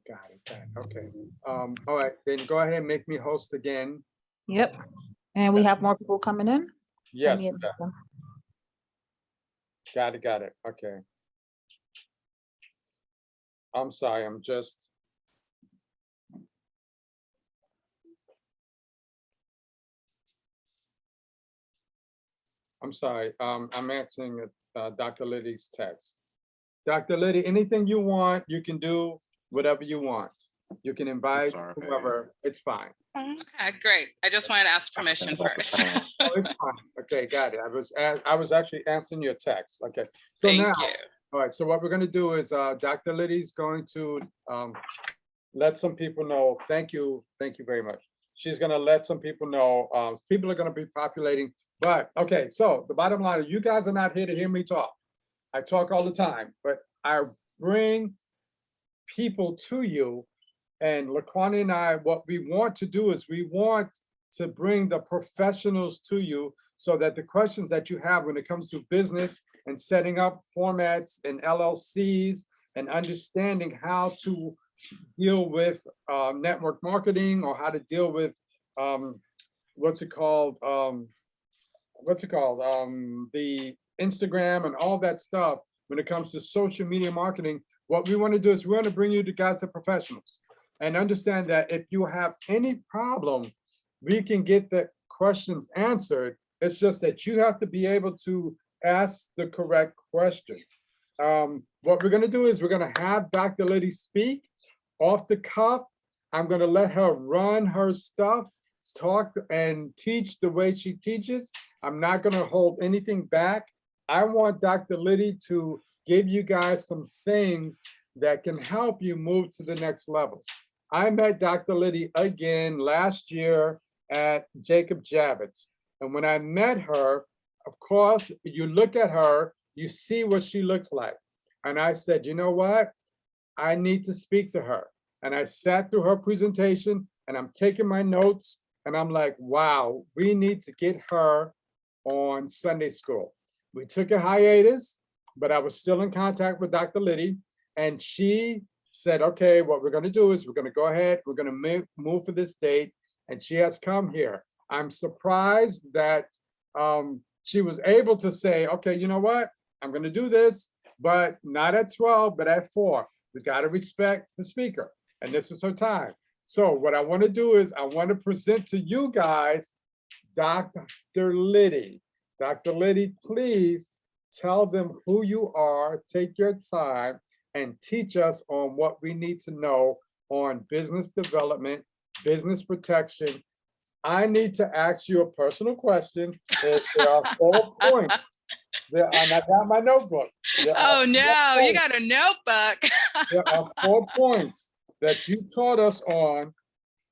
Got it. Okay. All right, then go ahead and make me host again. Yep. And we have more people coming in. Let Yes, me admit them. got it. Okay. I'm sorry, I'm sorry. I'm answering Dr. Lydie's text. Dr. Lydie, anything you want, you can do whatever you want. You can invite sorry. whoever, it's fine. Okay, great. I just wanted to ask permission first. Oh, it's fine. Okay, got it. I was actually answering your text. Okay. So Thank now, you. all right, so what we're gonna do is Dr. Lydie's going to let some people know. Thank you very much. She's gonna let some people know. People are gonna be populating, but okay, so the bottom line is you guys are not here to hear me talk. I talk all the time, but I bring people to you. And Laquani and I, what we want to do is we want to bring the professionals to you so that the questions that you have when it comes to business and setting up formats and LLCs and understanding how to deal with network marketing or how to deal with what's it called? The Instagram and all that stuff when it comes to social media marketing. What we want to do is we want to bring you the guys that are professionals and understand that if you have any problem, we can get the questions answered. It's just that you have to be able to ask the correct questions. What we're going to do is we're going to have Dr. Lydie speak off the cuff. I'm going to let her run her stuff, talk and teach the way she teaches. I'm not going to hold anything back. I want Dr. Lydie to give you guys some things that can help you move to the next level. I met Dr. Lydie again last year at Jacob Javits. And when I met her, of course, you look at her, you see what she looks like. And I said, you know what? I need to speak to her. And I sat through her presentation and I'm taking my notes and I'm like, wow, we need to get her on Sunday school. We took a hiatus, but I was still in contact with Dr. Lydie, and she said, okay, what we're going to do is we're going to go ahead, we're going to move for this date, and she has come here. I'm surprised that she was able to say, okay, you know what, I'm going to do this, but not at 12, but at 4. We got to respect the speaker, and this is her time. So what I want to do is I want to present to you guys Dr. Lydie. Dr. Lydie, please tell them who you are, take your time, and teach us on what we need to know on business development, business protection. I need to ask you a personal question. There are 4 points. I got my notebook. Oh no, you got a notebook. There are 4 points that you taught us on,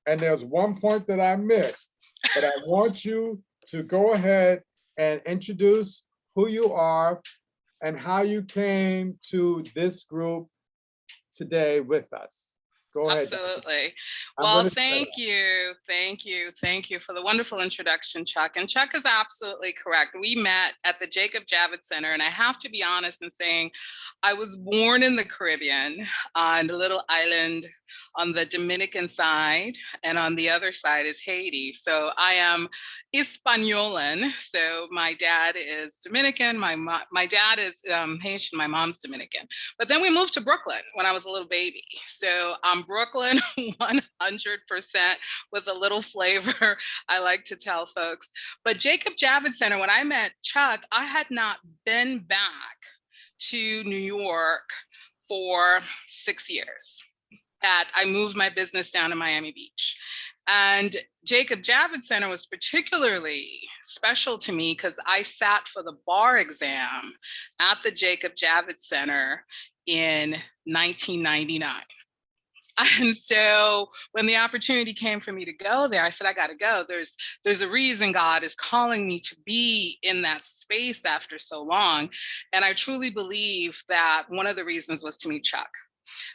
and there's 1 point that I missed. But I want you to go ahead and introduce who you are and how you came to this group today with us. Go ahead. Absolutely. Well, thank you for the wonderful introduction, Chuck. And Chuck is absolutely correct. We met at the Jacob Javits Center, and I have to be honest in saying I was born in the Caribbean on the little island on the Dominican side, and on the other side is Haiti. So I am Hispaniolan. So my dad is Dominican, my dad is Haitian, my mom's Dominican. But then we moved to Brooklyn when I was a little baby. So I'm Brooklyn 100% with a little flavor, I like to tell folks. But Jacob Javits Center, when I met Chuck, I had not been back to New York for 6 years. I moved my business down to Miami Beach. And Jacob Javits Center was particularly special to me because I sat for the bar exam at the Jacob Javits Center in 1999. And so when the opportunity came for me to go there, I said, I got to go. There's a reason God is calling me to be in that space after so long. And I truly believe that one of the reasons was to meet Chuck.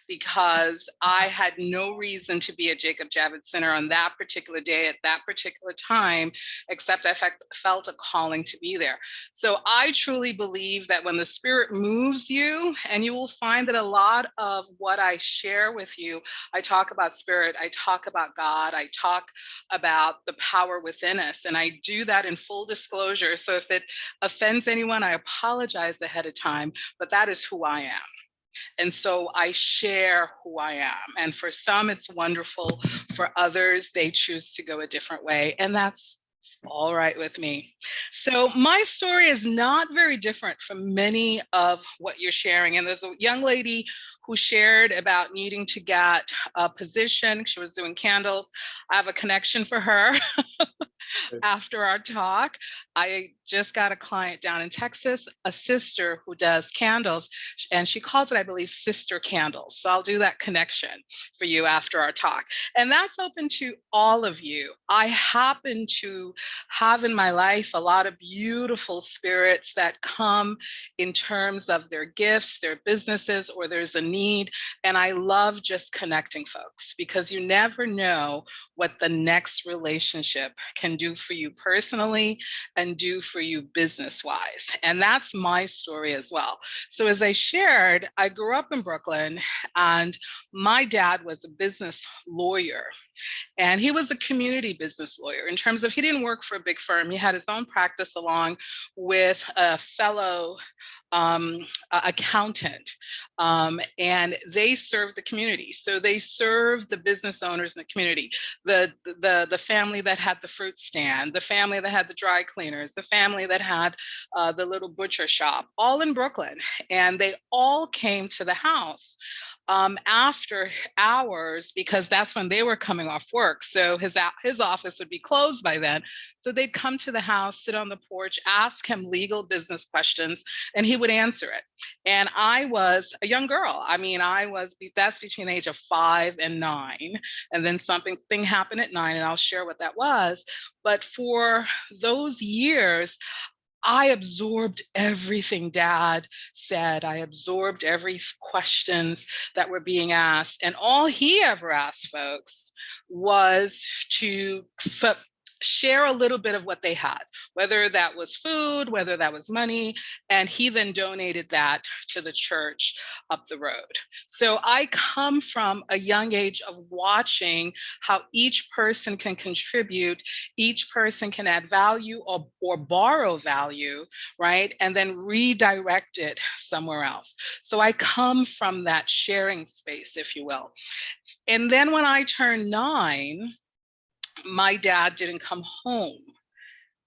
because I had no reason to be at Jacob Javits Center on that particular day at that particular time, except I felt a calling to be there. So I truly believe that when the Spirit moves you, and you will find that a lot of what I share with you, I talk about Spirit, I talk about God, I talk about the power within us, and I do that in full disclosure. So if it offends anyone, I apologize ahead of time, but that is who I am. And so I share who I am. And for some, it's wonderful. For others, they choose to go a different way. And that's all right with me. So my story is not very different from many of what you're sharing. And there's a young lady who shared about needing to get a position. She was doing candles. I have a connection for her. After our talk, I just got a client down in Texas, a sister who does candles, and she calls it, I believe, sister candles. So I'll do that connection for you after our talk. And that's open to all of you. I happen to have in my life a lot of beautiful spirits that come in terms of their gifts, their businesses, or there's a need. And I love just connecting folks, because you never know what the next relationship can do for you personally and do for you business-wise. And that's my story as well. So as I shared, I grew up in Brooklyn, and my dad was a business lawyer. And he was a community business lawyer in terms of, he didn't work for a big firm. He had his own practice along with a fellow accountant, and they served the community. So they served the business owners in the community, the family that had the fruit stand, the family that had the dry cleaners, the family that had the little butcher shop, all in Brooklyn. And they all came to the house after hours, because that's when they were coming off work. So his office would be closed by then. So they'd come to the house, sit on the porch, ask him legal business questions, and he would answer it. And I was a young girl. I mean, that's between the age of 5 and 9. And then something happened at 9, and I'll share what that was. But for those years, I absorbed everything Dad said. I absorbed every questions that were being asked. And all he ever asked folks was to share a little bit of what they had, whether that was food, whether that was money, and he then donated that to the church up the road. So I come from a young age of watching how each person can contribute, each person can add value or borrow value, right? And then redirect it somewhere else. So I come from that sharing space, if you will. And then when I turned 9, my dad didn't come home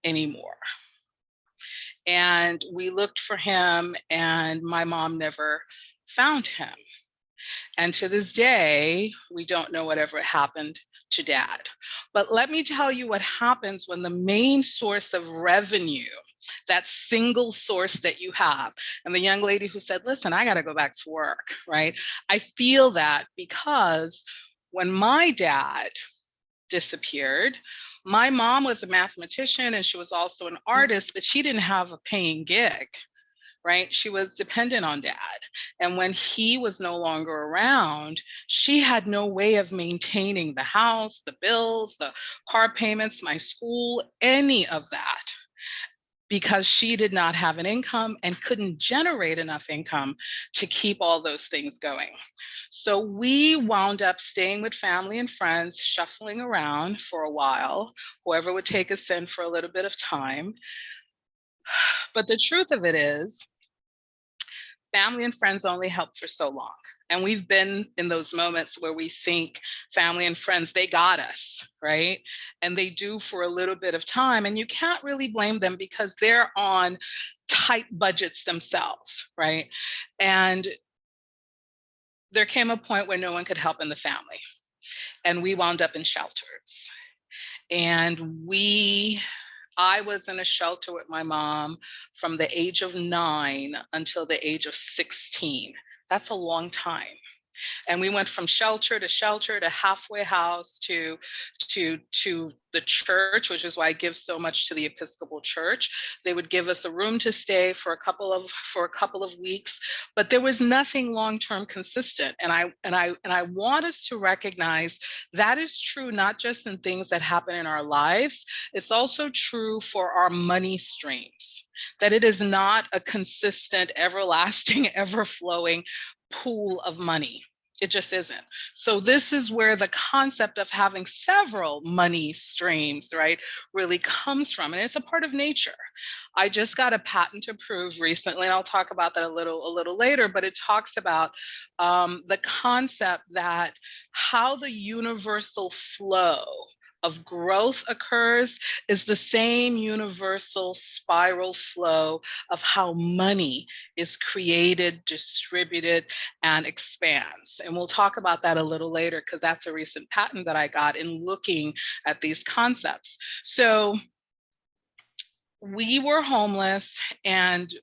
anymore. And we looked for him, and my mom never found him. And to this day, we don't know whatever happened to Dad. But let me tell you what happens when the main source of revenue, that single source that you have, and the young lady who said, listen, I got to go back to work, right? I feel that because when my dad disappeared, my mom was a mathematician and she was also an artist, but she didn't have a paying gig, right? She was dependent on Dad. And when he was no longer around, she had no way of maintaining the house, the bills, the car payments, my school, any of that, because she did not have an income and couldn't generate enough income to keep all those things going. So we wound up staying with family and friends, shuffling around for a while, whoever would take us in for a little bit of time. But the truth of it is, family and friends only help for so long. And we've been in those moments where we think family and friends, they got us, right? And they do for a little bit of time. And you can't really blame them because they're on tight budgets themselves, right? And there came a point where no one could help in the family. And we wound up in shelters. And I was in a shelter with my mom from the age of 9 until the age of 16. That's a long time. And we went from shelter to halfway house to the church, which is why I give so much to the Episcopal Church. They would give us a room to stay for a couple of weeks, but there was nothing long-term consistent. And I want us to recognize that is true not just in things that happen in our lives, it's also true for our money streams, that it is not a consistent, everlasting, ever-flowing pool of money. It just isn't. So this is where the concept of having several money streams, right, really comes from. And it's a part of nature. I just got a patent approved recently, and I'll talk about that a little later, but it talks about the concept that how the universal flow of growth occurs is the same universal spiral flow of how money is created, distributed, and expands. And we'll talk about that a little later, because that's a recent patent that I got in looking at these concepts. So we were homeless, and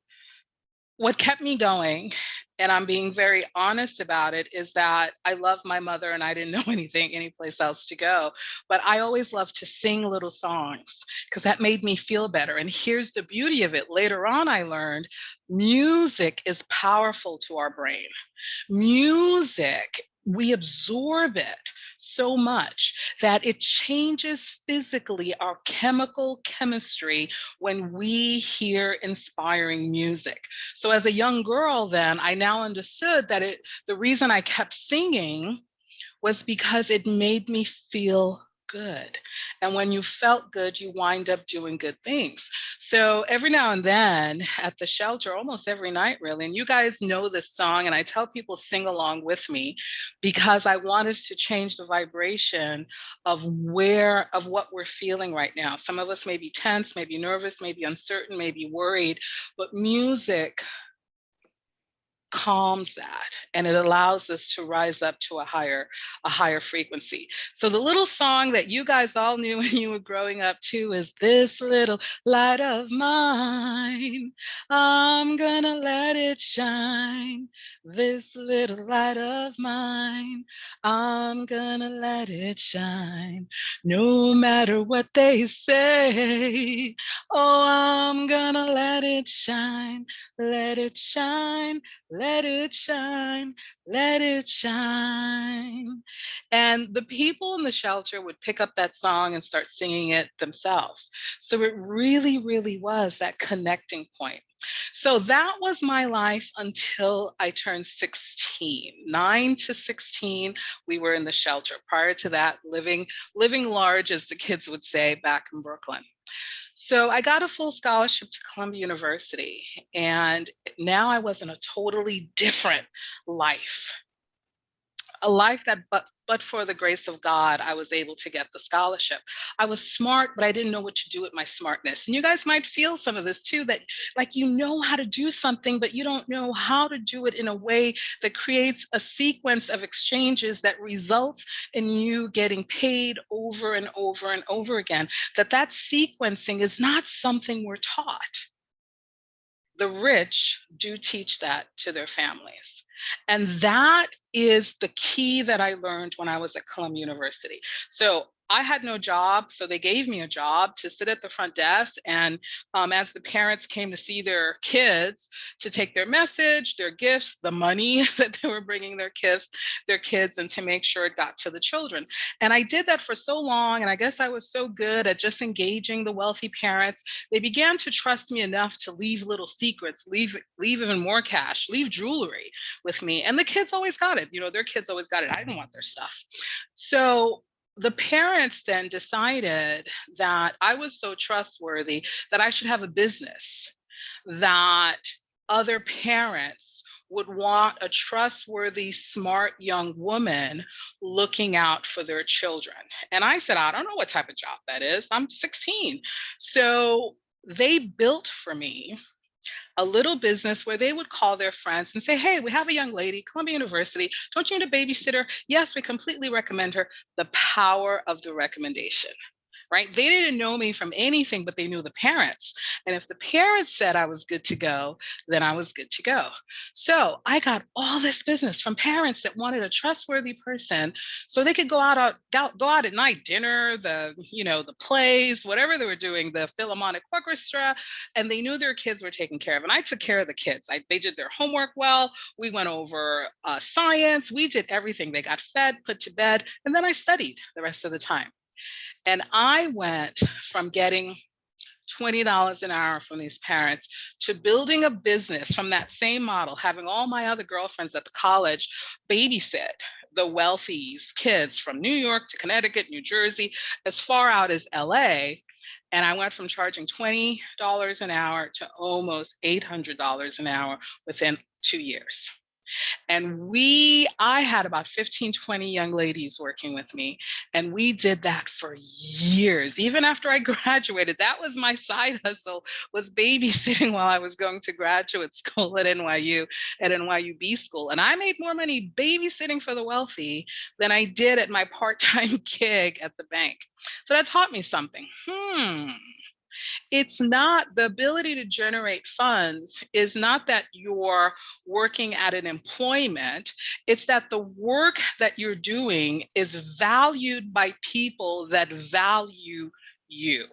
what kept me going, and I'm being very honest about it, is that I love my mother and I didn't know any place else to go. But I always loved to sing little songs because that made me feel better. And here's the beauty of it. Later on, I learned music is powerful to our brain. Music, we absorb it so much that it changes physically our chemical chemistry when we hear inspiring music. So as a young girl then, I now understood that the reason I kept singing was because it made me feel good. And when you felt good, you wind up doing good things. So every now and then at the shelter, almost every night really, and you guys know this song, and I tell people sing along with me because I want us to change the vibration of what we're feeling right now. Some of us may be tense, maybe nervous, maybe uncertain, maybe worried, but music calms that, and it allows us to rise up to a higher frequency. So the little song that you guys all knew when you were growing up too is "This little light of mine, I'm gonna let it shine. This little light of mine, I'm gonna let it shine. No matter what they say, oh, I'm gonna let it shine, let it shine. Let it shine, let it shine." And the people in the shelter would pick up that song and start singing it themselves. So it really, really was that connecting point. So that was my life until I turned 16. 9 to 16, we were in the shelter. Prior to that, living large, as the kids would say, back in Brooklyn. So I got a full scholarship to Columbia University, and now I was in a totally different life. A life that, but for the grace of God, I was able to get the scholarship. I was smart, but I didn't know what to do with my smartness. And you guys might feel some of this too, that like you know how to do something, but you don't know how to do it in a way that creates a sequence of exchanges that results in you getting paid over and over and over again. That sequencing is not something we're taught. The rich do teach that to their families. And that is the key that I learned when I was at Columbia University. So I had no job, so they gave me a job to sit at the front desk. And as the parents came to see their kids, to take their message, their gifts, the money that they were bringing their kids, and to make sure it got to the children. And I did that for so long. And I guess I was so good at just engaging the wealthy parents. They began to trust me enough to leave little secrets, leave even more cash, leave jewelry with me. And the kids always got it. You know, their kids always got it. I didn't want their stuff. So the parents then decided that I was so trustworthy that I should have a business, that other parents would want a trustworthy, smart young woman looking out for their children. And I said, I don't know what type of job that is. I'm 16. So they built for me a little business where they would call their friends and say, hey, we have a young lady, Columbia University. Don't you need a babysitter? Yes, we completely recommend her. The power of the recommendation. right? They didn't know me from anything, but they knew the parents. And if the parents said I was good to go, then I was good to go. So I got all this business from parents that wanted a trustworthy person so they could go out at night, dinner, the plays, whatever they were doing, the Philharmonic Orchestra, and they knew their kids were taken care of. And I took care of the kids. They did their homework well. We went over science. We did everything. They got fed, put to bed, and then I studied the rest of the time. And I went from getting $20 an hour from these parents to building a business from that same model, having all my other girlfriends at the college babysit the wealthy's kids from New York to Connecticut, New Jersey, as far out as LA. And I went from charging $20 an hour to almost $800 an hour within 2 years. And I had about 15, 20 young ladies working with me. And we did that for years. Even after I graduated, that was my side hustle, was babysitting while I was going to graduate school at NYU, at NYU B school. And I made more money babysitting for the wealthy than I did at my part-time gig at the bank. So that taught me something. It's not, the ability to generate funds is not that you're working at an employment, it's that the work that you're doing is valued by people that value you.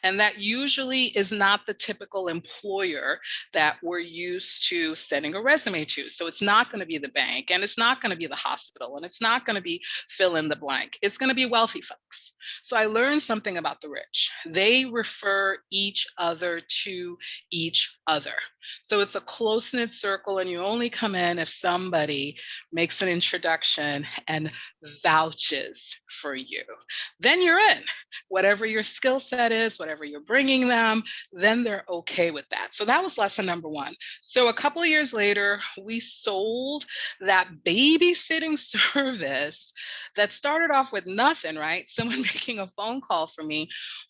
And that usually is not the typical employer that we're used to sending a resume to. So it's not going to be the bank, and it's not going to be the hospital, and it's not going to be fill in the blank. It's going to be wealthy folks. So I learned something about the rich. They refer each other to each other. So it's a close-knit circle, and you only come in if somebody makes an introduction and vouches for you. Then you're in. Whatever your skill set is, whatever you're bringing them, then they're okay with that. So that was lesson number one. So a couple of years later, we sold that babysitting service that started off with nothing, right? Someone making a phone call for me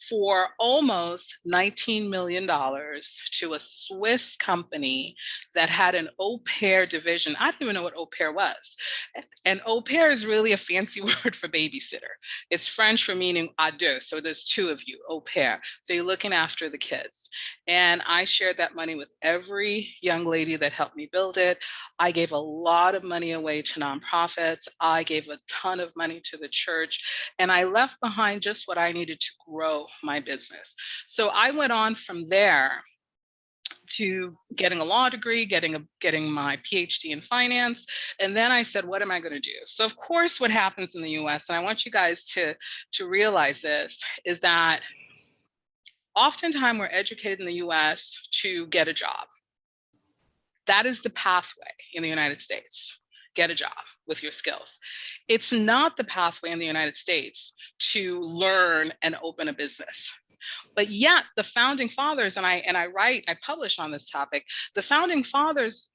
for almost $19 million to a Swiss company that had an au pair division. I didn't even know what au pair was. And au pair is really a fancy word for babysitter. It's French for meaning à deux. So there's two of you, au pair. So you're looking after the kids. And I shared that money with every young lady that helped me build it. I gave a lot of money away to nonprofits. I gave a ton of money to the church. And I left behind just what I needed to grow my business. So I went on from there to getting a law degree, getting my PhD in finance. And then I said, what am I going to do? So of course, what happens in the US, and I want you guys to realize this, is that oftentimes we're educated in the US to get a job. That is the pathway in the United States. Get a job with your skills. It's not the pathway in the United States to learn and open a business. But yet the founding fathers, and I publish on this topic, the founding fathers'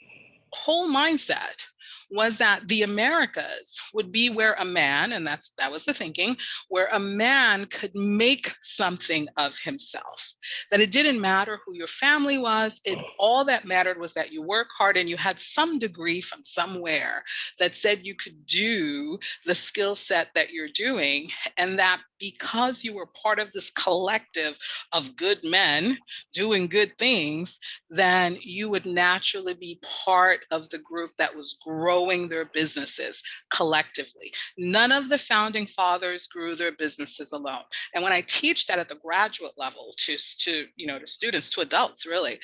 whole mindset was that the Americas would be where a man, and that was the thinking, where a man could make something of himself. That it didn't matter who your family was, all that mattered was that you work hard and you had some degree from somewhere that said you could do the skill set that you're doing, and that because you were part of this collective of good men doing good things, then you would naturally be part of the group that was growing their businesses collectively. None of the founding fathers grew their businesses alone. And when I teach that at the graduate level to students, to adults really,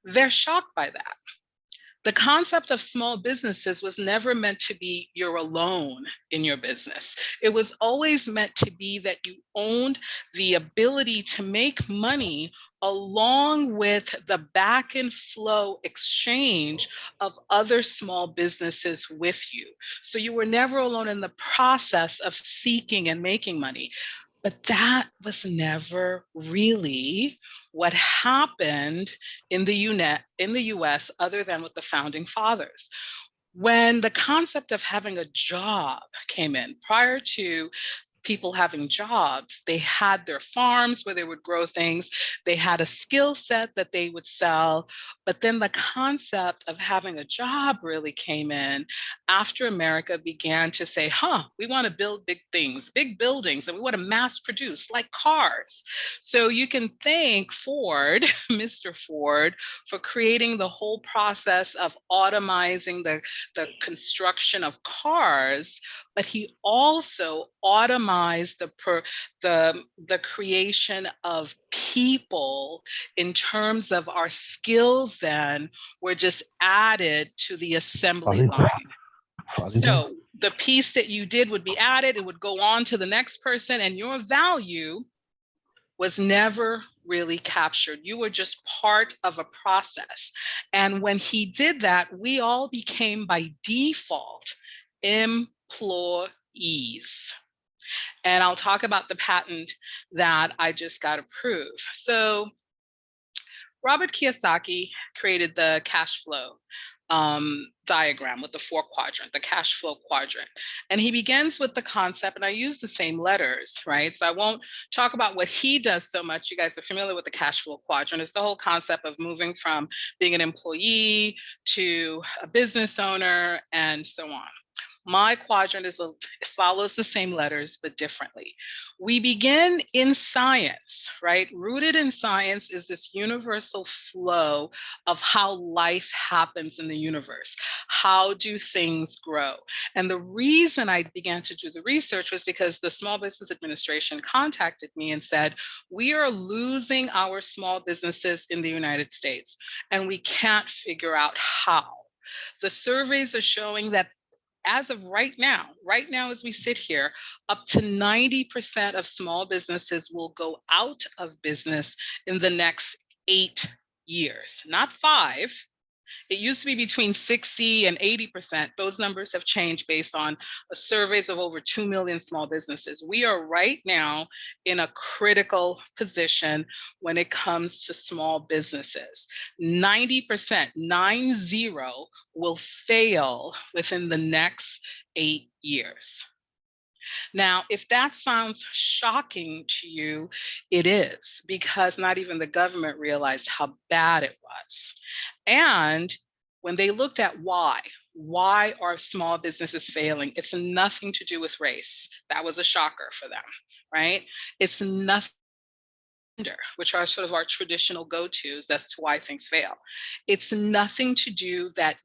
they're shocked by that. The concept of small businesses was never meant to be you're alone in your business. It was always meant to be that you owned the ability to make money along with the back and flow exchange of other small businesses with you. So you were never alone in the process of seeking and making money. But that was never really what happened in the US, other than with the founding fathers. When the concept of having a job came in, prior to people having jobs. They had their farms where they would grow things. They had a skill set that they would sell. But then the concept of having a job really came in after America began to say, we want to build big things, big buildings, and we want to mass produce like cars. So you can thank Ford, Mr. Ford, for creating the whole process of automizing the construction of cars, but he also automized the creation of people in terms of our skills then were just added to the assembly line. So the piece that you did would be added, it would go on to the next person, and your value was never really captured. You were just part of a process. And when he did that, we all became by default employees. And I'll talk about the patent that I just got approved. So Robert Kiyosaki created the cash flow diagram with the 4-quadrant, the cash flow quadrant. And he begins with the concept, and I use the same letters, right? So I won't talk about what he does so much. You guys are familiar with the cash flow quadrant. It's the whole concept of moving from being an employee to a business owner and so on. My quadrant it follows the same letters, but differently. We begin in science, right? Rooted in science is this universal flow of how life happens in the universe. How do things grow? And the reason I began to do the research was because the Small Business Administration contacted me and said, we are losing our small businesses in the United States, and we can't figure out how. The surveys are showing that as of right now as we sit here, up to 90% of small businesses will go out of business in the next 8 years, not 5. It used to be between 60 and 80%. Those numbers have changed based on surveys of over 2 million small businesses. We are right now in a critical position when it comes to small businesses. 90%, 90, will fail within the next 8 years. Now, if that sounds shocking to you, it is, because not even the government realized how bad it was. And when they looked at why are small businesses failing, it's nothing to do with race. That was a shocker for them, right? It's nothing, which are sort of our traditional go-tos as to why things fail. It's nothing to do that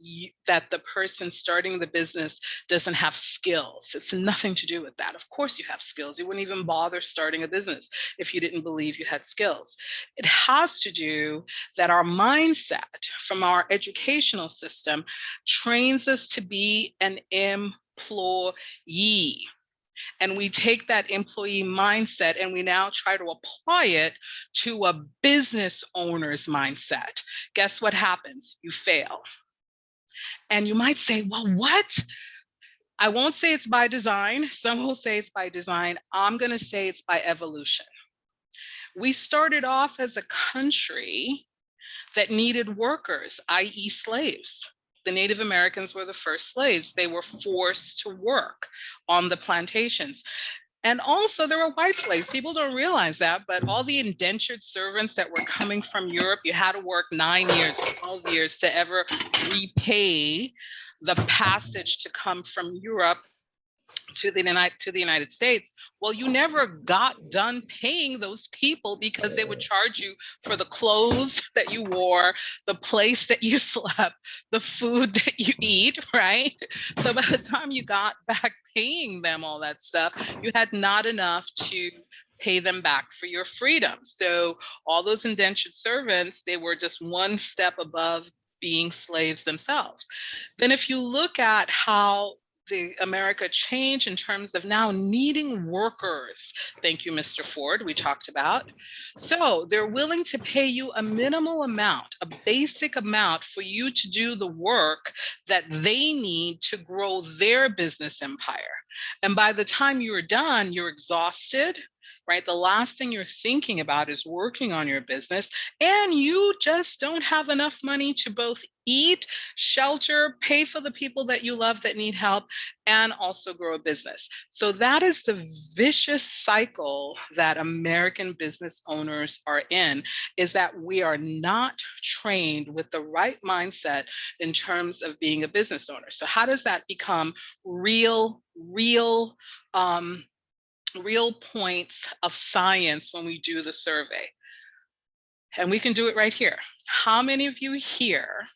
the person starting the business doesn't have skills. It's nothing to do with that. Of course you have skills. You wouldn't even bother starting a business if you didn't believe you had skills. It has to do that our mindset from our educational system trains us to be an employee. And we take that employee mindset and we now try to apply it to a business owner's mindset. Guess what happens? You fail. And you might say, well, what? I won't say it's by design. Some will say it's by design. I'm going to say it's by evolution. We started off as a country that needed workers, i.e. slaves. The Native Americans were the first slaves. They were forced to work on the plantations. And also there were white slaves. People don't realize that, but all the indentured servants that were coming from Europe, you had to work 9 years, 12 years to ever repay the passage to come from Europe to the United States. Well, you never got done paying those people because they would charge you for the clothes that you wore, the place that you slept, the food that you eat, right? So by the time you got back paying them all that stuff, you had not enough to pay them back for your freedom. So all those indentured servants, they were just one step above being slaves themselves. Then if you look at how the America changed in terms of now needing workers. Thank you, Mr. Ford, we talked about. So they're willing to pay you a minimal amount, a basic amount for you to do the work that they need to grow their business empire. And by the time you're done, you're exhausted, right? The last thing you're thinking about is working on your business, and you just don't have enough money to both eat, shelter, pay for the people that you love that need help, and also grow a business. So that is the vicious cycle that American business owners are in, is that we are not trained with the right mindset in terms of being a business owner. So how does that become real points of science when we do the survey? And we can do it right here. How many of you here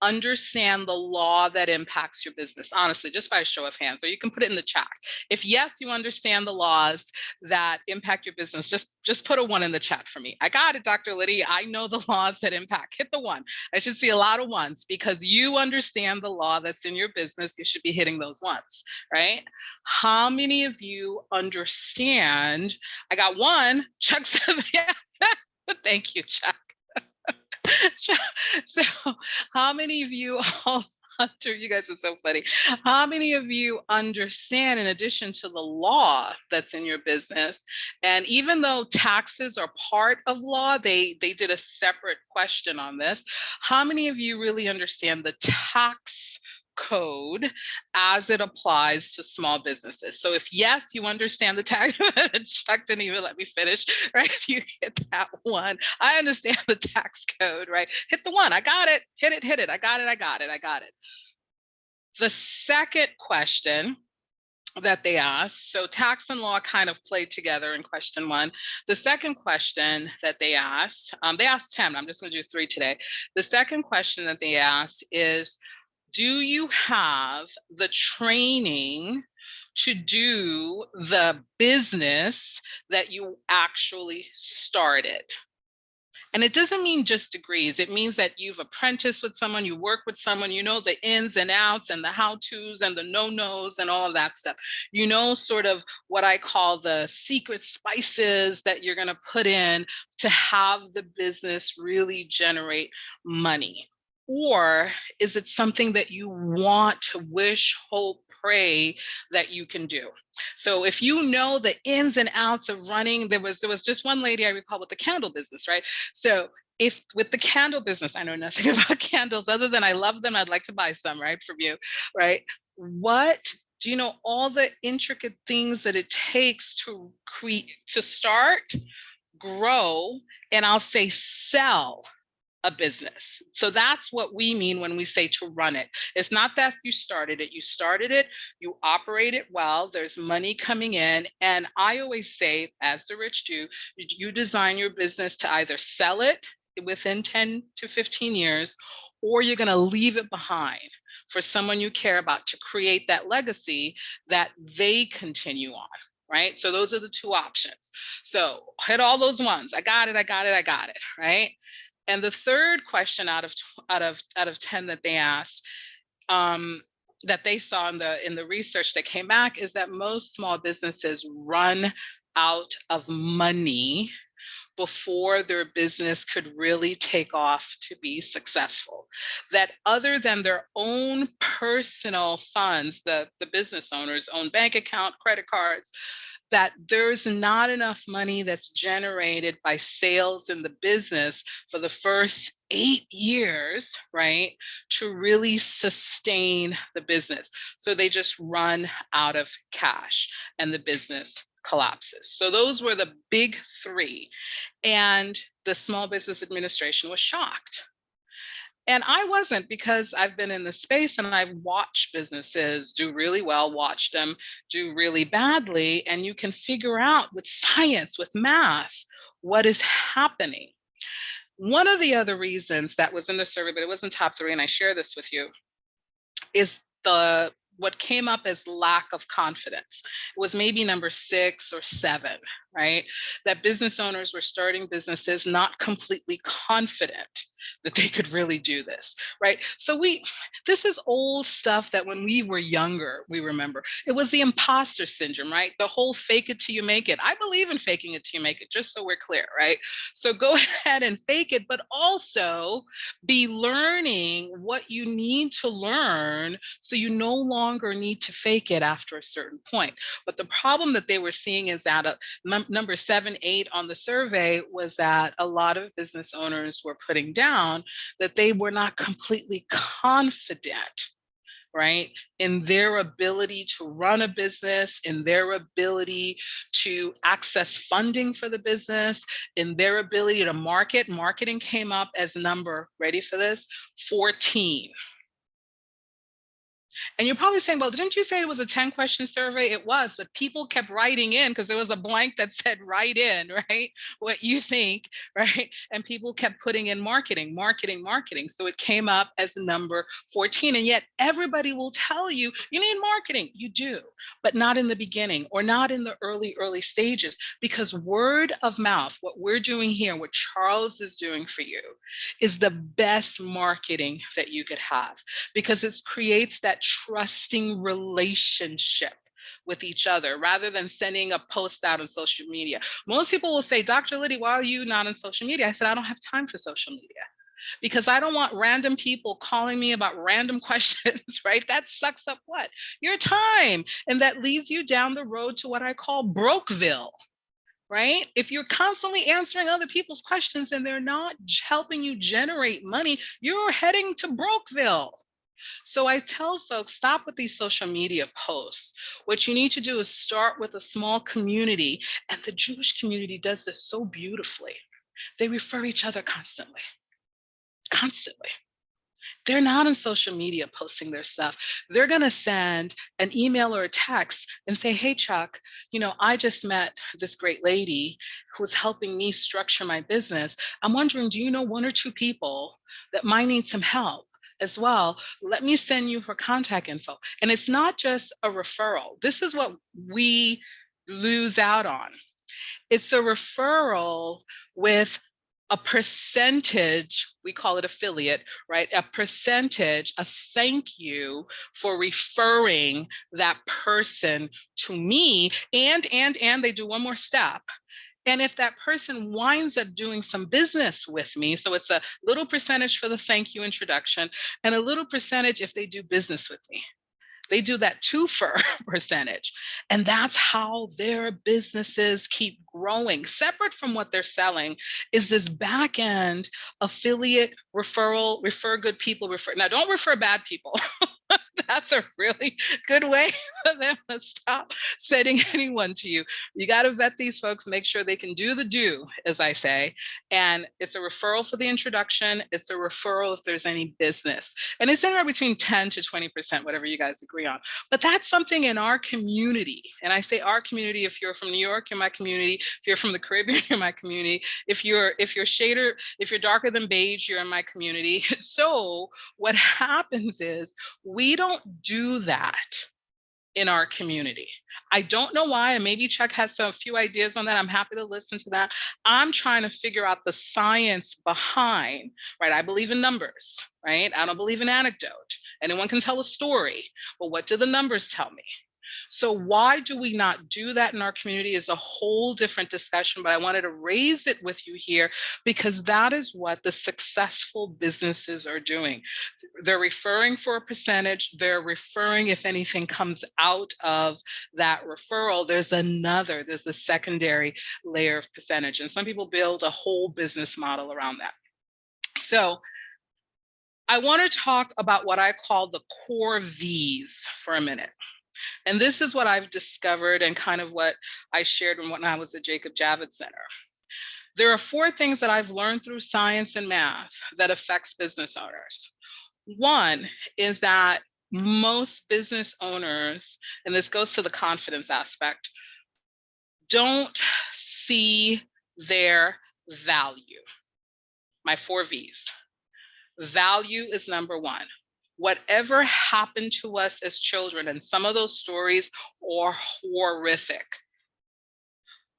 understand the law that impacts your business? Honestly, just by a show of hands, or you can put it in the chat. If yes, you understand the laws that impact your business, just put a 1 in the chat for me. I got it, Dr. Lydie. I know the laws that impact. Hit the 1. I should see a lot of 1s, because you understand the law that's in your business. You should be hitting those 1s, right? How many of you understand? I got 1. Chuck says, yeah. Thank you, Chuck. So how many of you, Hunter, you guys are so funny. How many of you understand, in addition to the law that's in your business, and even though taxes are part of law, they did a separate question on this. How many of you really understand the tax code as it applies to small businesses? So if yes, you understand the tax, Chuck didn't even let me finish, right? You hit that 1. I understand the tax code, right? Hit the 1. I got it. Hit it. I got it. The second question that they asked, so tax and law kind of played together in question 1. The second question that they asked 10, I'm just going to do 3 today. The second question that they asked is, do you have the training to do the business that you actually started? And it doesn't mean just degrees. It means that you've apprenticed with someone, you work with someone, you know the ins and outs and the how-tos and the no-nos and all of that stuff. You know, sort of what I call the secret spices that you're going to put in to have the business really generate money. Or is it something that you want to wish, hope, pray that you can do? So if you know the ins and outs of running, there was just one lady I recall with the candle business, right? So if with the candle business, I know nothing about candles other than I love them, I'd like to buy some, right, from you, right? What do you know all the intricate things that it takes to create, to start, grow, and I'll say sell a business? So that's what we mean when we say to run it. It's not that you started it, you operate it well, there's money coming in. And I always say, as the rich do, you design your business to either sell it within 10 to 15 years, or you're going to leave it behind for someone you care about to create that legacy that they continue on. Right? So those are the 2 options. So hit all those 1s. I got it, right? And the third question out of 10 that they asked, that they saw in the research that came back, is that most small businesses run out of money before their business could really take off to be successful. That other than their own personal funds, the business owner's own bank account, credit cards, that there's not enough money that's generated by sales in the business for the first 8 years, right, to really sustain the business. So they just run out of cash and the business collapses. So those were the big 3. And the Small Business Administration was shocked. And I wasn't, because I've been in the space and I've watched businesses do really well, watched them do really badly. And you can figure out with science, with math, what is happening. One of the other reasons that was in the survey, but it wasn't top 3, and I share this with you, is what came up as lack of confidence. It was maybe number 6 or 7, right? That business owners were starting businesses not completely confident that they could really do this, right? So this is old stuff that when we were younger, we remember. It was the imposter syndrome, right? The whole fake it till you make it. I believe in faking it till you make it, just so we're clear, right? So go ahead and fake it, but also be learning what you need to learn so you no longer need to fake it after a certain point. But the problem that they were seeing is that number 7, 8 on the survey was that a lot of business owners were putting down that they were not completely confident, right, in their ability to run a business, in their ability to access funding for the business, in their ability to market. Marketing came up as number, ready for this, 14. And you're probably saying, well, didn't you say it was a 10-question survey? It was, but people kept writing in because there was a blank that said write in, right? What you think, right? And people kept putting in marketing, marketing, marketing. So it came up as number 14. And yet everybody will tell you, you need marketing. You do, but not in the beginning or not in the early stages, because word of mouth, what we're doing here, what Charles is doing for you, is the best marketing that you could have, because it creates that trusting relationship with each other rather than sending a post out on social media. Most people will say, Dr. Lydie, why are you not on social media? I said, I don't have time for social media because I don't want random people calling me about random questions, right? That sucks up what? Your time. And that leads you down the road to what I call Brokeville, right? If you're constantly answering other people's questions and they're not helping you generate money, you're heading to Brokeville. So I tell folks, stop with these social media posts. What you need to do is start with a small community. And the Jewish community does this so beautifully. They refer each other constantly, constantly. They're not on social media posting their stuff. They're going to send an email or a text and say, hey, Chuck, I just met this great lady who's helping me structure my business. I'm wondering, do you know 1 or 2 people that might need some help as well? Let me send you her contact info. And it's not just a referral. This is what we lose out on. It's a referral with a percentage, we call it affiliate, right? A percentage, a thank you for referring that person to me. And they do one more step. And if that person winds up doing some business with me, so it's a little percentage for the thank you introduction and a little percentage if they do business with me. They do that 2-fer percentage. And that's how their businesses keep growing. Separate from what they're selling is this back end affiliate referral, refer good people, refer. Now don't refer bad people. That's a really good way for them to stop sending anyone to you. You got to vet these folks, make sure they can do the do, as I say. And it's a referral for the introduction. It's a referral if there's any business. And it's anywhere between 10 to 20%, whatever you guys agree on. But that's something in our community. And I say our community, if you're from New York, you're my community. If you're from the Caribbean, you're my community. If you're darker than beige, you're in my community. So what happens is we don't do that in our community. I don't know why, and maybe Chuck has a few ideas on that. I'm happy to listen to that. I'm trying to figure out the science behind, right? I believe in numbers, right? I don't believe in anecdote. Anyone can tell a story, but what do the numbers tell me? So why do we not do that in our community is a whole different discussion, but I wanted to raise it with you here because that is what the successful businesses are doing. They're referring for a percentage. They're referring if anything comes out of that referral, there's a secondary layer of percentage. And some people build a whole business model around that. So I want to talk about what I call the core V's for a minute. And this is what I've discovered and kind of what I shared when I was at Jacob Javits Center. There are 4 things that I've learned through science and math that affects business owners. One is that most business owners, and this goes to the confidence aspect, don't see their value. My 4 V's. Value is number 1. Whatever happened to us as children, and some of those stories are horrific.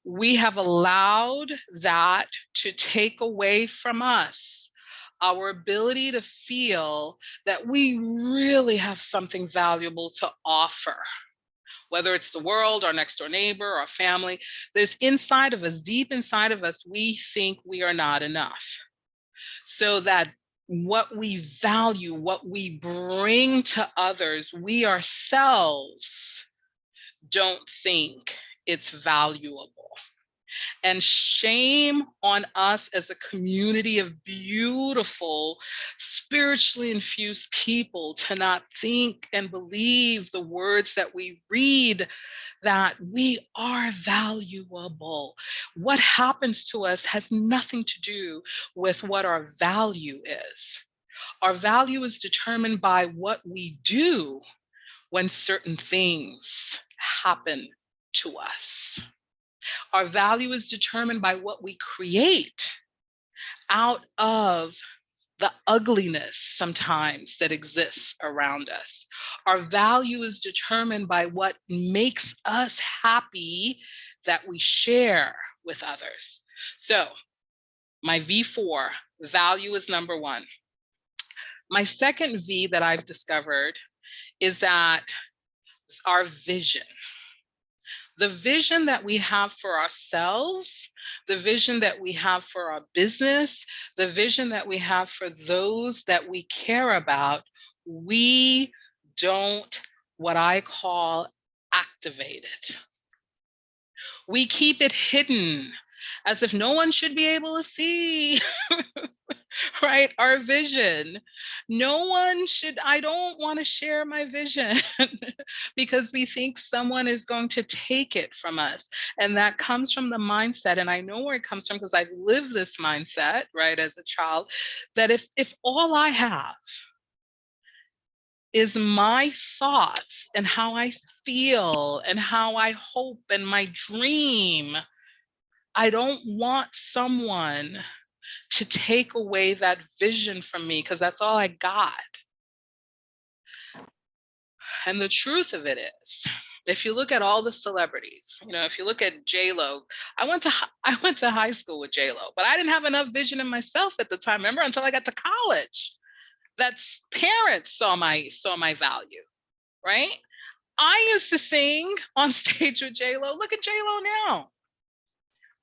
we have allowed that to take away from us our ability to feel that we really have something valuable to offer, whether it's the world, our next door neighbor, our family. There's inside of us, deep inside of us, we think we are not enough. So that what we value, what we bring to others, we ourselves don't think it's valuable. And shame on us as a community of beautiful, spiritually infused people to not think and believe the words that we read, that we are valuable. What happens to us has nothing to do with what our value is. Our value is determined by what we do when certain things happen to us. Our value is determined by what we create out of the ugliness sometimes that exists around us. Our value is determined by what makes us happy that we share with others. So my V4, value is number one. My second V that I've discovered is that our vision. The vision that we have for ourselves, the vision that we have for our business, the vision that we have for those that we care about, we don't, what I call, activate it. We keep it hidden as if no one should be able to see. Right? Our vision. No one should, I don't want to share my vision because we think someone is going to take it from us. And that comes from the mindset. And I know where it comes from because I've lived this mindset, right, as a child, that if all I have is my thoughts and how I feel and how I hope and my dream, I don't want someone to take away that vision from me because that's all I got. And the truth of it is, if you look at all the celebrities, you know, if you look at J-Lo, I went to high school with J-Lo, but I didn't have enough vision in myself at the time, remember, until I got to college. That's parents saw my value, right? I used to sing on stage with J-Lo. Look at J-Lo now.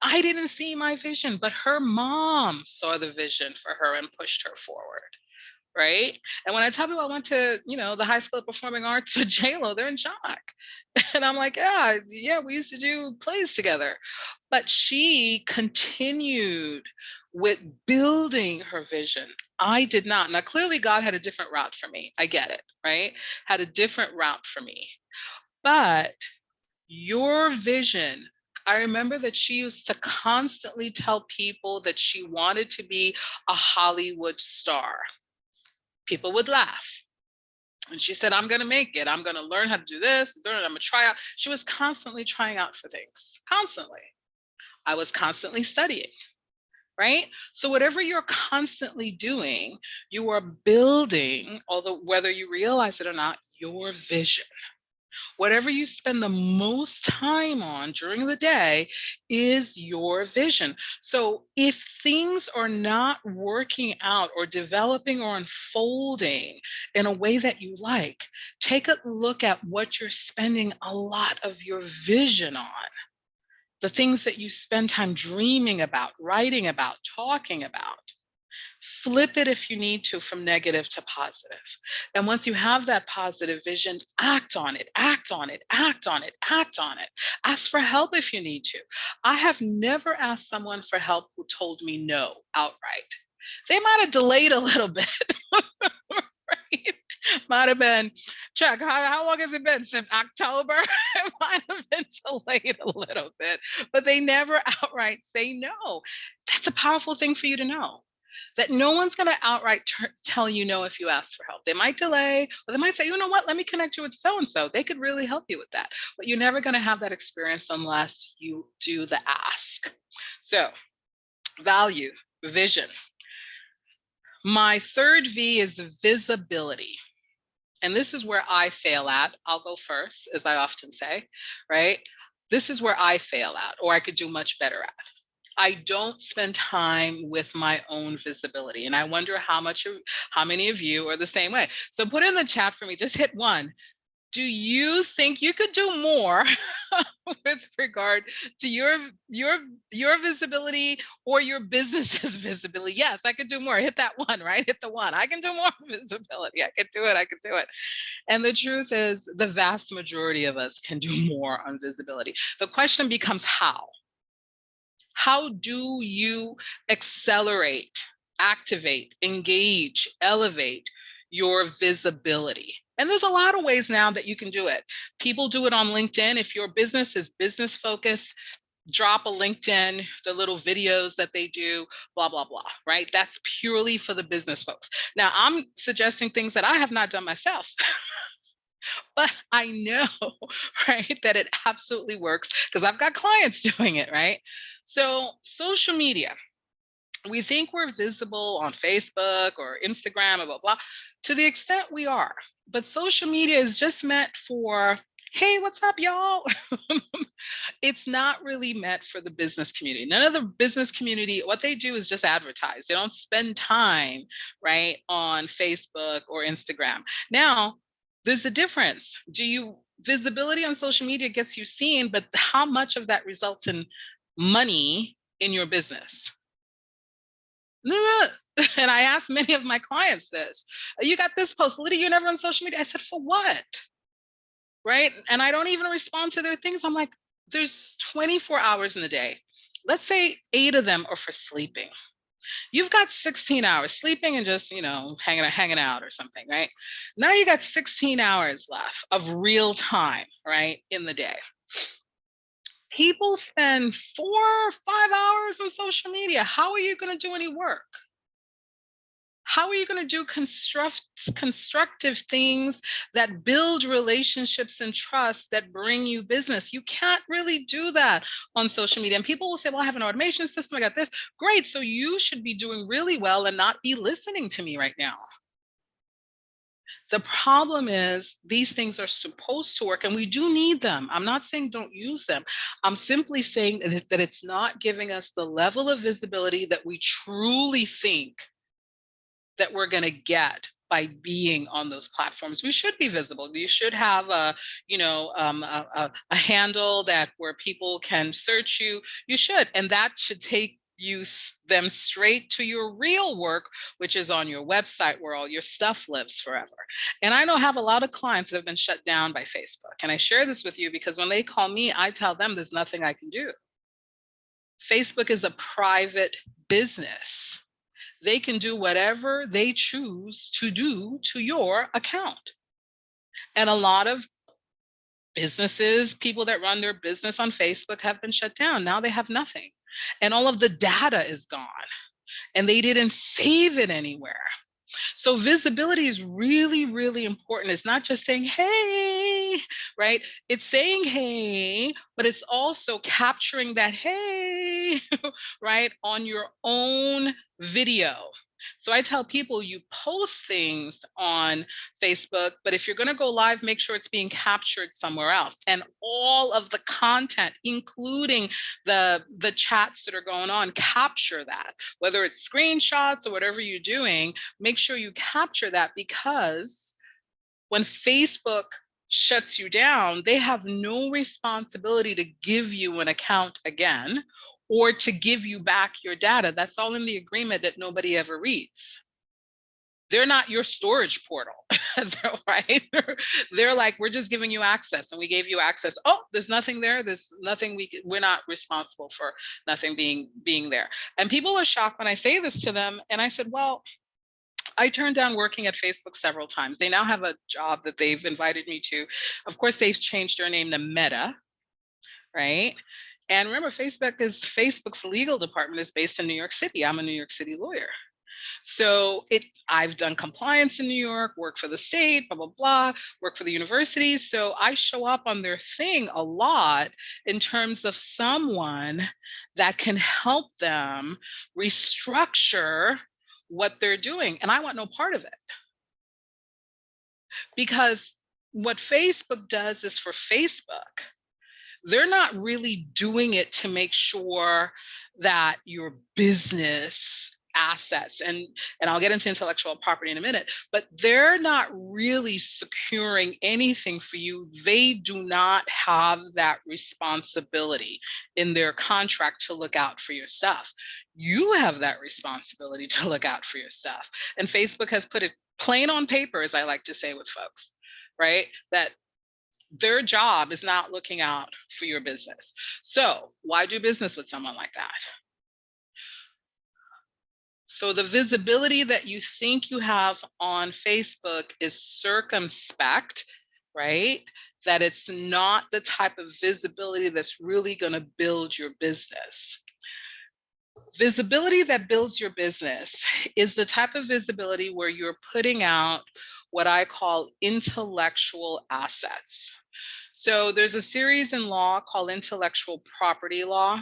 I didn't see my vision, but her mom saw the vision for her and pushed her forward, right? And when I tell people I went to, you know, the High School of Performing Arts with J-Lo, they're in shock. And I'm like, yeah, we used to do plays together. But she continued with building her vision. I did not. Now, clearly God had a different route for me. I get it, right? Had a different route for me. But your vision, I remember that she used to constantly tell people that she wanted to be a Hollywood star. People would laugh. And she said, I'm going to make it. I'm going to learn how to do this. I'm going to try out. She was constantly trying out for things, constantly. I was constantly studying, right? So whatever you're constantly doing, you are building, although whether you realize it or not, your vision. Whatever you spend the most time on during the day is your vision. So if things are not working out or developing or unfolding in a way that you like, take a look at what you're spending a lot of your vision on. The things that you spend time dreaming about, writing about, talking about. Flip it if you need to from negative to positive. And once you have that positive vision, act on it, act on it, act on it, act on it. Ask for help if you need to. I have never asked someone for help who told me no outright. They might have delayed a little bit. Right? Might have been, Chuck, how long has it been? Since October? It might have been delayed a little bit, but they never outright say no. That's a powerful thing for you to know. That no one's going to outright tell you no if you ask for help. They might delay, or they might say, you know what, let me connect you with so-and-so. They could really help you with that. But you're never going to have that experience unless you do the ask. So value, vision. My third V is visibility. And this is where I fail at. I'll go first, as I often say, right? this is where I fail at, or I could do much better at. I don't spend time with my own visibility. And I wonder how many of you are the same way. So put in the chat for me, just hit 1. Do you think you could do more with regard to your visibility or your business's visibility? Yes, I could do more. Hit that 1, right? Hit the 1. I can do more visibility. I can do it. I can do it. And the truth is, the vast majority of us can do more on visibility. The question becomes how? How do you accelerate, activate, engage, elevate your visibility? And there's a lot of ways now that you can do it. People do it on LinkedIn. If your business is business focused, drop a LinkedIn, the little videos that they do, blah, blah, blah, right? That's purely for the business folks. Now, I'm suggesting things that I have not done myself. But I know, right, that it absolutely works because I've got clients doing it, right? So social media, we think we're visible on Facebook or Instagram, blah, blah, blah, to the extent we are. But social media is just meant for, hey, what's up, y'all? It's not really meant for the business community. None of the business community, what they do is just advertise. They don't spend time, right, on Facebook or Instagram. Now, there's a difference. Visibility on social media gets you seen, but how much of that results in money in your business? And I asked many of my clients this. You got this post, Lydie, you're never on social media. I said, for what? Right? And I don't even respond to their things. I'm like, there's 24 hours in the day. Let's say 8 of them are for sleeping. You've got 16 hours sleeping and just, hanging out or something, right? Now you got 16 hours left of real time, right, in the day. People spend 4 or 5 hours on social media. How are you going to do any work? How are you going to do constructive things that build relationships and trust that bring you business? You can't really do that on social media. And people will say, well, I have an automation system. I got this. Great. So you should be doing really well and not be listening to me right now. The problem is these things are supposed to work and we do need them. I'm not saying don't use them. I'm simply saying that it's not giving us the level of visibility that we truly think that we're going to get by being on those platforms. We should be visible. You should have a handle where people can search you. You should, and that should take them straight to your real work, which is on your website where all your stuff lives forever. And I have a lot of clients that have been shut down by Facebook. And I share this with you because when they call me, I tell them there's nothing I can do. Facebook is a private business. They can do whatever they choose to do to your account. And a lot of businesses, people that run their business on Facebook have been shut down. Now they have nothing. And all of the data is gone. And they didn't save it anywhere. So visibility is really, really important. It's not just saying, hey, right? It's saying, hey, but it's also capturing that, hey, right, on your own video. So I tell people you post things on Facebook, but if you're going to go live, make sure it's being captured somewhere else. And all of the content, including the chats that are going on, capture that. Whether it's screenshots or whatever you're doing, make sure you capture that, because when Facebook shuts you down, they have no responsibility to give you an account again or to give you back your data. That's all in the agreement that nobody ever reads. They're not your storage portal, right? They're like, we're just giving you access and we gave you access. Oh, there's nothing there. There's nothing we're not responsible for nothing being there. And people are shocked when I say this to them. And I said, well, I turned down working at Facebook several times. They now have a job that they've invited me to. Of course, they've changed their name to Meta, right? And remember, Facebook's legal department is based in New York City. I'm a New York City lawyer. So I've done compliance in New York, work for the state, blah, blah, blah, work for the university. So I show up on their thing a lot in terms of someone that can help them restructure what they're doing. And I want no part of it. Because what Facebook does is for Facebook. they're not really doing it to make sure that your business assets, and I'll get into intellectual property in a minute, but they're not really securing anything for you. They do not have that responsibility in their contract to look out for your stuff. You have that responsibility to look out for your stuff. And Facebook has put it plain on paper, as I like to say with folks, right? That their job is not looking out for your business. So why do business with someone like that? So the visibility that you think you have on Facebook is circumspect, right? That it's not the type of visibility that's really going to build your business. Visibility that builds your business is the type of visibility where you're putting out what I call intellectual assets. So there's a series in law called intellectual property law.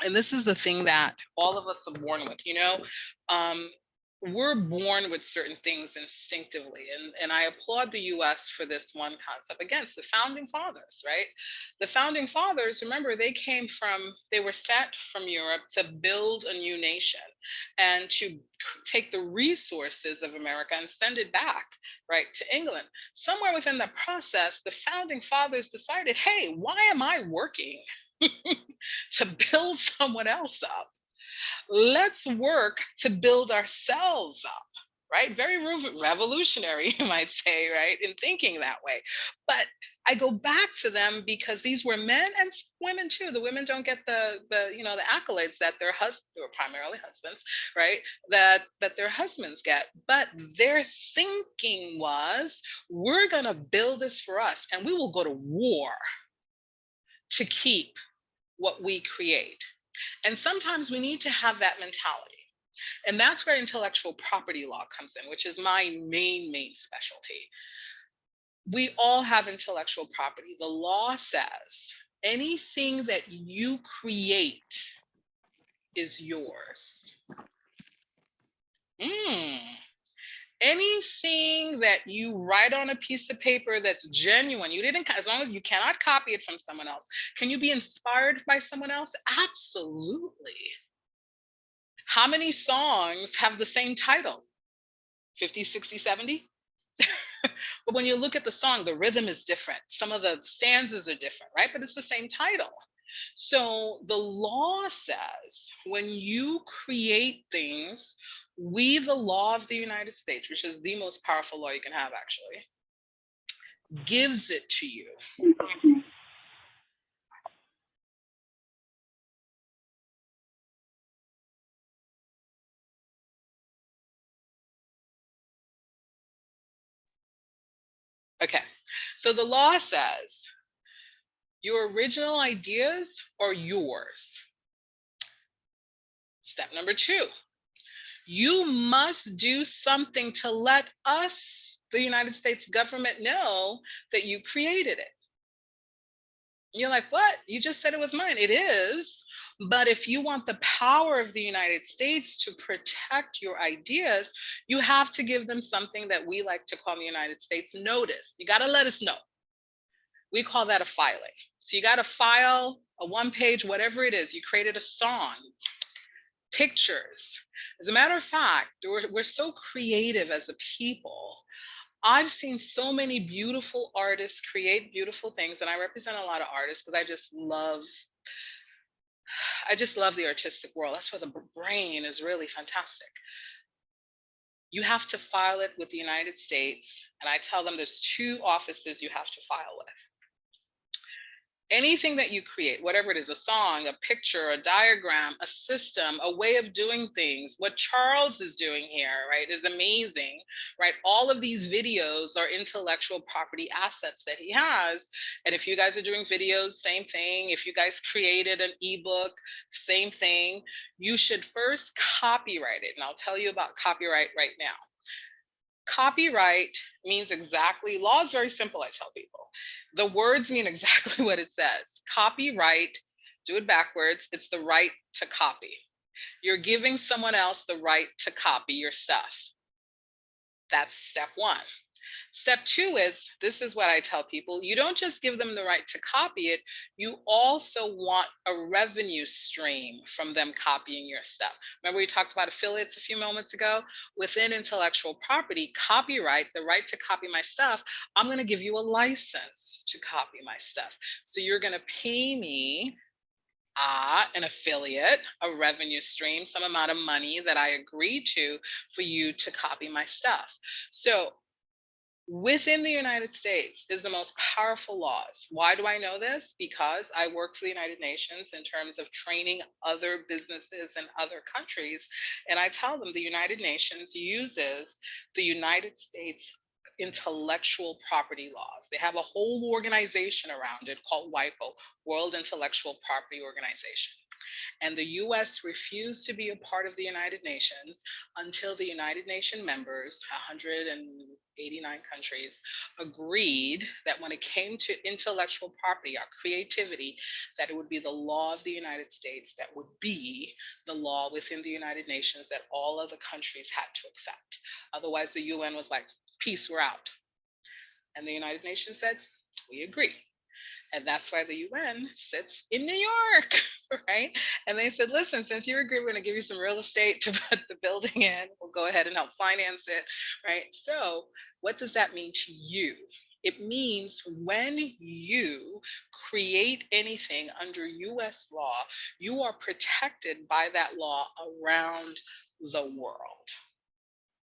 And this is the thing that all of us are born with, we're born with certain things instinctively. And I applaud the US for this one concept. Again, it's the founding fathers, right? The founding fathers, remember, they were sent from Europe to build a new nation and to take the resources of America and send it back, right, to England. Somewhere within the process, the founding fathers decided, hey, why am I working to build someone else up? Let's work to build ourselves up, right? Very revolutionary, you might say, right, in thinking that way. But I go back to them because these were men and women too. The women don't get the accolades that their husbands, or primarily husbands, right, that their husbands get. But their thinking was, we're gonna build this for us, and we will go to war to keep what we create. And sometimes we need to have that mentality. And that's where intellectual property law comes in, which is my main specialty. We all have intellectual property. The law says anything that you create is yours. Anything that you write on a piece of paper that's genuine, as long as you cannot copy it from someone else. Can you be inspired by someone else? Absolutely. How many songs have the same title? 50, 60, 70? But when you look at the song, the rhythm is different. Some of the stanzas are different, right? But it's the same title. So the law says when you create things, the law of the United States, which is the most powerful law you can have actually, gives it to you. Okay, so the law says your original ideas are yours. Step number 2, you must do something to let us, the United States government, know that you created it. You're like, what? You just said it was mine. It is. But if you want the power of the United States to protect your ideas, you have to give them something that we like to call in the United States notice. You got to let us know. We call that a filing. So you got to file a 1-page, whatever it is. You created a song, pictures. As a matter of fact, we're so creative as a people. I've seen so many beautiful artists create beautiful things, and I represent a lot of artists because I just love the artistic world. That's where the brain is really fantastic. You have to file it with the United States, and I tell them there's 2 offices you have to file with. Anything that you create, whatever it is, a song, a picture, a diagram, a system, a way of doing things, what Charles is doing here, right, is amazing, right? All of these videos are intellectual property assets that he has. And if you guys are doing videos, same thing. If you guys created an ebook, same thing. You should first copyright it. And I'll tell you about copyright right now. Copyright means exactly, law is very simple, I tell people. The words mean exactly what it says. Copyright, do it backwards, it's the right to copy. You're giving someone else the right to copy your stuff. That's step 1. Step 2 is, this is what I tell people, you don't just give them the right to copy it, you also want a revenue stream from them copying your stuff. Remember we talked about affiliates a few moments ago? Within intellectual property, copyright, the right to copy my stuff, I'm going to give you a license to copy my stuff. So you're going to pay me an affiliate, a revenue stream, some amount of money that I agree to for you to copy my stuff. So within the United States is the most powerful laws. Why do I know this? Because I work for the United Nations in terms of training other businesses in other countries. And I tell them the United Nations uses the United States intellectual property laws. They have a whole organization around it called WIPO, World Intellectual Property Organization. And the US refused to be a part of the United Nations until the United Nations members, 189 countries, agreed that when it came to intellectual property, our creativity, that it would be the law of the United States that would be the law within the United Nations that all other countries had to accept. Otherwise, the UN was like, peace, we're out. And the United Nations said, we agree. And that's why the UN sits in New York, right? And they said, listen, since you agree, we're going to give you some real estate to put the building in. We'll go ahead and help finance it, right? So what does that mean to you? It means when you create anything under US law, you are protected by that law around the world.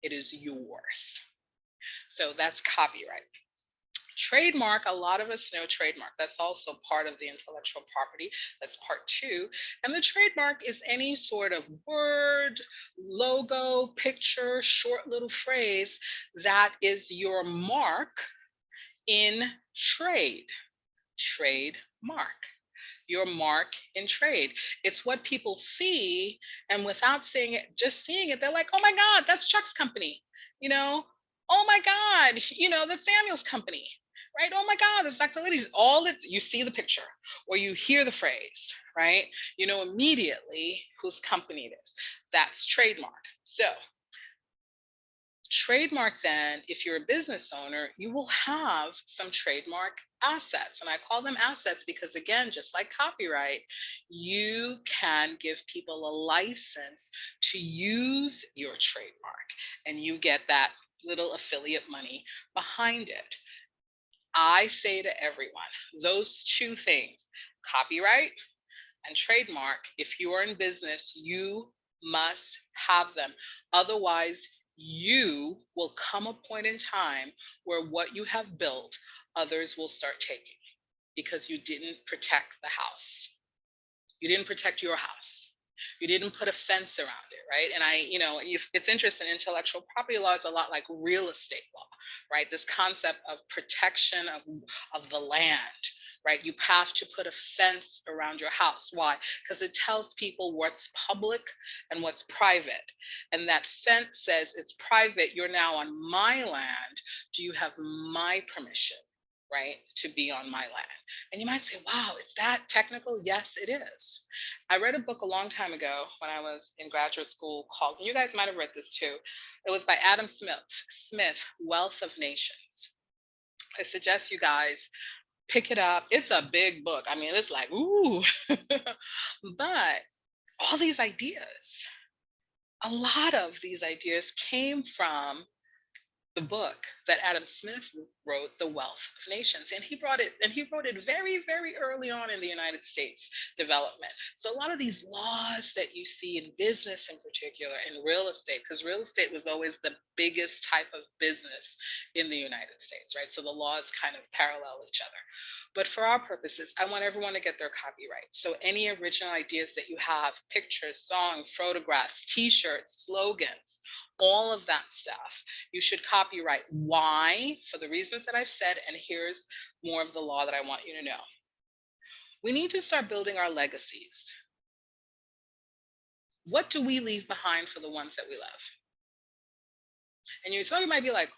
It is yours. So that's copyright. Trademark, a lot of us know trademark. That's also part of the intellectual property. That's part 2. And the trademark is any sort of word, logo, picture, short little phrase that is your mark in trade. Trademark. Your mark in trade. It's what people see, and without seeing it, just seeing it, they're like, oh my God, that's Chuck's company. You know, oh my God, you know, that's Samuel's company. Right? Oh my God, it's Dr. Lydie's. All that you see the picture or you hear the phrase, right? You know immediately whose company it is. That's trademark. So trademark, then, if you're a business owner, you will have some trademark assets. And I call them assets because, again, just like copyright, you can give people a license to use your trademark and you get that little affiliate money behind it. I say to everyone, those 2 things, copyright and trademark, if you are in business, you must have them. Otherwise, you will come a point in time where what you have built, others will start taking because you didn't protect the house. You didn't protect your house. You didn't put a fence around it, right? And you know, it's interesting, intellectual property law is a lot like real estate law, right? This concept of protection of the land, right? You have to put a fence around your house. Why? Because it tells people what's public and what's private. And that fence says it's private, you're now on my land. Do you have my permission, right, to be on my land? And you might say, wow, is that technical? Yes, it is. I read a book a long time ago when I was in graduate school called, and you guys might have read this too. It was by Adam Smith, Wealth of Nations. I suggest you guys pick it up. It's a big book. I mean, it's like, ooh, but all these ideas, a lot of these ideas came from the book that Adam Smith wrote, The Wealth of Nations. And he wrote it very, very early on in the United States development. So a lot of these laws that you see in business in particular, in real estate, because real estate was always the biggest type of business in the United States, right? So the laws kind of parallel each other. But for our purposes, I want everyone to get their copyright. So any original ideas that you have, pictures, songs, photographs, t-shirts, slogans, all of that stuff, you should copyright. Why? For the reasons that I've said, and here's more of the law that I want you to know. We need to start building our legacies. What do we leave behind for the ones that we love? And some of you might be like,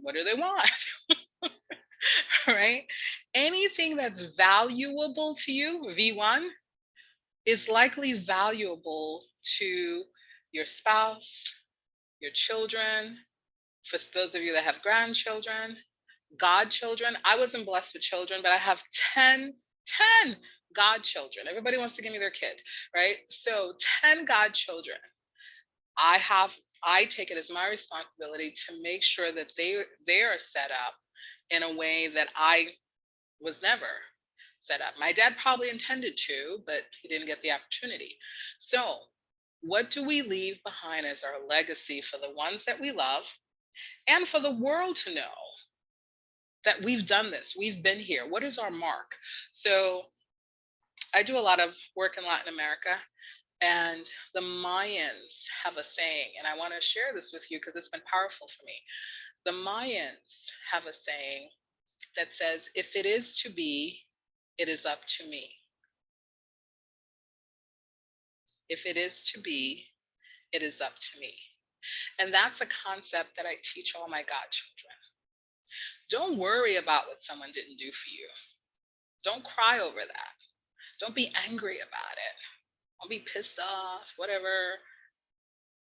what do they want? Right? Anything that's valuable to you, V1, is likely valuable to your spouse, your children, For those of you that have grandchildren, godchildren, I wasn't blessed with children, but I have 10 godchildren. Everybody wants to give me their kid, right? So 10 godchildren. I take it as my responsibility to make sure that they are set up in a way that I was never set up. My dad probably intended to, but he didn't get the opportunity. So what do we leave behind as our legacy for the ones that we love and for the world to know that we've done this, we've been here? What is our mark? So I do a lot of work in Latin America, and the Mayans have a saying, and I want to share this with you because it's been powerful for me. The Mayans have a saying that says, if it is to be, it is up to me. If it is to be, it is up to me. And that's a concept that I teach all my godchildren. Don't worry about what someone didn't do for you. Don't cry over that. Don't be angry about it. Don't be pissed off, whatever.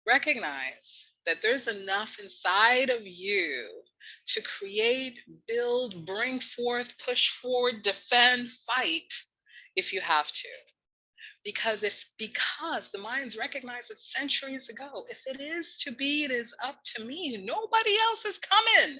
Recognize that there's enough inside of you to create, build, bring forth, push forward, defend, fight if you have to. Because the Mayans recognized it centuries ago, if it is to be, it is up to me. Nobody else is coming.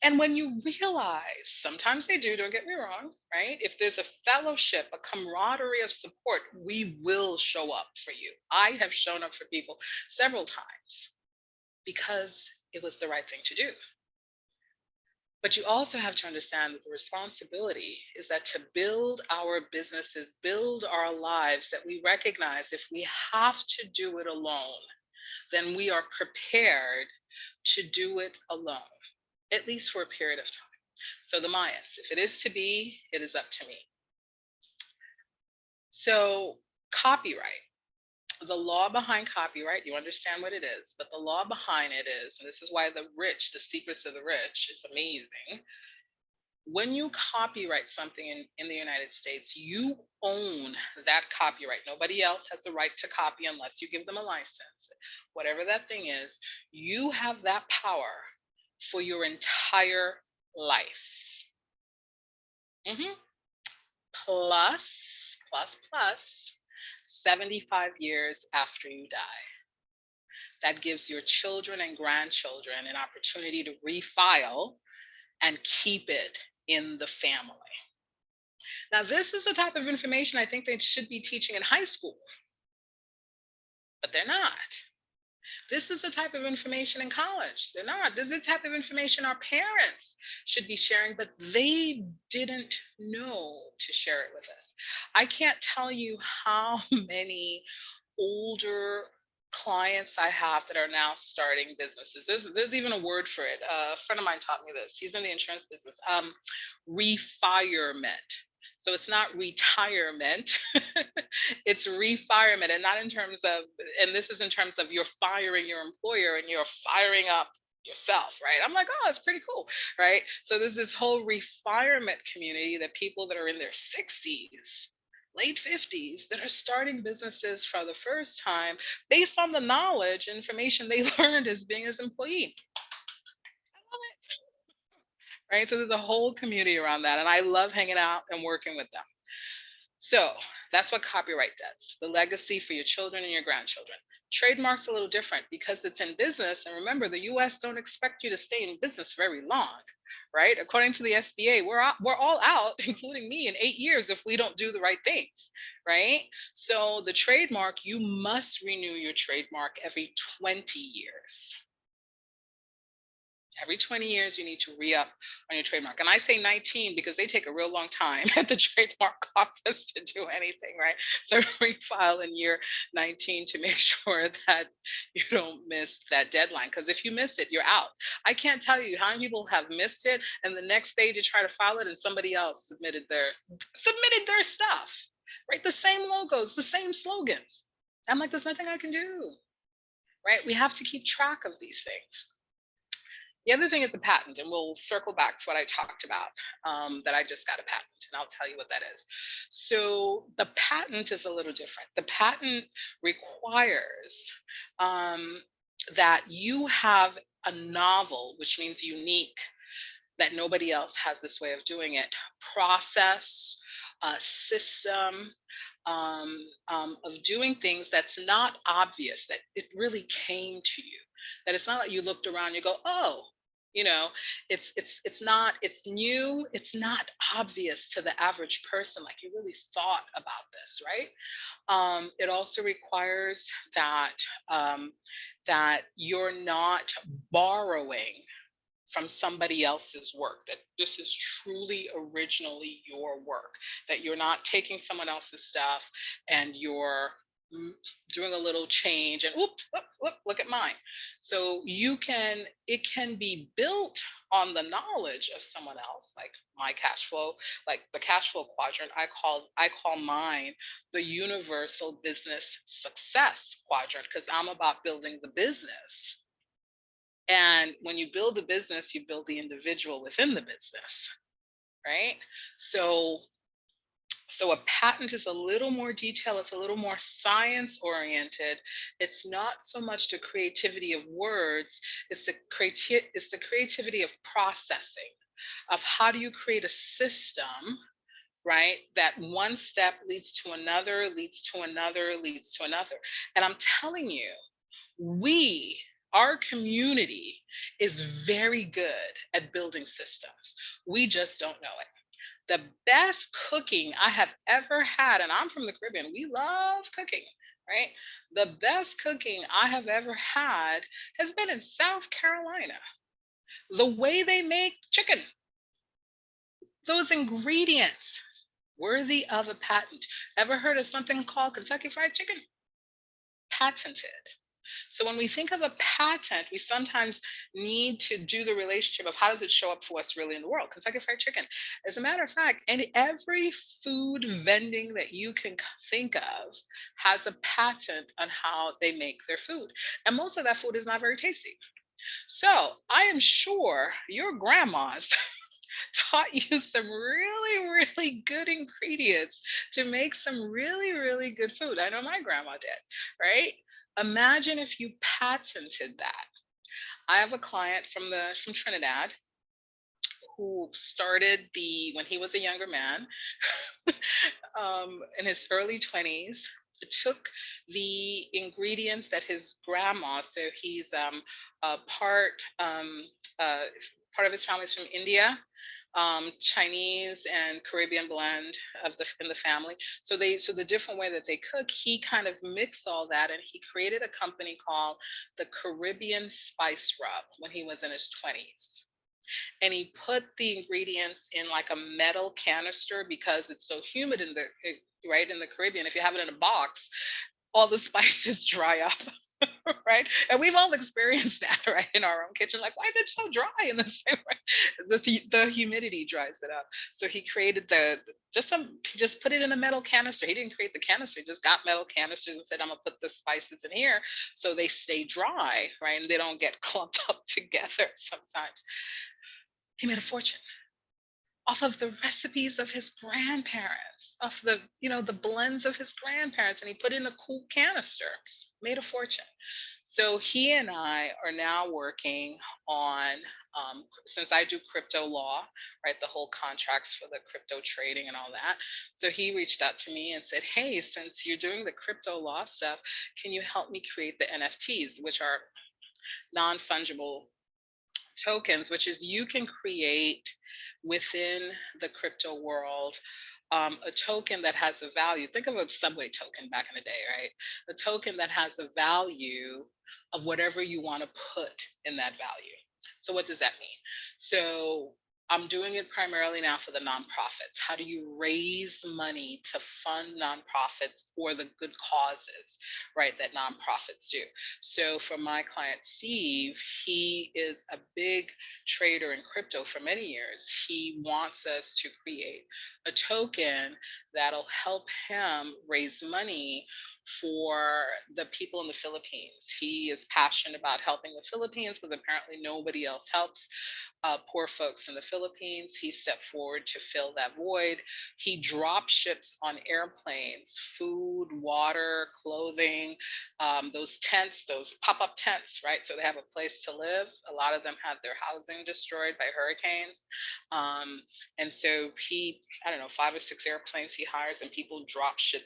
And when you realize, sometimes they do, don't get me wrong, right? If there's a fellowship, a camaraderie of support, we will show up for you. I have shown up for people several times because it was the right thing to do. But you also have to understand that the responsibility is that to build our businesses, build our lives, that we recognize if we have to do it alone, then we are prepared to do it alone, at least for a period of time. So the Mayans, if it is to be, it is up to me. So copyright, the law behind copyright, you understand what it is, but the law behind it is, and this is why the secrets of the rich is amazing. When you copyright something in the United States, you own that copyright. Nobody else has the right to copy unless you give them a license. Whatever that thing is, you have that power for your entire life. Plus 75 years after you die. That gives your children and grandchildren an opportunity to refile and keep it in the family. Now, this is the type of information I think they should be teaching in high school, but they're not. This is the type of information in college. They're not. This is the type of information our parents should be sharing, but they didn't know to share it with us. I can't tell you how many older clients I have that are now starting businesses. There's even a word for it. A friend of mine taught me this. He's in the insurance business. Refirement. So it's not retirement, it's refirement, and not in terms of, and this is in terms of you're firing your employer and you're firing up yourself, right? I'm like, oh, it's pretty cool, right? So there's this whole refirement community that people that are in their 60s, late 50s, that are starting businesses for the first time based on the knowledge, information they learned as being as employee. I love it. Right? So there's a whole community around that, and I love hanging out and working with them. So that's what copyright does, the legacy for your children and your grandchildren. Trademark's a little different because it's in business. And remember, the US don't expect you to stay in business very long, right? According to the SBA, we're all out, including me, in 8 years if we don't do the right things, right? So the trademark, you must renew your trademark every 20 years. Every 20 years, you need to re-up on your trademark. And I say 19 because they take a real long time at the trademark office to do anything, right? So refile in year 19 to make sure that you don't miss that deadline. Because if you miss it, you're out. I can't tell you how many people have missed it, and the next day to try to file it, and somebody else submitted their stuff, right? The same logos, the same slogans. I'm like, there's nothing I can do, right? We have to keep track of these things. The other thing is the patent, and we'll circle back to what I talked about, that I just got a patent, and I'll tell you what that is. So the patent is a little different. The patent requires that you have a novel, which means unique, that nobody else has this way of doing it, process, system, of doing things that's not obvious, that it really came to you, that it's not like you looked around, you go, oh, you know, it's not, it's new, it's not obvious to the average person, like you really thought about this, right? It also requires that that you're not borrowing from somebody else's work, that this is truly originally your work, that you're not taking someone else's stuff and you're mm, doing a little change and look at mine. So you can, it can be built on the knowledge of someone else, like my cash flow, like the cash flow quadrant. I call mine the universal business success quadrant, because I'm about building the business, and when you build a business, you build the individual within the business, right? So, so a patent is a little more detailed, it's a little more science oriented. It's not so much the creativity of words, it's the creativity of processing, of how do you create a system, right? That one step leads to another, leads to another, leads to another. And I'm telling you, we, our community is very good at building systems. We just don't know it. The best cooking I have ever had, and I'm from the Caribbean, we love cooking, right? The best cooking I have ever had has been in South Carolina. The way they make chicken, those ingredients, worthy of a patent. Ever heard of something called Kentucky Fried Chicken? Patented. So when we think of a patent, we sometimes need to do the relationship of how does it show up for us really in the world? Kentucky Fried Chicken. As a matter of fact, and every food vending that you can think of has a patent on how they make their food. And most of that food is not very tasty. So I am sure your grandmas taught you some really, really good ingredients to make some really, really good food. I know my grandma did, right? Imagine if you patented that. I have a client from Trinidad who started the when he was a younger man, in his early 20s, took the ingredients that his grandma, so he's part uh, part of his family is from India, Chinese and Caribbean blend of the in the family. So the different way that they cook, he kind of mixed all that and he created a company called the Caribbean Spice Rub when he was in his 20s, and he put the ingredients in like a metal canister because it's so humid in the right in the Caribbean. If you have it in a box, all the spices dry up. Right, and we've all experienced that, right, in our own kitchen, like why is it so dry in the same way? The humidity dries it up. So he created he just put it in a metal canister. He didn't create the canister, he just got metal canisters and said, I'm gonna put the spices in here so they stay dry, right, and they don't get clumped up together sometimes. He made a fortune off of the recipes of his grandparents, off the, the blends of his grandparents, and he put in a cool canister, made a fortune. So he and I are now working on, since I do crypto law, right, the whole contracts for the crypto trading and all that. So he reached out to me and said, hey, since you're doing the crypto law stuff, can you help me create the NFTs, which are non-fungible tokens, which is you can create within the crypto world a token that has a value. Think of a subway token back in the day, right? A token that has a value of whatever you want to put in that value. So what does that mean? So I'm doing it primarily now for the nonprofits. How do you raise money to fund nonprofits for the good causes, right, that nonprofits do? So for my client, Steve, he is a big trader in crypto for many years. He wants us to create a token that'll help him raise money for the people in the Philippines. He is passionate about helping the Philippines because apparently nobody else helps poor folks in the Philippines. He stepped forward to fill that void. He drop ships on airplanes, food, water, clothing, those tents, those pop-up tents, right? So they have a place to live. A lot of them had their housing destroyed by hurricanes. And so he, I don't know, 5 or 6 airplanes he hires, and people drop ship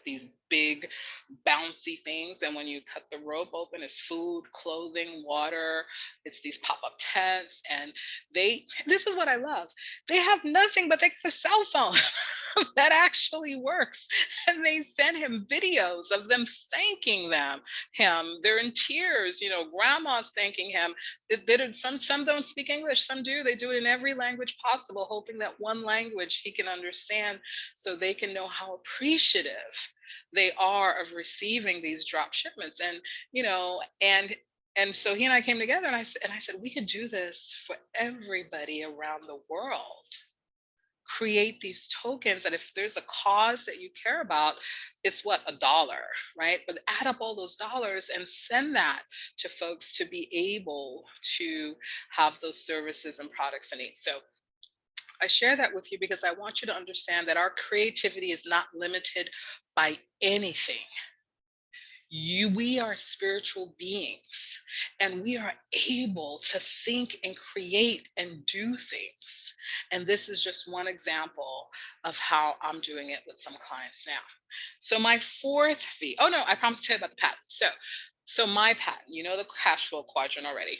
these big bouncy things, and when you cut the rope open, it's food, clothing, water. It's these pop-up tents, and this is what I love, they have nothing but a cell phone that actually works, and they send him videos of them thanking him. They're in tears, grandma's thanking him. Some don't speak English, some do. They do it in every language possible, hoping that one language he can understand so they can know how appreciative they are of receiving these drop shipments. And so he and I came together, and I said, we could do this for everybody around the world. Create these tokens that if there's a cause that you care about, it's what, $1, right? But add up all those dollars and send that to folks to be able to have those services and products and needs. So I share that with you because I want you to understand that our creativity is not limited by anything. We are spiritual beings, and we are able to think and create and do things. And this is just one example of how I'm doing it with some clients now. So my 4th fee, oh no, I promised to tell you about the patent. So my patent, the cash flow quadrant already.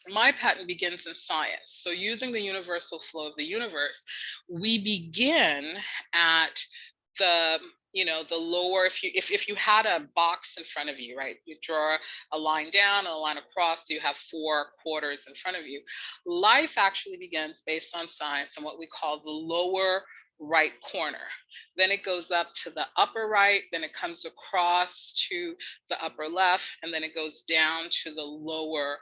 My patent begins in science. So using the universal flow of the universe, we begin at the lower, if you had a box in front of you, right? You draw a line down, a line across, you have 4 quarters in front of you. Life actually begins based on science and what we call the lower right corner. Then it goes up to the upper right, then it comes across to the upper left, and then it goes down to the lower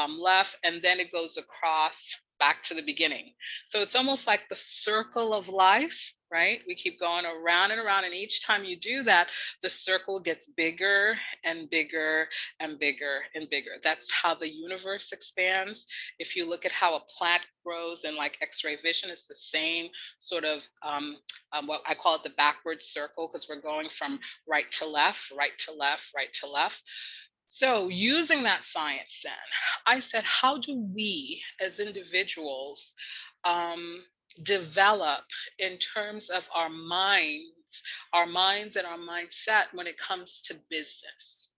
left, and then it goes across back to the beginning. So it's almost like the circle of life, right? We keep going around and around, and each time you do that, the circle gets bigger and bigger and bigger and bigger. That's how the universe expands. If you look at how a plant grows in like X-ray vision, it's the same sort of what I call it the backward circle, because we're going from right to left, right to left, right to left. So using that science, then I said, how do we as individuals develop in terms of our minds and our mindset when it comes to business?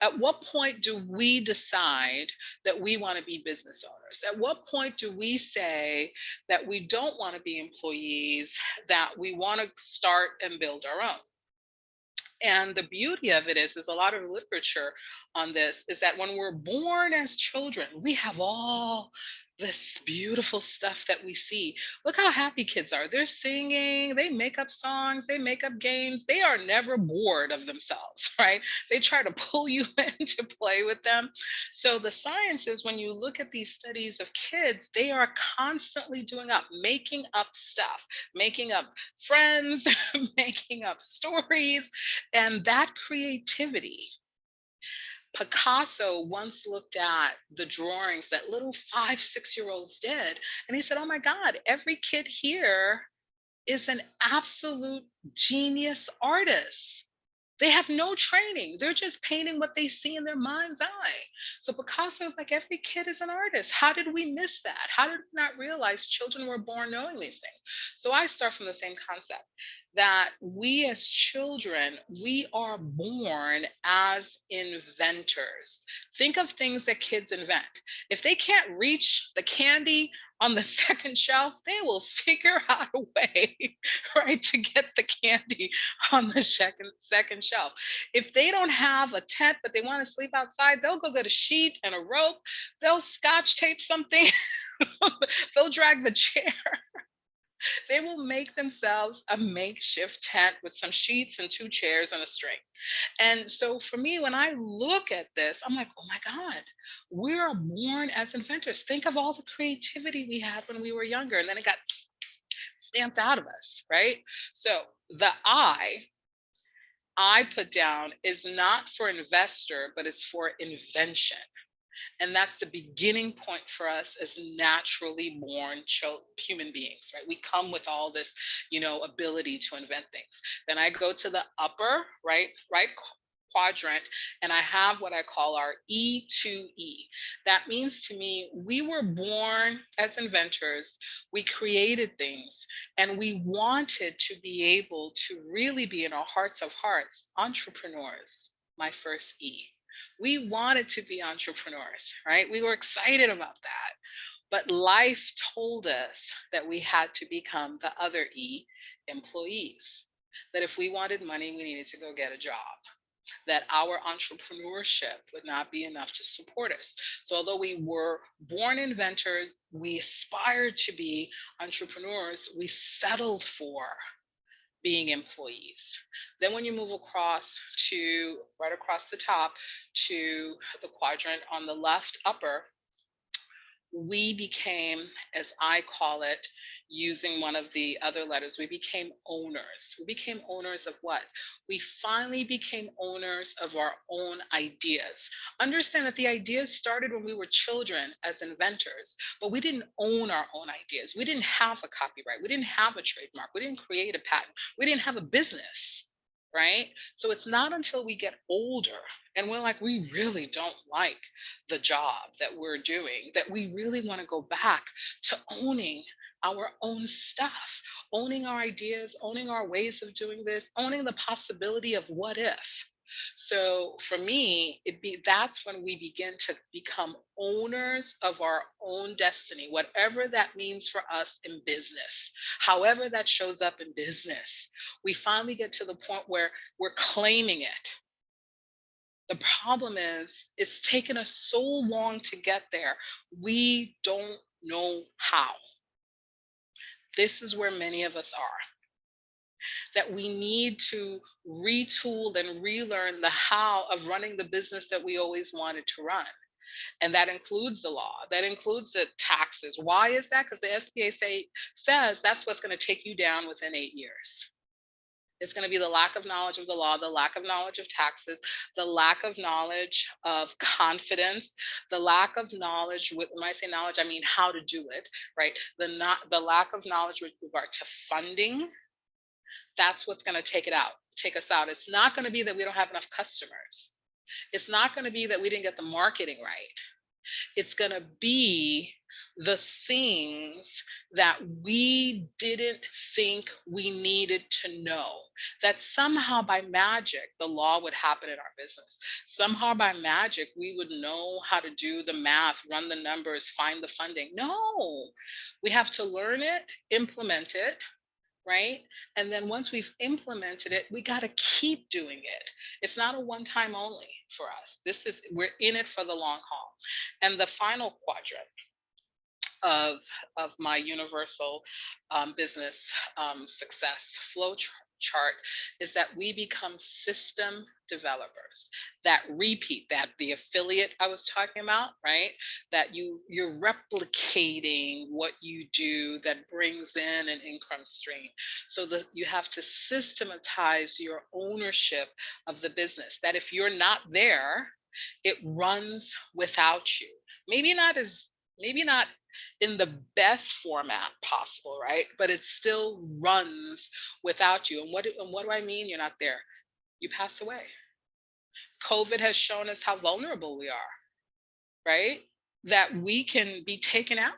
At what point do we decide that we want to be business owners? At what point do we say that we don't want to be employees, that we want to start and build our own? And the beauty of it is a lot of literature on this is that when we're born as children, we have all this beautiful stuff that we see. Look how happy kids are. They're singing, they make up songs, they make up games. They are never bored of themselves, right? They try to pull you in to play with them. So the science is when you look at these studies of kids, they are constantly making up stuff, making up friends, making up stories. And that creativity, Picasso once looked at the drawings that little 5, 6-year-olds did, and he said, oh my God, every kid here is an absolute genius artist. They have no training. They're just painting what they see in their mind's eye. So Picasso is like, every kid is an artist. How did we miss that? How did we not realize children were born knowing these things? So I start from the same concept that we as children, we are born as inventors. Think of things that kids invent. If they can't reach the candy on the second shelf, they will figure out a way, right, to get the candy on the second shelf. If they don't have a tent, but they want to sleep outside, they'll go get a sheet and a rope. They'll scotch tape something. They'll drag the chair. They will make themselves a makeshift tent with some sheets and 2 chairs and a string. And so for me, when I look at this, I'm like, oh my God, we are born as inventors. Think of all the creativity we had when we were younger, and then it got stamped out of us, right? So the I I put down is not for investor, but it's for invention. And that's the beginning point for us as naturally born human beings, right? We come with all this, ability to invent things. Then I go to the upper right quadrant, and I have what I call our E2E. That means to me, we were born as inventors, we created things, and we wanted to be able to really be, in our hearts of hearts, entrepreneurs. My first E. We wanted to be entrepreneurs, right? We were excited about that. But life told us that we had to become the other E, employees. That if we wanted money, we needed to go get a job. That our entrepreneurship would not be enough to support us. So although we were born inventors, we aspired to be entrepreneurs, we settled for being employees. Then when you move across to right across the top to the quadrant on the left upper, we became, as I call it, using one of the other letters, we became owners. We became owners of what? We finally became owners of our own ideas. Understand that the ideas started when we were children as inventors, but we didn't own our own ideas. We didn't have a copyright. We didn't have a trademark. We didn't create a patent. We didn't have a business, right? So it's not until we get older and we're like, we really don't like the job that we're doing, that we really want to go back to owning our own stuff, owning our ideas, owning our ways of doing this, owning the possibility of what if. So for me, that's when we begin to become owners of our own destiny, whatever that means for us in business, however that shows up in business. We finally get to the point where we're claiming it. The problem is, it's taken us so long to get there. We don't know how. This is where many of us are. That we need to retool and relearn the how of running the business that we always wanted to run. And that includes the law, that includes the taxes. Why is that? Because the SBA says that's what's going to take you down within 8 years. It's going to be the lack of knowledge of the law, the lack of knowledge of taxes, the lack of knowledge of confidence, the lack of knowledge, when I say knowledge, I mean how to do it, right? The lack of knowledge with regard to funding. That's what's going to take us out. It's not going to be that we don't have enough customers. It's not going to be that we didn't get the marketing right. It's going to be the things that we didn't think we needed to know, that somehow by magic, the law would happen in our business. Somehow by magic, we would know how to do the math, run the numbers, find the funding. No, we have to learn it, implement it, right? And then once we've implemented it, we got to keep doing it. It's not a one-time only for us. We're in it for the long haul. And the final quadrant of my universal business success flow chart is that we become system developers that repeat, that the affiliate I was talking about, right? That you're replicating what you do that brings in an income stream. So that you have to systematize your ownership of the business, that if you're not there, it runs without you. Maybe not in the best format possible, right? But it still runs without you. And what do I mean you're not there? You pass away. COVID has shown us how vulnerable we are, right? That we can be taken out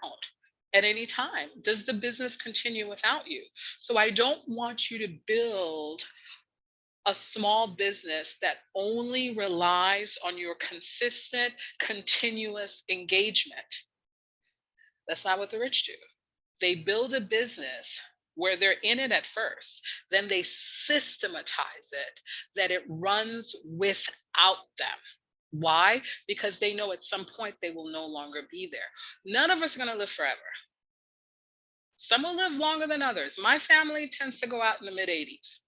at any time. Does the business continue without you? So I don't want you to build a small business that only relies on your consistent, continuous engagement. That's not what the rich do. They build a business where they're in it at first, then they systematize it, that it runs without them. Why? Because they know at some point they will no longer be there. None of us are going to live forever. Some will live longer than others. My family tends to go out in the mid 80s.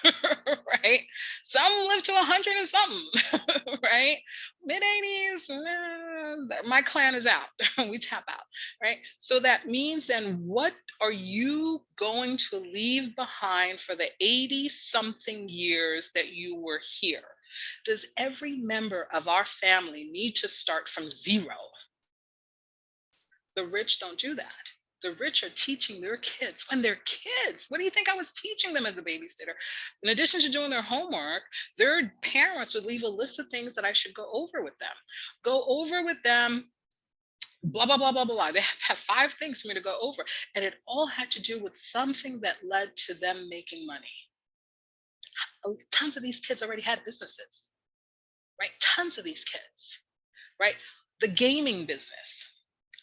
right? Some live to 100 and something, right? Mid 80s, my clan is out. We tap out, right? So that means then what are you going to leave behind for the 80 something years that you were here? Does every member of our family need to start from zero? The rich don't do that. The rich are teaching their kids when they're kids. What do you think I was teaching them as a babysitter? In addition to doing their homework, their parents would leave a list of things that I should go over with them. Go over with them, blah, blah, blah, blah, blah. They have 5 things for me to go over. And it all had to do with something that led to them making money. Tons of these kids already had businesses, right? Tons of these kids, right? The gaming business.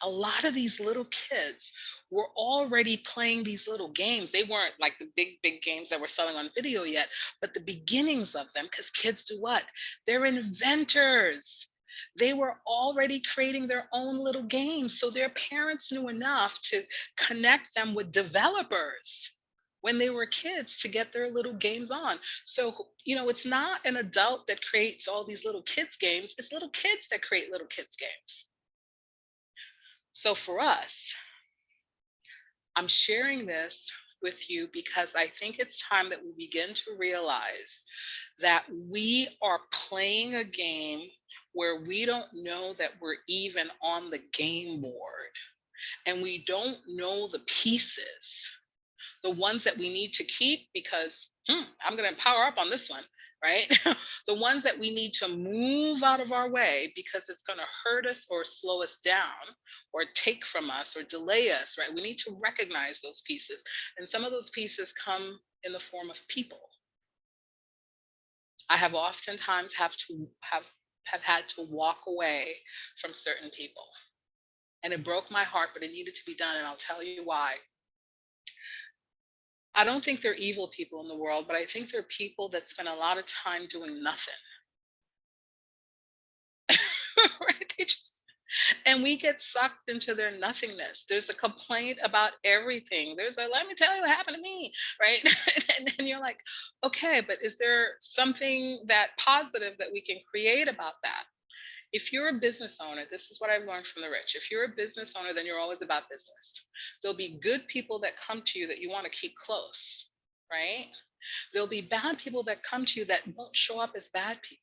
A lot of these little kids were already playing these little games. They weren't like the big games that were selling on video yet, but the beginnings of them, because kids do what? They're inventors. They were already creating their own little games. So their parents knew enough to connect them with developers when they were kids to get their little games on. So, it's not an adult that creates all these little kids games. It's little kids that create little kids games. So for us, I'm sharing this with you because I think it's time that we begin to realize that we are playing a game where we don't know that we're even on the game board and we don't know the pieces, the ones that we need to keep because I'm going to power up on this one, right? The ones that we need to move out of our way because it's going to hurt us or slow us down or take from us or delay us, right? We need to recognize those pieces. And some of those pieces come in the form of people. I have oftentimes have had to walk away from certain people. And it broke my heart, but it needed to be done. And I'll tell you why. I don't think they're evil people in the world, but I think they're people that spend a lot of time doing nothing. Right? And we get sucked into their nothingness. There's a complaint about everything. There's a, let me tell you what happened to me, right? And you're like, okay, but is there something that positive that we can create about that? If you're a business owner, this is what I've learned from the rich. If you're a business owner, then you're always about business. There'll be good people that come to you that you want to keep close, right? There'll be bad people that come to you that won't show up as bad people.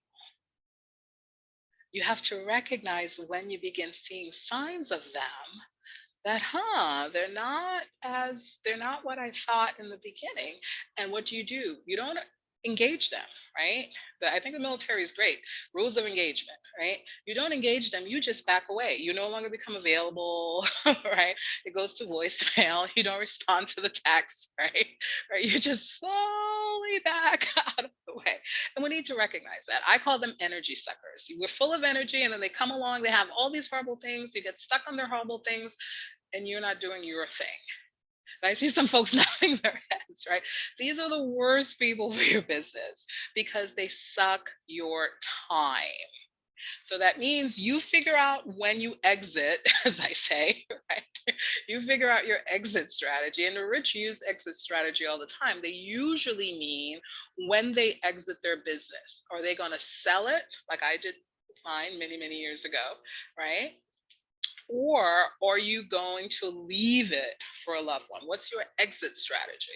You have to recognize when you begin seeing signs of them that, they're not what I thought in the beginning. And what do? You don't engage them, right? I think the military is great. Rules of engagement, right? You don't engage them, you just back away. You no longer become available, right? It goes to voicemail. You don't respond to the text, right? Right? You just slowly back out of the way. And we need to recognize that. I call them energy suckers. We're full of energy and then they come along, they have all these horrible things. You get stuck on their horrible things and you're not doing your thing. And I see some folks nodding their heads, right? These are the worst people for your business because they suck your time. So that means you figure out when you exit, as I say, right? You figure out your exit strategy. And the rich use exit strategy all the time. They usually mean when they exit their business. Are they going to sell it like I did mine many, many years ago, right? Or are you going to leave it for a loved one? What's your exit strategy?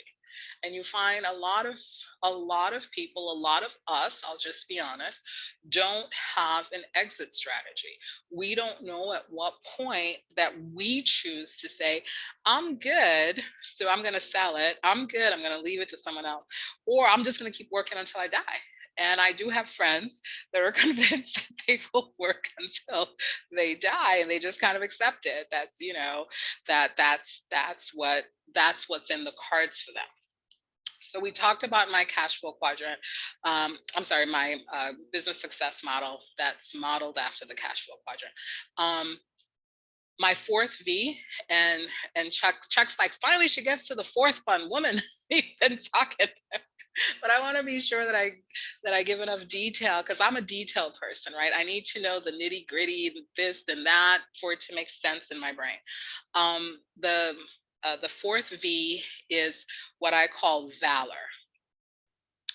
And you find a lot of people, a lot of us, I'll just be honest, don't have an exit strategy. We don't know at what point that we choose to say, I'm good, so I'm going to sell it. I'm good, I'm going to leave it to someone else. Or I'm just going to keep working until I die. And I do have friends that are convinced that they will work until they die, and they just kind of accept it. That's, that's what's in the cards for them. So we talked about my cash flow quadrant. My business success model that's modeled after the cash flow quadrant. My fourth V, and Chuck's like, finally she gets to the fourth one. Woman, we've been talking. But I want to be sure that I give enough detail because I'm a detailed person, right? I need to know the nitty gritty, this and that, for it to make sense in my brain. The fourth V is what I call valor.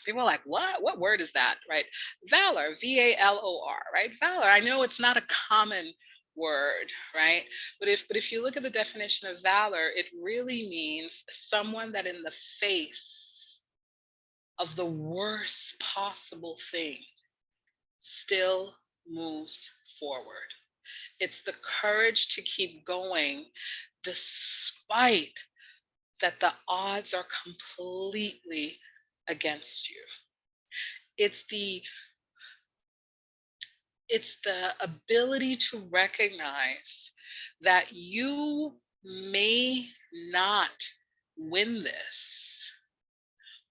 People are like, what word is that, right? Valor, VALOR, right? Valor, I know it's not a common word, right? But if you look at the definition of valor, it really means someone that in the face of the worst possible thing still moves forward. It's the courage to keep going despite that the odds are completely against you. It's the ability to recognize that you may not win this,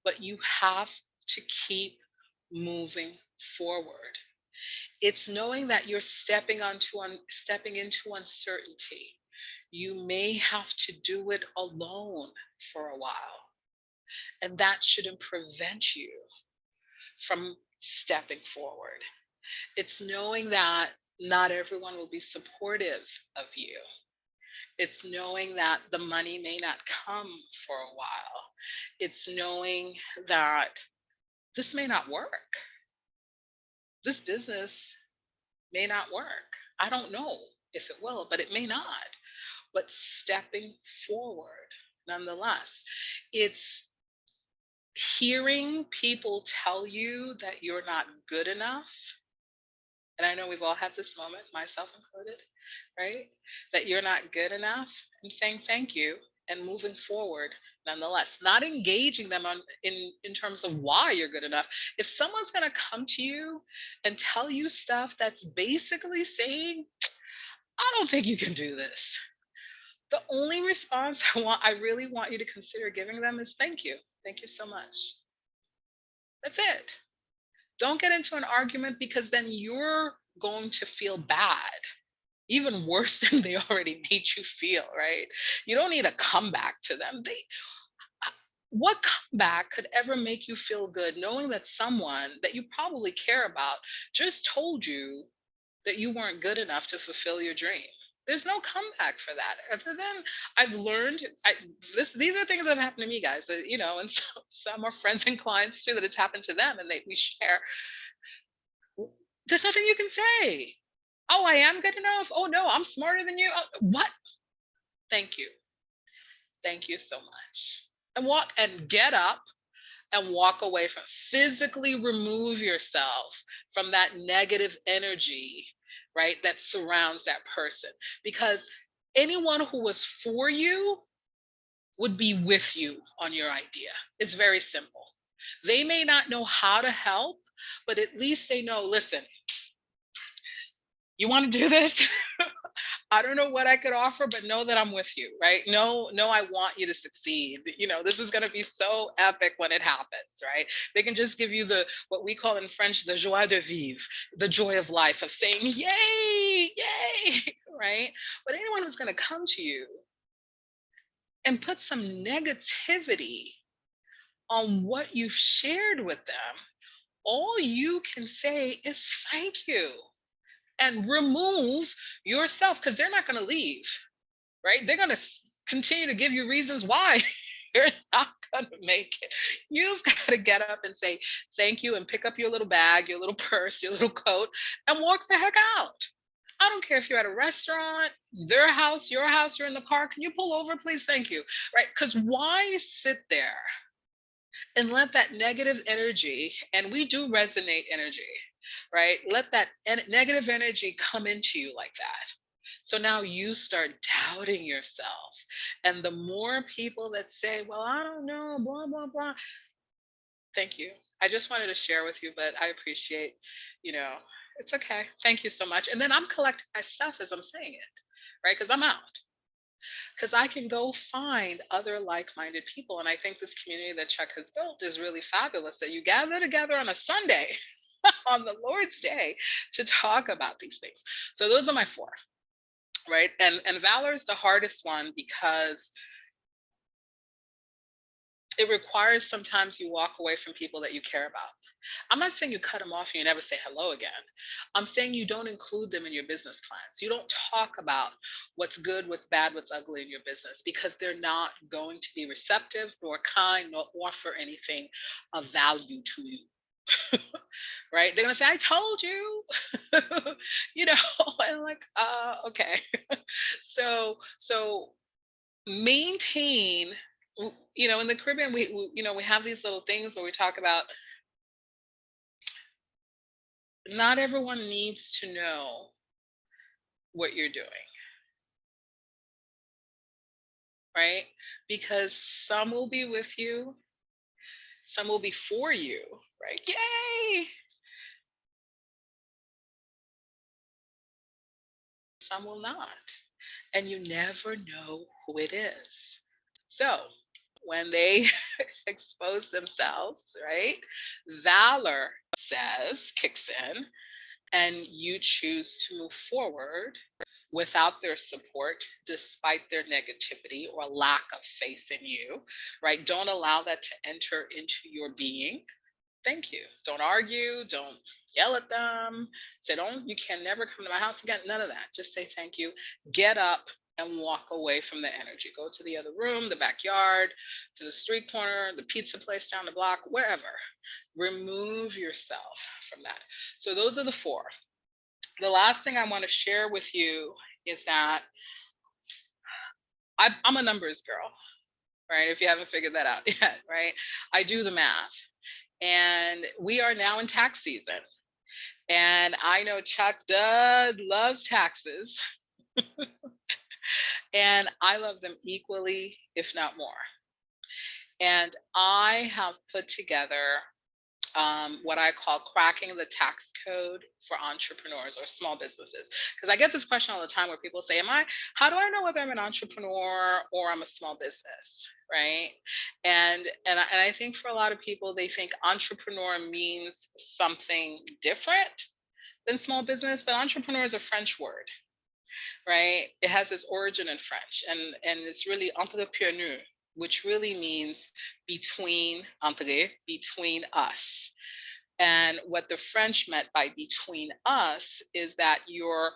but you have to keep moving forward. It's knowing that you're stepping into uncertainty. You may have to do it alone for a while, and that shouldn't prevent you from stepping forward. It's knowing that not everyone will be supportive of you. It's knowing that the money may not come for a while. It's knowing that this may not work. This business may not work. I don't know if it will, but it may not. But stepping forward nonetheless. It's hearing people tell you that you're not good enough. And I know we've all had this moment, myself included, right? That you're not good enough, and saying thank you and moving forward nonetheless, not engaging them in terms of why you're good enough. If someone's going to come to you and tell you stuff that's basically saying, I don't think you can do this, the only response I really want you to consider giving them is thank you. Thank you so much. That's it. Don't get into an argument, because then you're going to feel bad, even worse than they already made you feel, right? You don't need to come back to them. What comeback could ever make you feel good knowing that someone that you probably care about just told you that you weren't good enough to fulfill your dream? There's no comeback for that. Other than I've learned, these are things that have happened to me, guys. And some are friends and clients too that it's happened to them, and we share. There's nothing you can say. Oh, I am good enough. Oh no, I'm smarter than you. What? Thank you. Thank you so much. And get up and walk away from, physically remove yourself from that negative energy, right, that surrounds that person. Because anyone who was for you would be with you on your idea. It's very simple. They may not know how to help, but at least they know, listen, you want to do this? I don't know what I could offer, but know that I'm with you, right? No, I want you to succeed. This is going to be so epic when it happens, right? They can just give you what we call in French, the joie de vivre, the joy of life, of saying, yay, yay, right? But anyone who's going to come to you and put some negativity on what you've shared with them, all you can say is thank you. And remove yourself, because they're not going to leave, right? They're going to continue to give you reasons why you're not going to make it. You've got to get up and say thank you, and pick up your little bag, your little purse, your little coat, and walk the heck out. I don't care if you're at a restaurant, their house, your house, you're in the car. Can you pull over, please? Thank you, right? Because why sit there and let that negative energy, and we do resonate energy, right? Let that negative energy come into you like that. So now you start doubting yourself. And the more people that say, well, I don't know, blah, blah, blah. Thank you. I just wanted to share with you, but I appreciate, it's okay. Thank you so much. And then I'm collecting my stuff as I'm saying it, right? Because I'm out. Because I can go find other like-minded people. And I think this community that Chuck has built is really fabulous, that you gather together on a Sunday on the Lord's Day to talk about these things. So those are my 4, right? And valor is the hardest one, because it requires sometimes you walk away from people that you care about. I'm not saying you cut them off and you never say hello again. I'm saying you don't include them in your business plans. You don't talk about what's good, what's bad, what's ugly in your business, because they're not going to be receptive nor kind nor offer anything of value to you. Right? They're gonna say, I told you, you know, and I'm like, okay. So maintain, you know, in the Caribbean, you know, we have these little things where we talk about not everyone needs to know what you're doing, right? Because some will be with you, some will be for you, right? Yay! Some will not. And you never know who it is. So when they expose themselves, right? Valor kicks in, and you choose to move forward without their support, despite their negativity or lack of faith in you, right? Don't allow that to enter into your being. Thank you. Don't argue. Don't yell at them. Say, you can never come to my house again. None of that. Just say thank you. Get up and walk away from the energy. Go to the other room, the backyard, to the street corner, the pizza place down the block, wherever. Remove yourself from that. So those are the 4. The last thing I want to share with you is that I'm a numbers girl, right? If you haven't figured that out yet, right? I do the math. And we are now in tax season. And I know Chuck loves taxes. And I love them equally, if not more. And I have put together what I call cracking the tax code for entrepreneurs or small businesses. Because I get this question all the time where people say, how do I know whether I'm an entrepreneur or I'm a small business? Right. And I think for a lot of people, they think entrepreneur means something different than small business, but entrepreneur is a French word, right? It has its origin in French, and it's really entrepreneur, which really means between us. And what the French meant by between us is that you're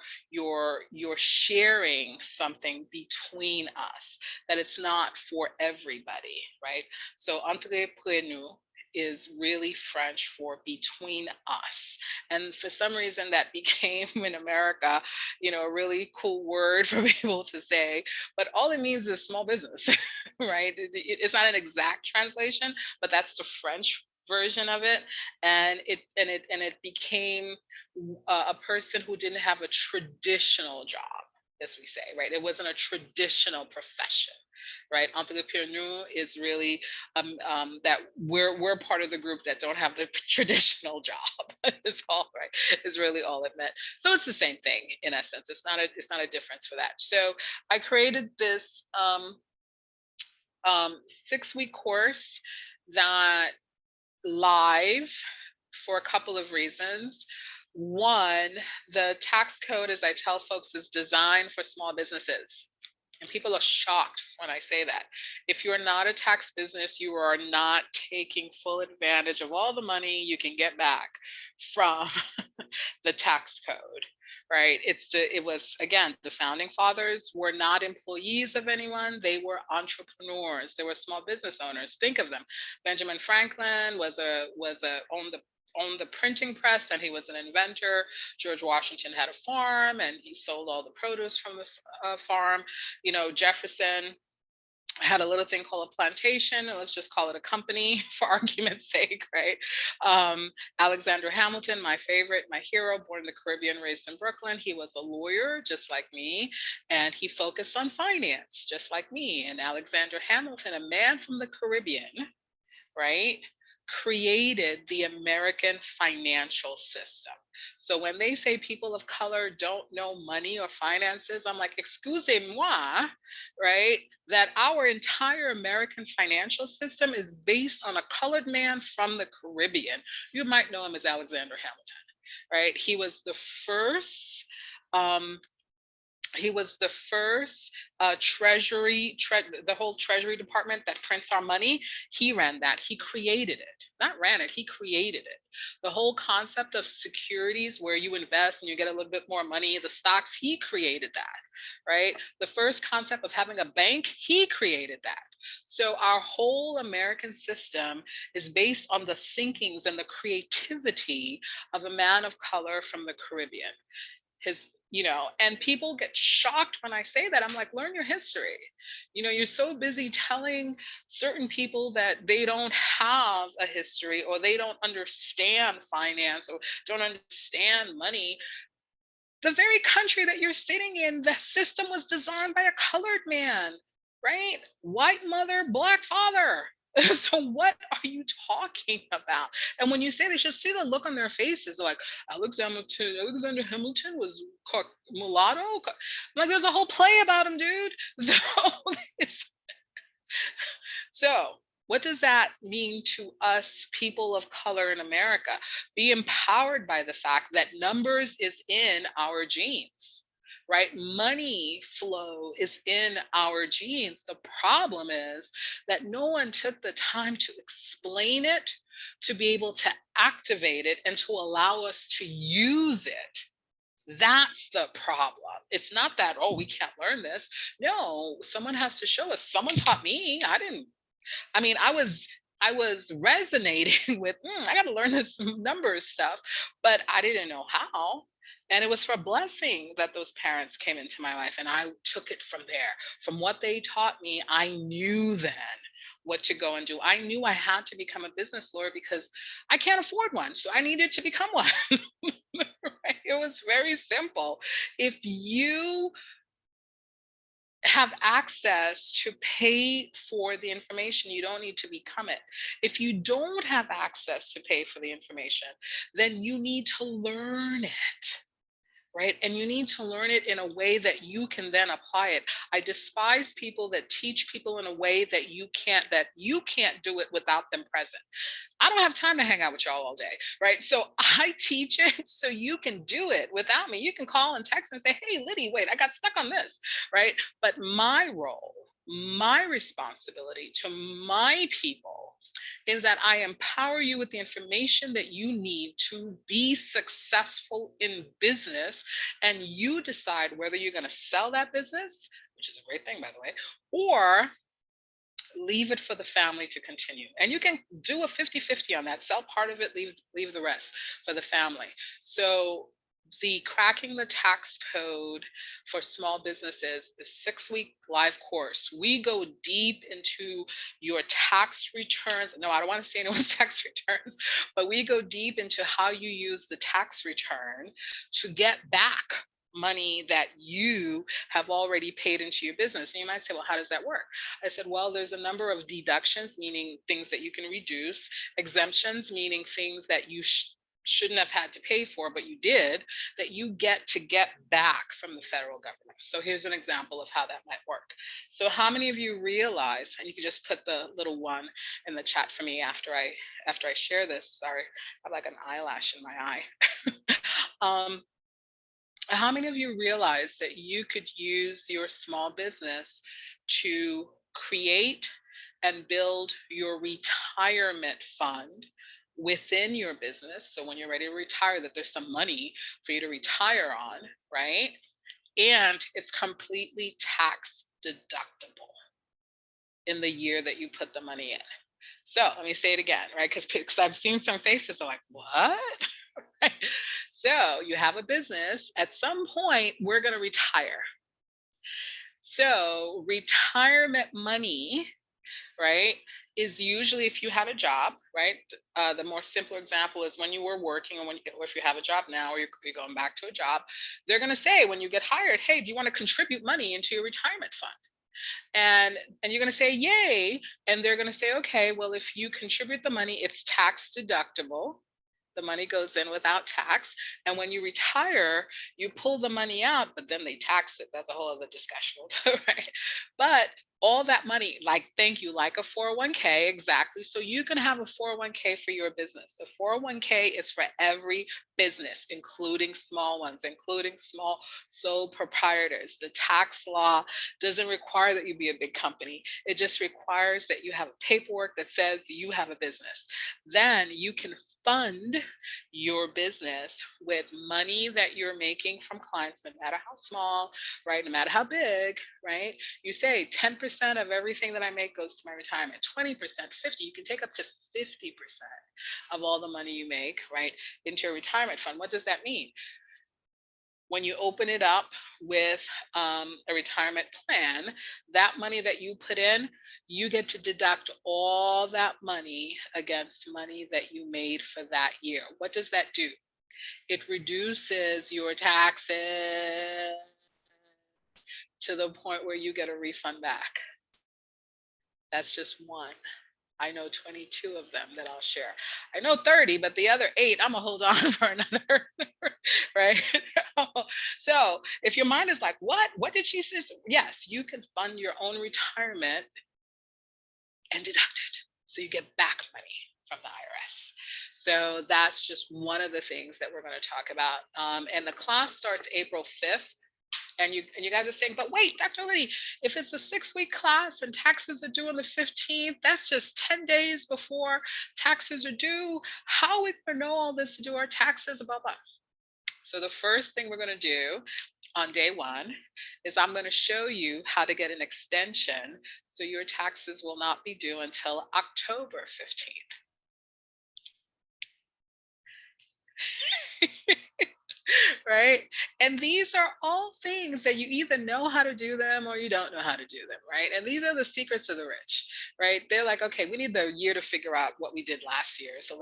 sharing something between us, that it's not for everybody, right? So entrepreneur is really French for between us. And for some reason that became in America, you know, a really cool word for people to say, but all it means is small business, right? It's not an exact translation, but that's the French version of it. And it became a person who didn't have a traditional job, as we say, right? It wasn't a traditional profession, right? Entrepreneur is really that we're part of the group that don't have the traditional job. Is all right. Is really all it meant. So it's the same thing in essence. It's not a difference for that. So I created this 6-week course that live for a couple of reasons. One, the tax code, as I tell folks, is designed for small businesses. And people are shocked when I say that. If you're not a tax business, you are not taking full advantage of all the money you can get back from the tax code, right? It was, again, the founding fathers were not employees of anyone. They were entrepreneurs. They were small business owners. Think of them. Benjamin Franklin owned the printing press, and he was an inventor. George Washington had a farm, and he sold all the produce from the farm. You know, Jefferson had a little thing called a plantation, and let's just call it a company for argument's sake, right? Alexander Hamilton, my favorite, my hero, born in the Caribbean, raised in Brooklyn. He was a lawyer, just like me, and he focused on finance, just like me. And Alexander Hamilton, a man from the Caribbean, right, created the American financial system. So when they say people of color don't know money or finances, I'm like, excusez-moi, right? That our entire American financial system is based on a colored man from the Caribbean. You might know him as Alexander Hamilton, right? He was the first He was the first the whole treasury department that prints our money. He ran that. He created it. Not ran it, he created it. The whole concept of securities where you invest and you get a little bit more money, the stocks, he created that, right? The first concept of having a bank, he created that. So our whole American system is based on the thinkings and the creativity of a man of color from the Caribbean. And people get shocked when I say that. I'm like, learn your history. You're so busy telling certain people that they don't have a history, or they don't understand finance, or don't understand money. The very country that you're sitting in, the system was designed by a colored man, right? White mother, black father. So what are you talking about? And when you say this, you'll see the look on their faces, like Alexander Hamilton was mulatto. I'm like, there's a whole play about him, dude. So what does that mean to us people of color in America? Be empowered by the fact that numbers is in our genes, right? Money flow is in our genes. The problem is that no one took the time to explain it, to be able to activate it, and to allow us to use it. That's the problem. It's not that, oh, we can't learn this. No, someone has to show us. Someone taught me. I was resonating with, I got to learn this numbers stuff, but I didn't know how. And it was for a blessing that those parents came into my life, and I took it from there. From what they taught me, I knew then what to go and do. I knew I had to become a business lawyer because I can't afford one. So I needed to become one. Right? It was very simple. If you have access to pay for the information, you don't need to become it. If you don't have access to pay for the information, then you need to learn it, right? And you need to learn it in a way that you can then apply it. I despise people that teach people in a way that you can't do it without them present. I don't have time to hang out with y'all all day, right? So I teach it so you can do it without me. You can call and text and say, hey, Lydie, wait, I got stuck on this, right? But my role, my responsibility to my people is that I empower you with the information that you need to be successful in business. And you decide whether you're going to sell that business, which is a great thing, by the way, or leave it for the family to continue. And you can do a 50-50 on that. Sell part of it, leave the rest for the family. So the Cracking the Tax Code for Small Businesses, the 6-week live course, we go deep into your tax returns. No, I don't want to say anyone's tax returns, but we go deep into how you use the tax return to get back money that you have already paid into your business. And you might say, well, how does that work? I said, well, there's a number of deductions, meaning things that you can reduce, exemptions, meaning things that you shouldn't have had to pay for, but you did, that you get back from the federal government. So here's an example of how that might work. So how many of you realize, and you can just put the little one in the chat for me after I share this, sorry, I have like an eyelash in my eye. How many of you realize that you could use your small business to create and build your retirement fund within your business? So when you're ready to retire, that there's some money for you to retire on, right? And it's completely tax deductible in the year that you put the money in. So let me say it again, right? Because I've seen some faces are like, what? Right? So you have a business, at some point, we're going to retire. So retirement money, right, is usually if you had a job, right? The more simpler example is when you were working, or if you have a job now, or you're going back to a job, they're going to say when you get hired, hey, do you want to contribute money into your retirement fund? And you're going to say, yay. And they're going to say, okay, well, if you contribute the money, it's tax deductible. The money goes in without tax. And when you retire, you pull the money out, but then they tax it. That's a whole other discussion, right? But all that money, like, thank you, like a 401k, exactly. So you can have a 401k for your business. The 401k is for every business, including small ones, including small sole proprietors. The tax law doesn't require that you be a big company. It just requires that you have a paperwork that says you have a business. Then you can fund your business with money that you're making from clients, no matter how small, right? No matter how big, right? You say 10% of everything that I make goes to my retirement, 20%, 50, you can take up to 50% of all the money you make, right, into your retirement fund. What does that mean? When you open it up with a retirement plan, that money that you put in, you get to deduct all that money against money that you made for that year. What does that do? It reduces your taxes to the point where you get a refund back. That's just one. I know 22 of them that I'll share. I know 30, but the other 8, I'm gonna hold on for another, right? So if your mind is like, what did she say? Yes, you can fund your own retirement and deduct it. So you get back money from the IRS. So that's just one of the things that we're going to talk about. And the class starts April 5th. And you guys are saying, but wait, Dr. Lydie, if it's a 6-week class and taxes are due on the 15th, that's just 10 days before taxes are due. How are we going to know all this to do our taxes, blah, blah. So the first thing we're going to do on day 1 is I'm going to show you how to get an extension so your taxes will not be due until October 15th. Right? And these are all things that you either know how to do them or you don't know how to do them, right? And these are the secrets of the rich, right? They're like, okay, we need the year to figure out what we did last year. So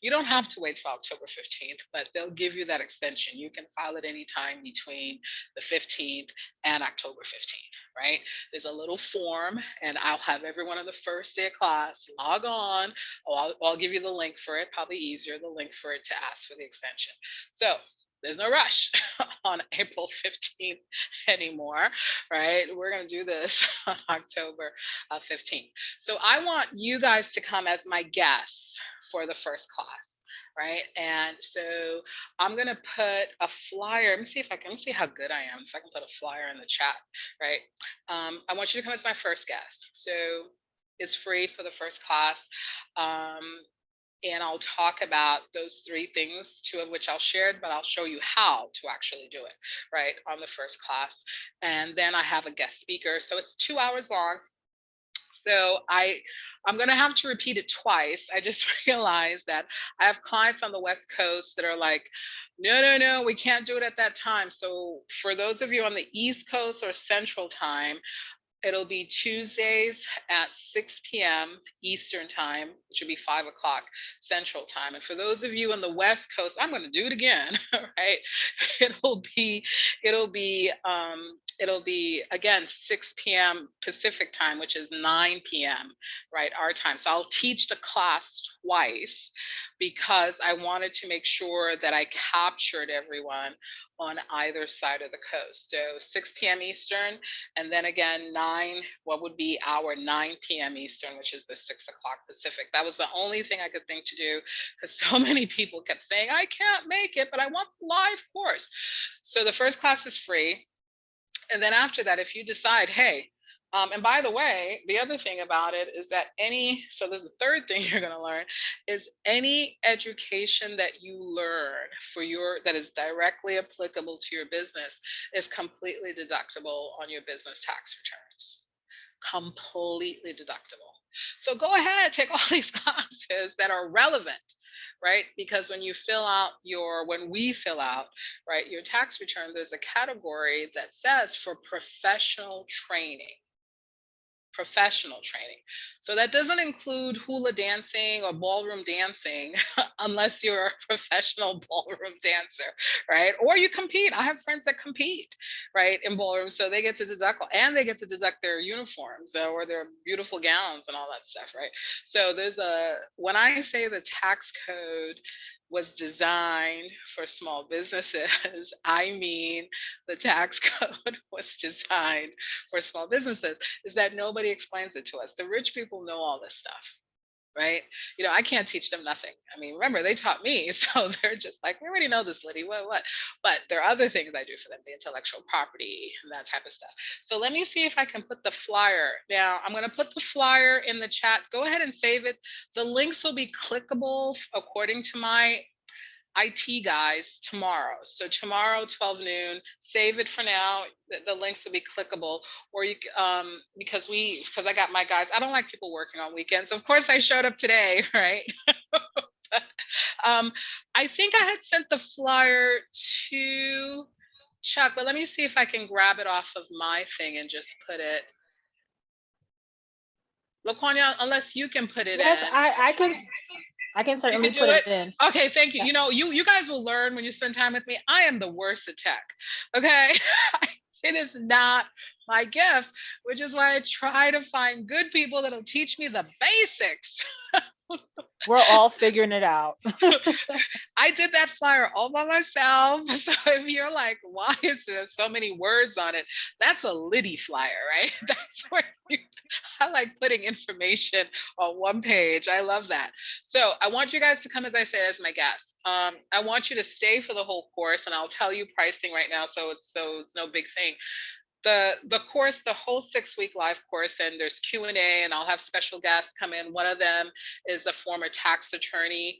you don't have to wait till October 15th, but they'll give you that extension. You can file it anytime between the 15th and October 15th, right? There's a little form and I'll have everyone on the first day of class log on. I'll give you the link for it, probably easier, the link for it to ask for the extension. So there's no rush on April 15th anymore, right? We're going to do this on October 15th. So I want you guys to come as my guests for the first class, right? And so I'm going to put a flyer. Let me see if I can see how good I am. If I can put a flyer in the chat, right? I want you to come as my first guest. So it's free for the first class. And I'll talk about those 3 things, 2 of which I'll share, but I'll show you how to actually do it, right, on the first class. And then I have a guest speaker. So it's 2 hours long. So I'm going to have to repeat it twice. I just realized that I have clients on the West Coast that are like, no, we can't do it at that time. So for those of you on the East Coast or Central Time, it'll be Tuesdays at 6 p.m. Eastern Time, which would be 5 o'clock Central Time. And for those of you on the West Coast, I'm going to do it again, right? It'll be again 6 p.m. Pacific Time, which is 9 p.m. right, our time. So I'll teach the class twice because I wanted to make sure that I captured everyone on either side of the coast. So 6 p.m. Eastern, and then again 9 p.m. Eastern, which is the 6 o'clock Pacific. That was the only thing I could think to do because so many people kept saying, I can't make it, but I want the live course. So the first class is free. And then after that, if you decide, hey, and by the way, the other thing about it is that so there's a third thing you're going to learn is any education that you learn that is directly applicable to your business is completely deductible on your business tax returns. Completely deductible. So go ahead, take all these classes that are relevant, right? Because when we fill out, right, your tax return, there's a category that says for professional training. So that doesn't include hula dancing or ballroom dancing unless you're a professional ballroom dancer, right? Or you compete. I have friends that compete, right, in ballroom. So they get to deduct, and they get to deduct their uniforms or their beautiful gowns and all that stuff, right? So when I say the tax code was designed for small businesses. I mean, the tax code was designed for small businesses, is that nobody explains it to us. The rich people know all this stuff, right? You know, I can't teach them nothing. I mean, remember, they taught me. So they're just like, we already know this, Lydie, what? But there are other things I do for them, the intellectual property and that type of stuff. So let me see if I can put the flyer. Now, I'm going to put the flyer in the chat. Go ahead and save it. The links will be clickable according to my IT guys tomorrow. So tomorrow, 12 noon, save it for now. The links will be clickable, or you because I got my guys. I don't like people working on weekends. Of course, I showed up today, right? But, I think I had sent the flyer to Chuck, but let me see if I can grab it off of my thing and just put it. LaQuania, unless you can put it Yes, in. I can You certainly can do put it. it in. Okay, thank you. Yeah. You know, you guys will learn when you spend time with me. I am the worst at tech. Okay. It is not my gift, which is why I try to find good people that'll teach me the basics. We're all figuring it out. I did that flyer all by myself. So if you're like, why is there so many words on it? That's a Lydie flyer, right? That's where I like putting information on one page. I love that. So I want you guys to come, as I said, as my guests. I want you to stay for the whole course, and I'll tell you pricing right now. So it's no big thing. The course, the whole 6-week live course, and there's Q&A, and I'll have special guests come in. One of them is a former tax attorney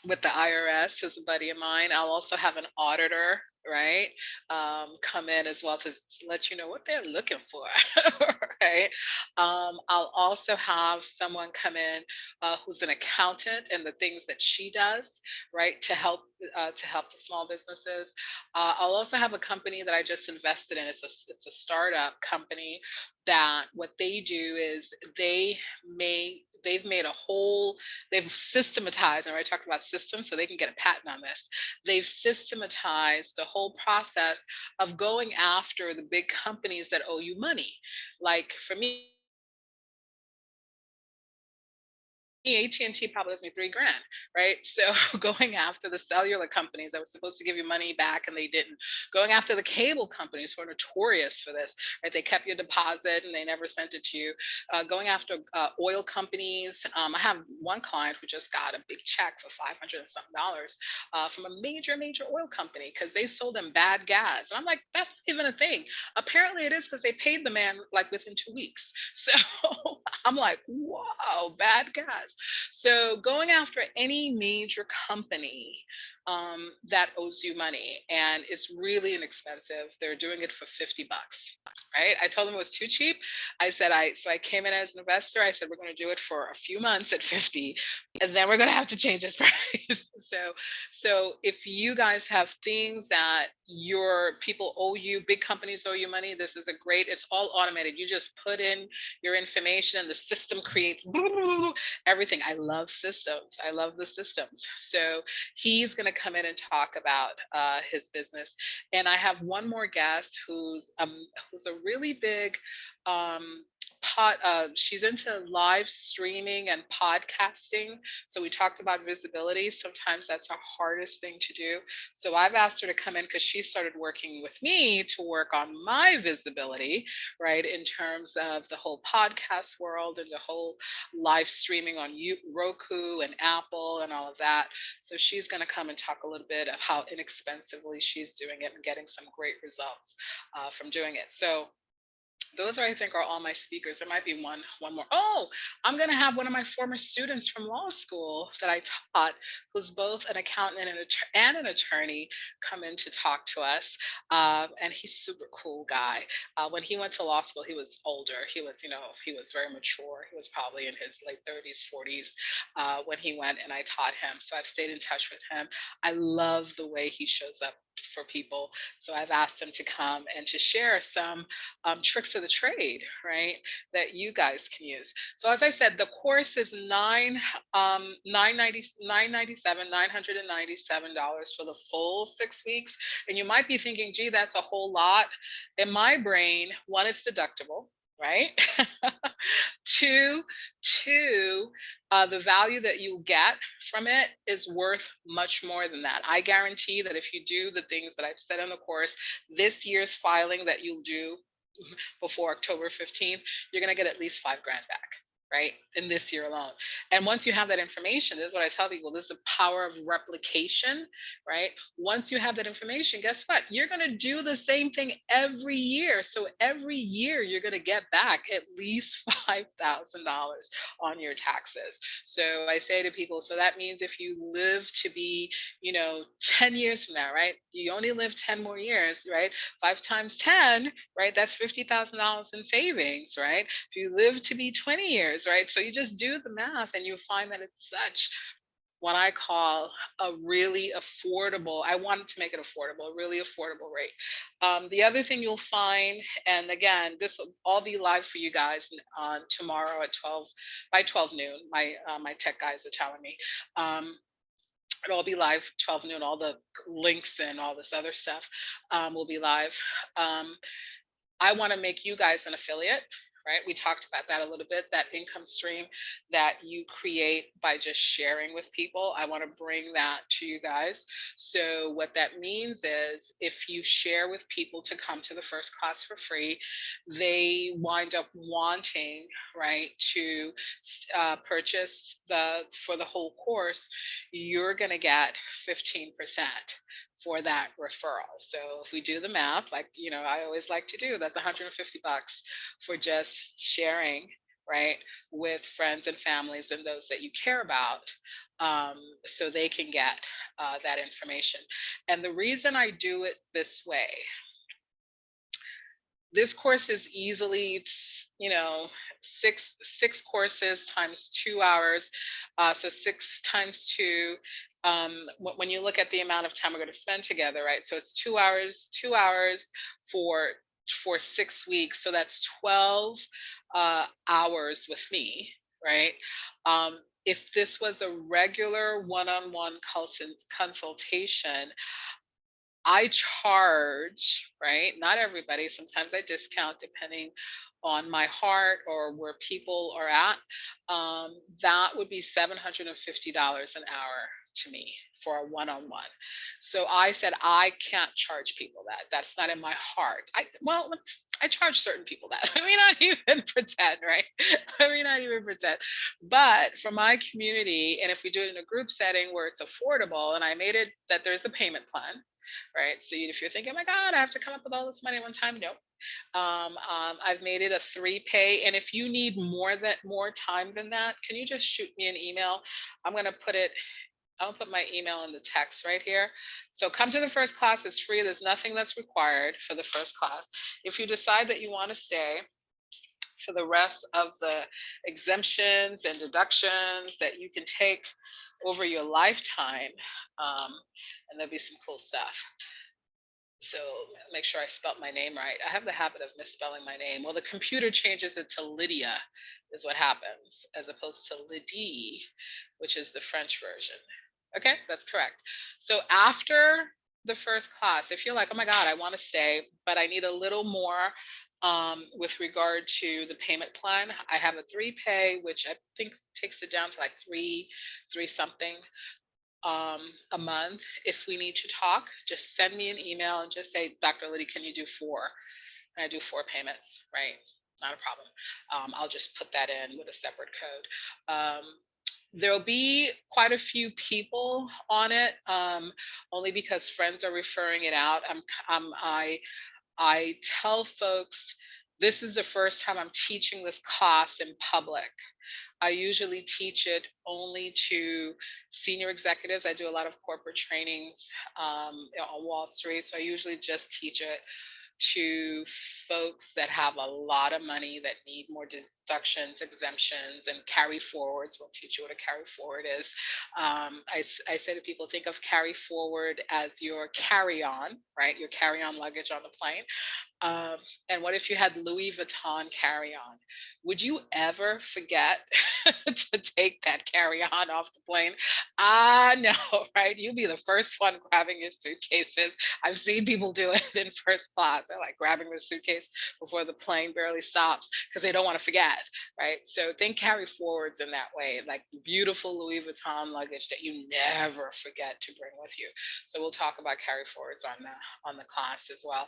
with the IRS, who's a buddy of mine. I'll also have an auditor, right, come in as well to let you know what they're looking for, right? I'll also have someone come in who's an accountant and the things that she does, right, to help the small businesses. I'll also have a company that I just invested in. It's a startup company that what they do is they've systematized, and I talked about systems, so they can get a patent on this. They've systematized the whole process of going after the big companies that owe you money. Like for me, AT&T probably owes me $3,000, right? So going after the cellular companies that were supposed to give you money back and they didn't, going after the cable companies who are notorious for this, right? They kept your deposit and they never sent it to you. Going after oil companies. I have one client who just got a big check for $500 and something from a major oil company because they sold them bad gas. And I'm like, that's not even a thing. Apparently it is, because they paid the man like within 2 weeks. So I'm like, whoa, bad gas. So going after any major company that owes you money, and it's really inexpensive. They're doing it for $50, right? I told them it was too cheap. I said, I came in as an investor. I said, we're going to do it for a few months at 50, and then we're going to have to change this price. So if you guys have things that your people owe you, big companies owe you money, this is it's all automated. You just put in your information and the system creates everything. I love systems. I love the systems. So he's going to come in and talk about his business. And I have one more guest who's a really big she's into live streaming and podcasting. So we talked about visibility. Sometimes that's our hardest thing to do. So I've asked her to come in because she started working with me to work on my visibility, right, in terms of the whole podcast world and the whole live streaming on Roku and Apple and all of that. So she's going to come and talk a little bit of how inexpensively she's doing it and getting some great results from doing it. So those I think are all my speakers. There might be one more. Oh, I'm going to have one of my former students from law school that I taught, who's both an accountant and an attorney, come in to talk to us. And he's super cool guy. When he went to law school, he was older. He was very mature. He was probably in his late 30s, 40s when he went, and I taught him. So I've stayed in touch with him. I love the way he shows up for people. So I've asked him to come and to share some tricks of the trade, right, that you guys can use. So as I said, the course is $997 for the full 6 weeks. And you might be thinking, gee, that's a whole lot. In my brain, one, is deductible, right? Two, the value that you get from it is worth much more than that. I guarantee that if you do the things that I've said in the course, this year's filing that you'll do before October 15th, you're going to get at least $5,000 back, right? In this year alone. And once you have that information, this is what I tell people, this is the power of replication, right? Once you have that information, guess what? You're going to do the same thing every year. So every year you're going to get back at least $5,000 on your taxes. So I say to people, so that means if you live to be, 10 years from now, right? You only live 10 more years, right? 5 times 10, right? That's $50,000 in savings, right? If you live to be 20 years, right? So you just do the math and you find that it's such what I call a really affordable, I wanted to make it affordable, a really affordable rate. The other thing you'll find, and again, this will all be live for you guys on tomorrow at 12, by 12 noon, my tech guys are telling me. It'll all be live 12 noon, all the links and all this other stuff will be live. I want to make you guys an affiliate, right? We talked about that a little bit, that income stream that you create by just sharing with people. I want to bring that to you guys. So what that means is if you share with people to come to the first class for free, they wind up wanting, right, to purchase for the whole course, you're going to get 15% for that referral. So if we do the math, like, I always like to do, that's $150 for just sharing, right, with friends and families and those that you care about, so they can get that information. And the reason I do it this way, this course is easily, six courses times 2 hours. So 6 times 2, when you look at the amount of time we're going to spend together, right? So it's 2 hours for 6 weeks. So that's 12 hours with me, right? If this was a regular one-on-one consultation, I charge, right? Not everybody. Sometimes I discount depending on my heart or where people are at. That would be $750 an hour to me for a one-on-one. So I said, I can't charge people that. That's not in my heart. I charge certain people that. Let me not even pretend, right? Let me not even pretend. But for my community, and if we do it in a group setting where it's affordable, and I made it that there's a payment plan, right? So if you're thinking, oh my God, I have to come up with all this money at one time, no. I've made it a 3 pay. And if you need more time than that, can you just shoot me an email? I'll put my email in the text right here. So come to the first class, it's free. There's nothing that's required for the first class. If you decide that you want to stay for the rest of the exemptions and deductions that you can take over your lifetime, and there'll be some cool stuff. So make sure I spelled my name right. I have the habit of misspelling my name. Well, the computer changes it to Lydia is what happens, as opposed to Lydie, which is the French version. Okay, that's correct. So after the first class, if you're like, oh my God, I want to stay, but I need a little more with regard to the payment plan, I have a 3 pay, which I think takes it down to like three something a month. If we need to talk, just send me an email and just say, Dr. Lydie, can you do 4? And I do 4 payments, right? Not a problem. I'll just put that in with a separate code. There'll be quite a few people on it, only because friends are referring it out. I tell folks, this is the first time I'm teaching this class in public. I usually teach it only to senior executives. I do a lot of corporate trainings on Wall Street. So I usually just teach it to folks that have a lot of money that need more deductions, exemptions, and carry forwards. We'll teach you what a carry forward is. I say to people, think of carry forward as your carry-on, right? Your carry-on luggage on the plane. And what if you had Louis Vuitton carry-on? Would you ever forget to take that carry-on off the plane? No, right? You'll be the first one grabbing your suitcases. I've seen people do it in first class. They're like grabbing their suitcase before the plane barely stops because they don't want to forget, forget, right? So think carry forwards in that way, like beautiful Louis Vuitton luggage that you never forget to bring with you. So we'll talk about carry forwards on the class as well.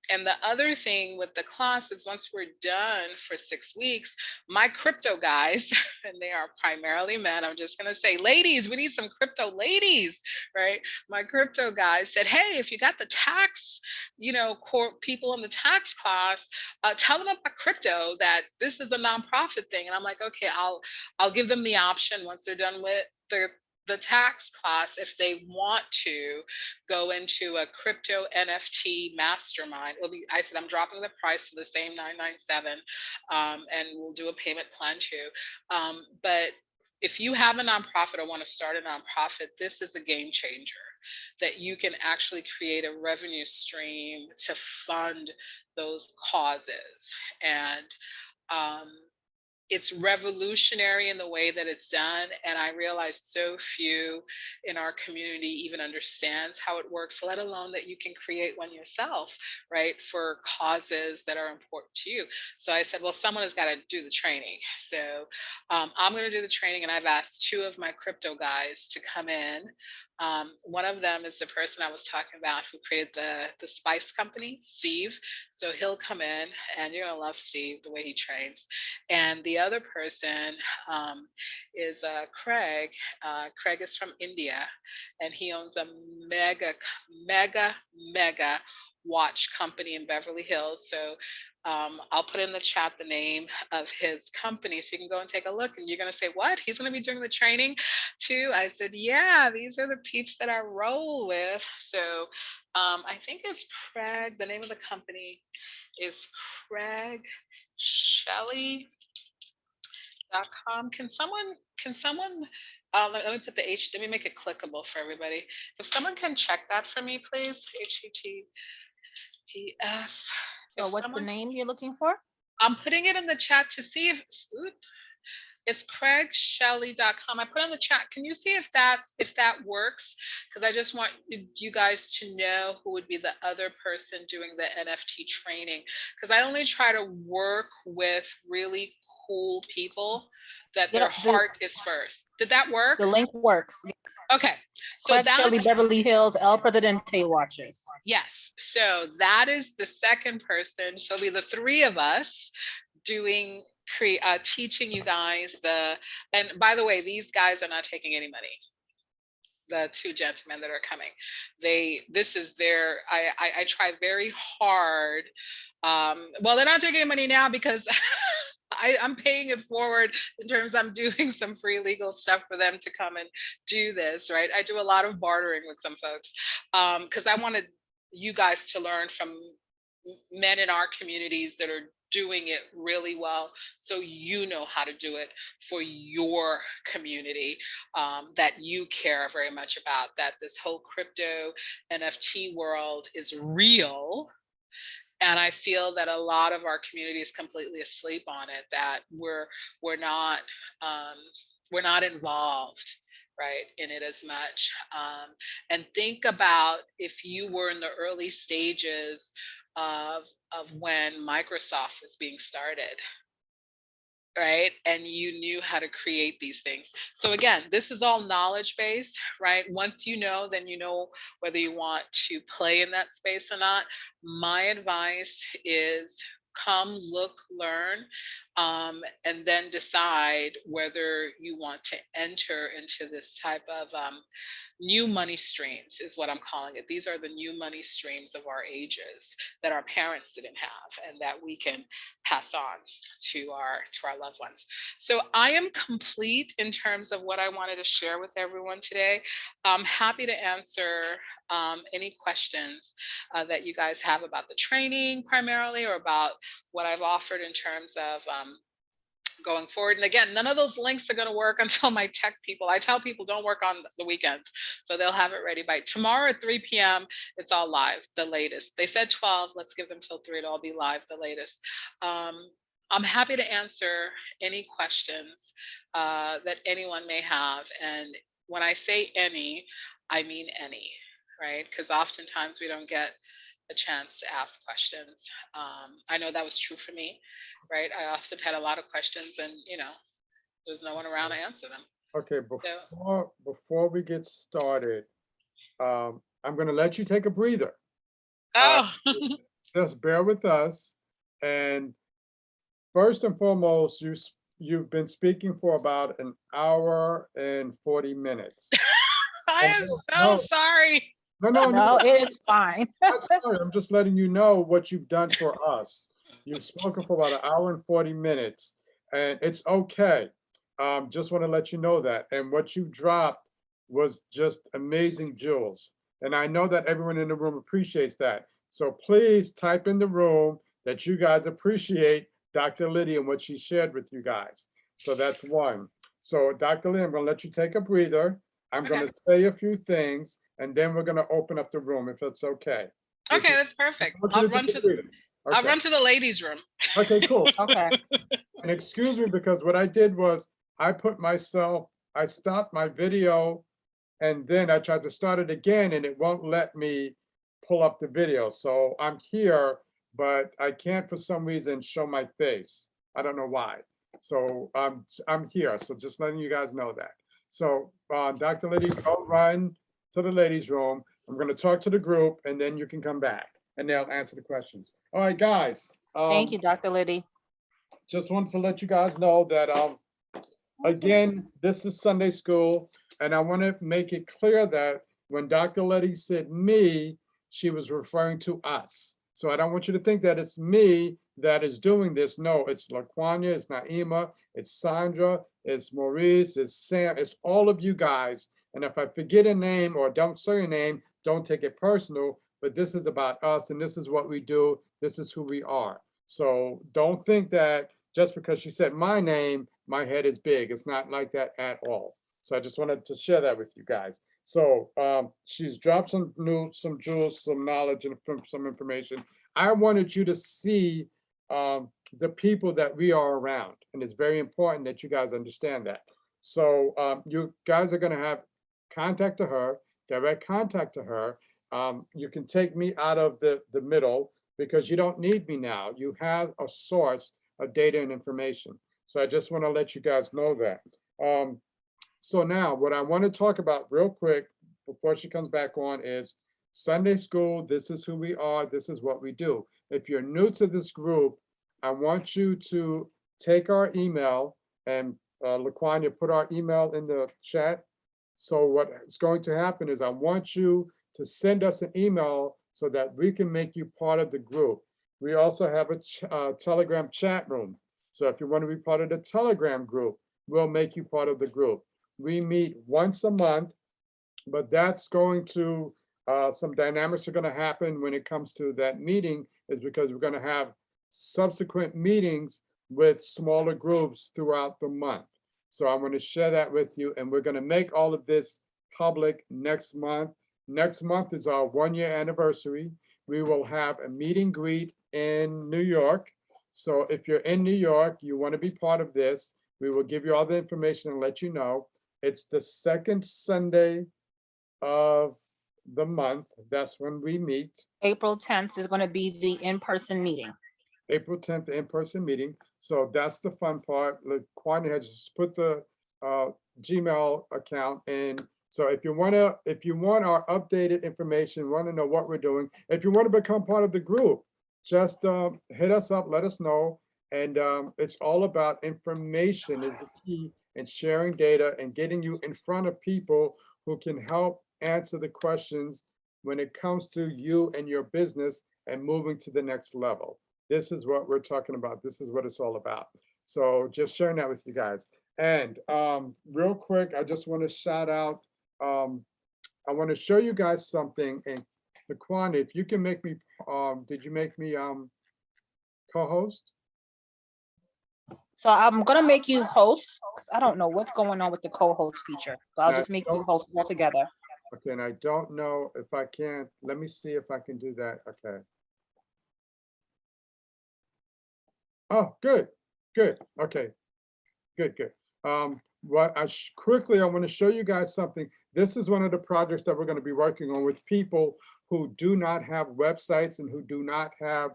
And the other thing with the class is once we're done for 6 weeks, my crypto guys, and they are primarily men, I'm just gonna say, ladies, we need some crypto ladies, right? My crypto guys said, hey, if you got the tax, core people in the tax class, tell them about crypto, that this is a nonprofit thing. And I'm like, okay, I'll give them the option once they're done with the tax class, if they want to go into a crypto NFT mastermind. I said, I'm dropping the price to the same $997, and we'll do a payment plan too. But if you have a nonprofit or want to start a nonprofit, this is a game changer, that you can actually create a revenue stream to fund those causes. And it's revolutionary in the way that it's done. And I realize so few in our community even understands how it works, let alone that you can create one yourself, right? For causes that are important to you. So I said, well, someone has got to do the training. So I'm going to do the training, and I've asked 2 of my crypto guys to come in. One of them is the person I was talking about who created the spice company, Steve. So he'll come in, and you're gonna love Steve, the way he trains. And the other person is Craig. Craig is from India, and he owns a mega watch company in Beverly Hills. So I'll put in the chat the name of his company so you can go and take a look, and you're going to say, what? He's going to be doing the training too? I said, yeah, these are the peeps that I roll with. So I think it's Craig. The name of the company is Craig Shelley.com. Can someone let me put the H, let me make it clickable for everybody. If someone can check that for me, please. HTTPS. So what's the name you're looking for? I'm putting it in the chat to see if it's CraigShelley.com. I put in the chat. Can you see if that works? Because I just want you guys to know who would be the other person doing the NFT training. Because I only try to work with really cool people that their heart is first. Did that work? The link works. Okay. So Craig Shelley, Beverly Hills, El Presidente watches. Yes. So that is the second person. So it'll be the 3 of us doing teaching you guys and by the way, these guys are not taking any money. The 2 gentlemen that are coming, this is their, I try very hard. Well, they're not taking any money now because I'm paying it forward in terms I'm doing some free legal stuff for them to come and do this, right? I do a lot of bartering with some folks because I wanted you guys to learn from men in our communities that are doing it really well, so you know how to do it for your community that you care very much about, that this whole crypto NFT world is real. And I feel that a lot of our community is completely asleep on it, that we're not involved, right, in it as much. And think about if you were in the early stages of when Microsoft was being started, right? And you knew how to create these things. So again, this is all knowledge based, right? Once you know, then you know whether you want to play in that space or not. My advice is come, look, learn, and then decide whether you want to enter into this type of new money streams, is what I'm calling it. These are the new money streams of our ages that our parents didn't have and that we can pass on to our loved ones. So I am complete in terms of what I wanted to share with everyone today. I'm happy to answer any questions that you guys have about the training primarily, or about what I've offered in terms of going forward. And again, none of those links are going to work until my tech people, I tell people don't work on the weekends. So they'll have it ready by tomorrow at 3 p.m. It's all live, the latest. They said 12, let's give them till 3, it'll all be live, the latest. I'm happy to answer any questions that anyone may have. And when I say any, I mean any, right? Because oftentimes we don't get a chance to ask questions. I know that was true for me, right? I often had a lot of questions and, there's no one around to answer them. Okay, before we get started, I'm gonna let you take a breather. Oh, Just bear with us. And first and foremost, you've been speaking for about an hour and 40 minutes. I am No, so sorry. No, it's fine. Not sorry. I'm just letting you know what you've done for us. You've spoken for about an hour and 40 minutes, and it's okay. Just want to let you know that. And what you dropped was just amazing jewels. And I know that everyone in the room appreciates that. So please type in the room that you guys appreciate Dr. Lydie and what she shared with you guys. So that's one. So Dr. Lydie, I'm going to let you take a breather. I'm going to say a few things, and then we're going to open up the room if it's okay. Okay, that's perfect. I'll run to the ladies' room. Okay, cool. Okay. And excuse me, because what I did was I stopped my video, and then I tried to start it again, and it won't let me pull up the video. So I'm here, but I can't for some reason show my face. I don't know why. So I'm here. So just letting you guys know that. So Dr. Lydie, go run to the ladies' room. I'm going to talk to the group, and then you can come back and they'll answer the questions. All right, guys. Thank you, Dr. Lydie. Just wanted to let you guys know that again, this is Sunday school, and I want to make it clear that when Dr. Lydie said me, she was referring to us. So I don't want you to think that it's me that is doing this. No, it's LaQuania, it's Naima, it's Sandra, it's Maurice, it's Sam, it's all of you guys. And if I forget a name or don't say a name, don't take it personal, but this is about us and this is what we do. This is who we are. So don't think that just because she said my name, my head is big. It's not like that at all. So I just wanted to share that with you guys. So she's dropped some jewels, some knowledge, and some information. I wanted you to see the people that we are around, and it's very important that you guys understand that. So you guys are going to have contact to her, direct contact to her. You can take me out of the middle because you don't need me now. You have a source of data and information. So I just want to let you guys know that. So now what I want to talk about real quick before she comes back on is Sunday school. This is who we are. This is what we do. If you're new to this group, I want you to take our email and LaQuania, put our email in the chat. So what is going to happen is I want you to send us an email so that we can make you part of the group. We also have a Telegram chat room. So if you want to be part of the Telegram group, we'll make you part of the group. We meet once a month, but that's going to, some dynamics are going to happen when it comes to that meeting is because we're going to have subsequent meetings with smaller groups throughout the month. So I'm going to share that with you, and we're going to make all of this public next month. Next month is our 1-year anniversary. We will have a meet and greet in New York. So if you're in New York, you want to be part of this, we will give you all the information and let you know. It's the second Sunday of the month. That's when we meet. April 10th is going to be the in-person meeting. April 10th, the in-person meeting. So that's the fun part. LaQuania has just put the Gmail account in. So if you want our updated information, want to know what we're doing, if you want to become part of the group, just hit us up, let us know. And it's all about information is the key, and sharing data and getting you in front of people who can help answer the questions when it comes to you and your business and moving to the next level. This is what we're talking about. This is what it's all about. So just sharing that with you guys. And real quick, I just want to shout out, I want to show you guys something. And LaQuania, if you can make me, did you make me co-host? So I'm going to make you host because I don't know what's going on with the co-host feature. So I'll just make you host altogether. Okay, and I don't know if I can, let me see if I can do that. Okay. Oh, good, good. Okay, good, good. What quickly, I want to show you guys something. This is one of the projects that we're going to be working on with people who do not have websites and who do not have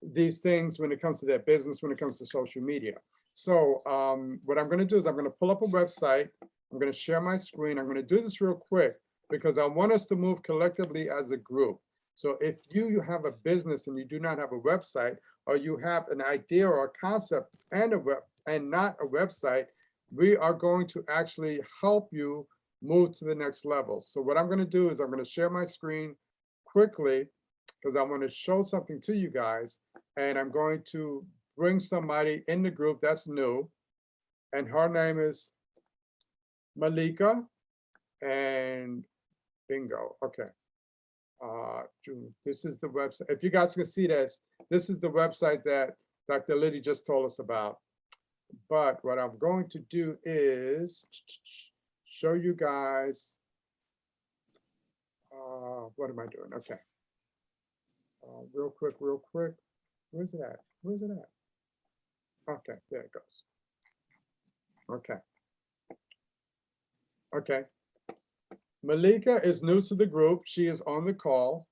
these things when it comes to their business, when it comes to social media. So what I'm going to do is I'm going to pull up a website. I'm going to share my screen. I'm going to do this real quick because I want us to move collectively as a group. So if you have a business and you do not have a website, or you have an idea or a concept and not a website, we are going to actually help you move to the next level. So what I'm going to do is I'm going to share my screen quickly because I want to show something to you guys, and I'm going to bring somebody in the group that's new, and her name is Malika, and bingo. Okay. This is the website. If you guys can see this is the website that Dr. Lydie just told us about. But what I'm going to do is show you guys. What am I doing? Okay. Real quick. Where's it at? Where's it at? Okay, there it goes. Okay. Okay. Malika is new to the group. She is on the call.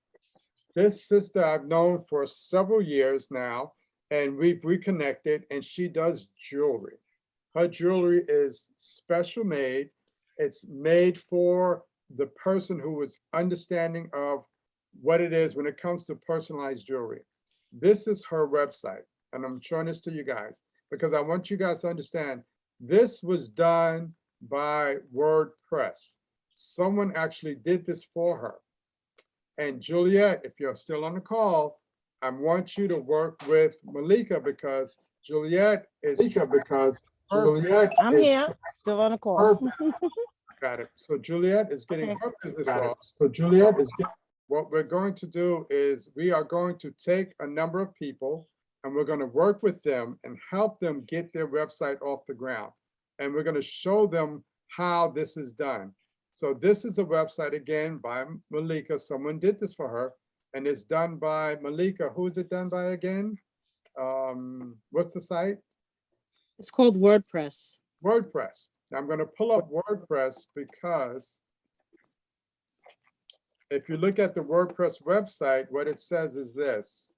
This sister I've known for several years now, and we've reconnected, and she does jewelry. Her jewelry is special made. It's made for the person who is understanding of what it is when it comes to personalized jewelry. This is her website, and I'm showing this to you guys because I want you guys to understand this was done by WordPress. Someone actually did this for her. And Juliet, if you're still on the call, I want you to work with Malika because Juliet is I'm here, still on the call. Got it. So Juliet is getting Okay. her business off. So Juliet is getting, what we're going to do is we are going to take a number of people and we're going to work with them and help them get their website off the ground. And we're going to show them how this is done. So this is a website again by Malika. Someone did this for her and it's done by Malika. Who is it done by again? What's the site? It's called WordPress. WordPress. Now I'm going to pull up WordPress because if you look at the WordPress website, what it says is this.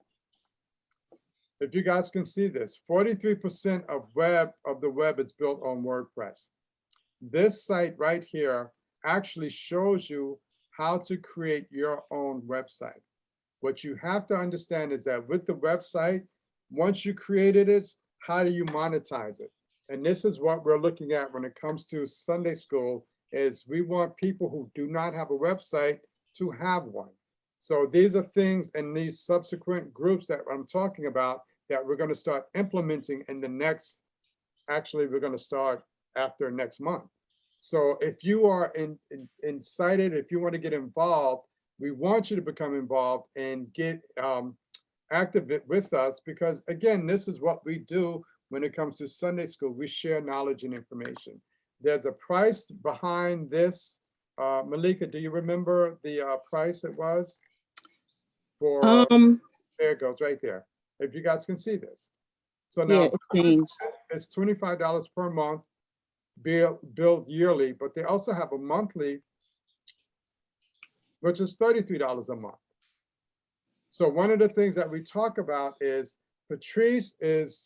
If you guys can see this, 43% of the web is built on WordPress. This site right here actually shows you how to create your own website. What you have to understand is that with the website, once you created it, how do you monetize it? And this is what we're looking at when it comes to Sunday school, is we want people who do not have a website to have one. So these are things in these subsequent groups that I'm talking about that we're going to start implementing in the next, actually, we're going to start after next month. So if you are excited, if you want to get involved, we want you to become involved and get active with us because, again, this is what we do when it comes to Sunday school. We share knowledge and information. There's a price behind this. Malika, do you remember the price it was? For there it goes right there. If you guys can see this. So now yeah, it's $25 per month, billed yearly, but they also have a monthly, which is $33 a month. So one of the things that we talk about is Patrice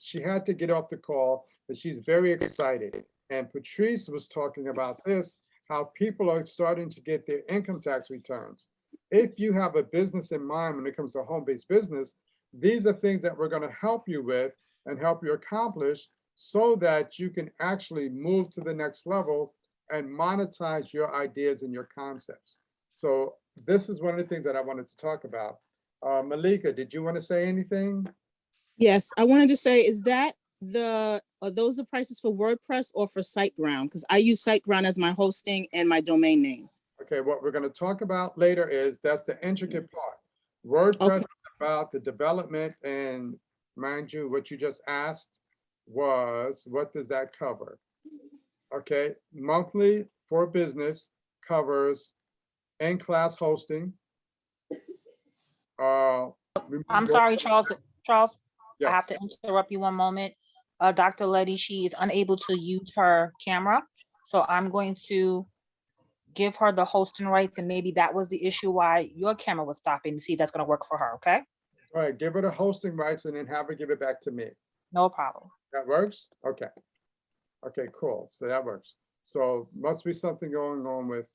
she had to get off the call, but she's very excited. And Patrice was talking about this, how people are starting to get their income tax returns. If you have a business in mind when it comes to home-based business, these are things that we're going to help you with and help you accomplish so that you can actually move to the next level and monetize your ideas and your concepts. So this is one of the things that I wanted to talk about. Malika, did you want to say anything? yes. I wanted to say, are those the prices for WordPress or for SiteGround? Because I use SiteGround as my hosting and my domain name. Okay, what we're going to talk about later is that's the intricate part. WordPress is about the development, and mind you, what you just asked was, what does that cover? Okay, monthly for business covers in-class hosting. I'm sorry, Charles. Charles, yes. I have to interrupt you one moment. Dr. Lydie, she is unable to use her camera. So I'm going to give her the hosting rights, and maybe that was the issue why your camera was stopping, to see if that's gonna work for her, okay? All right, give her the hosting rights and then have her give it back to me. No problem. That works? Okay. Okay, cool. So that works. So must be something going on with,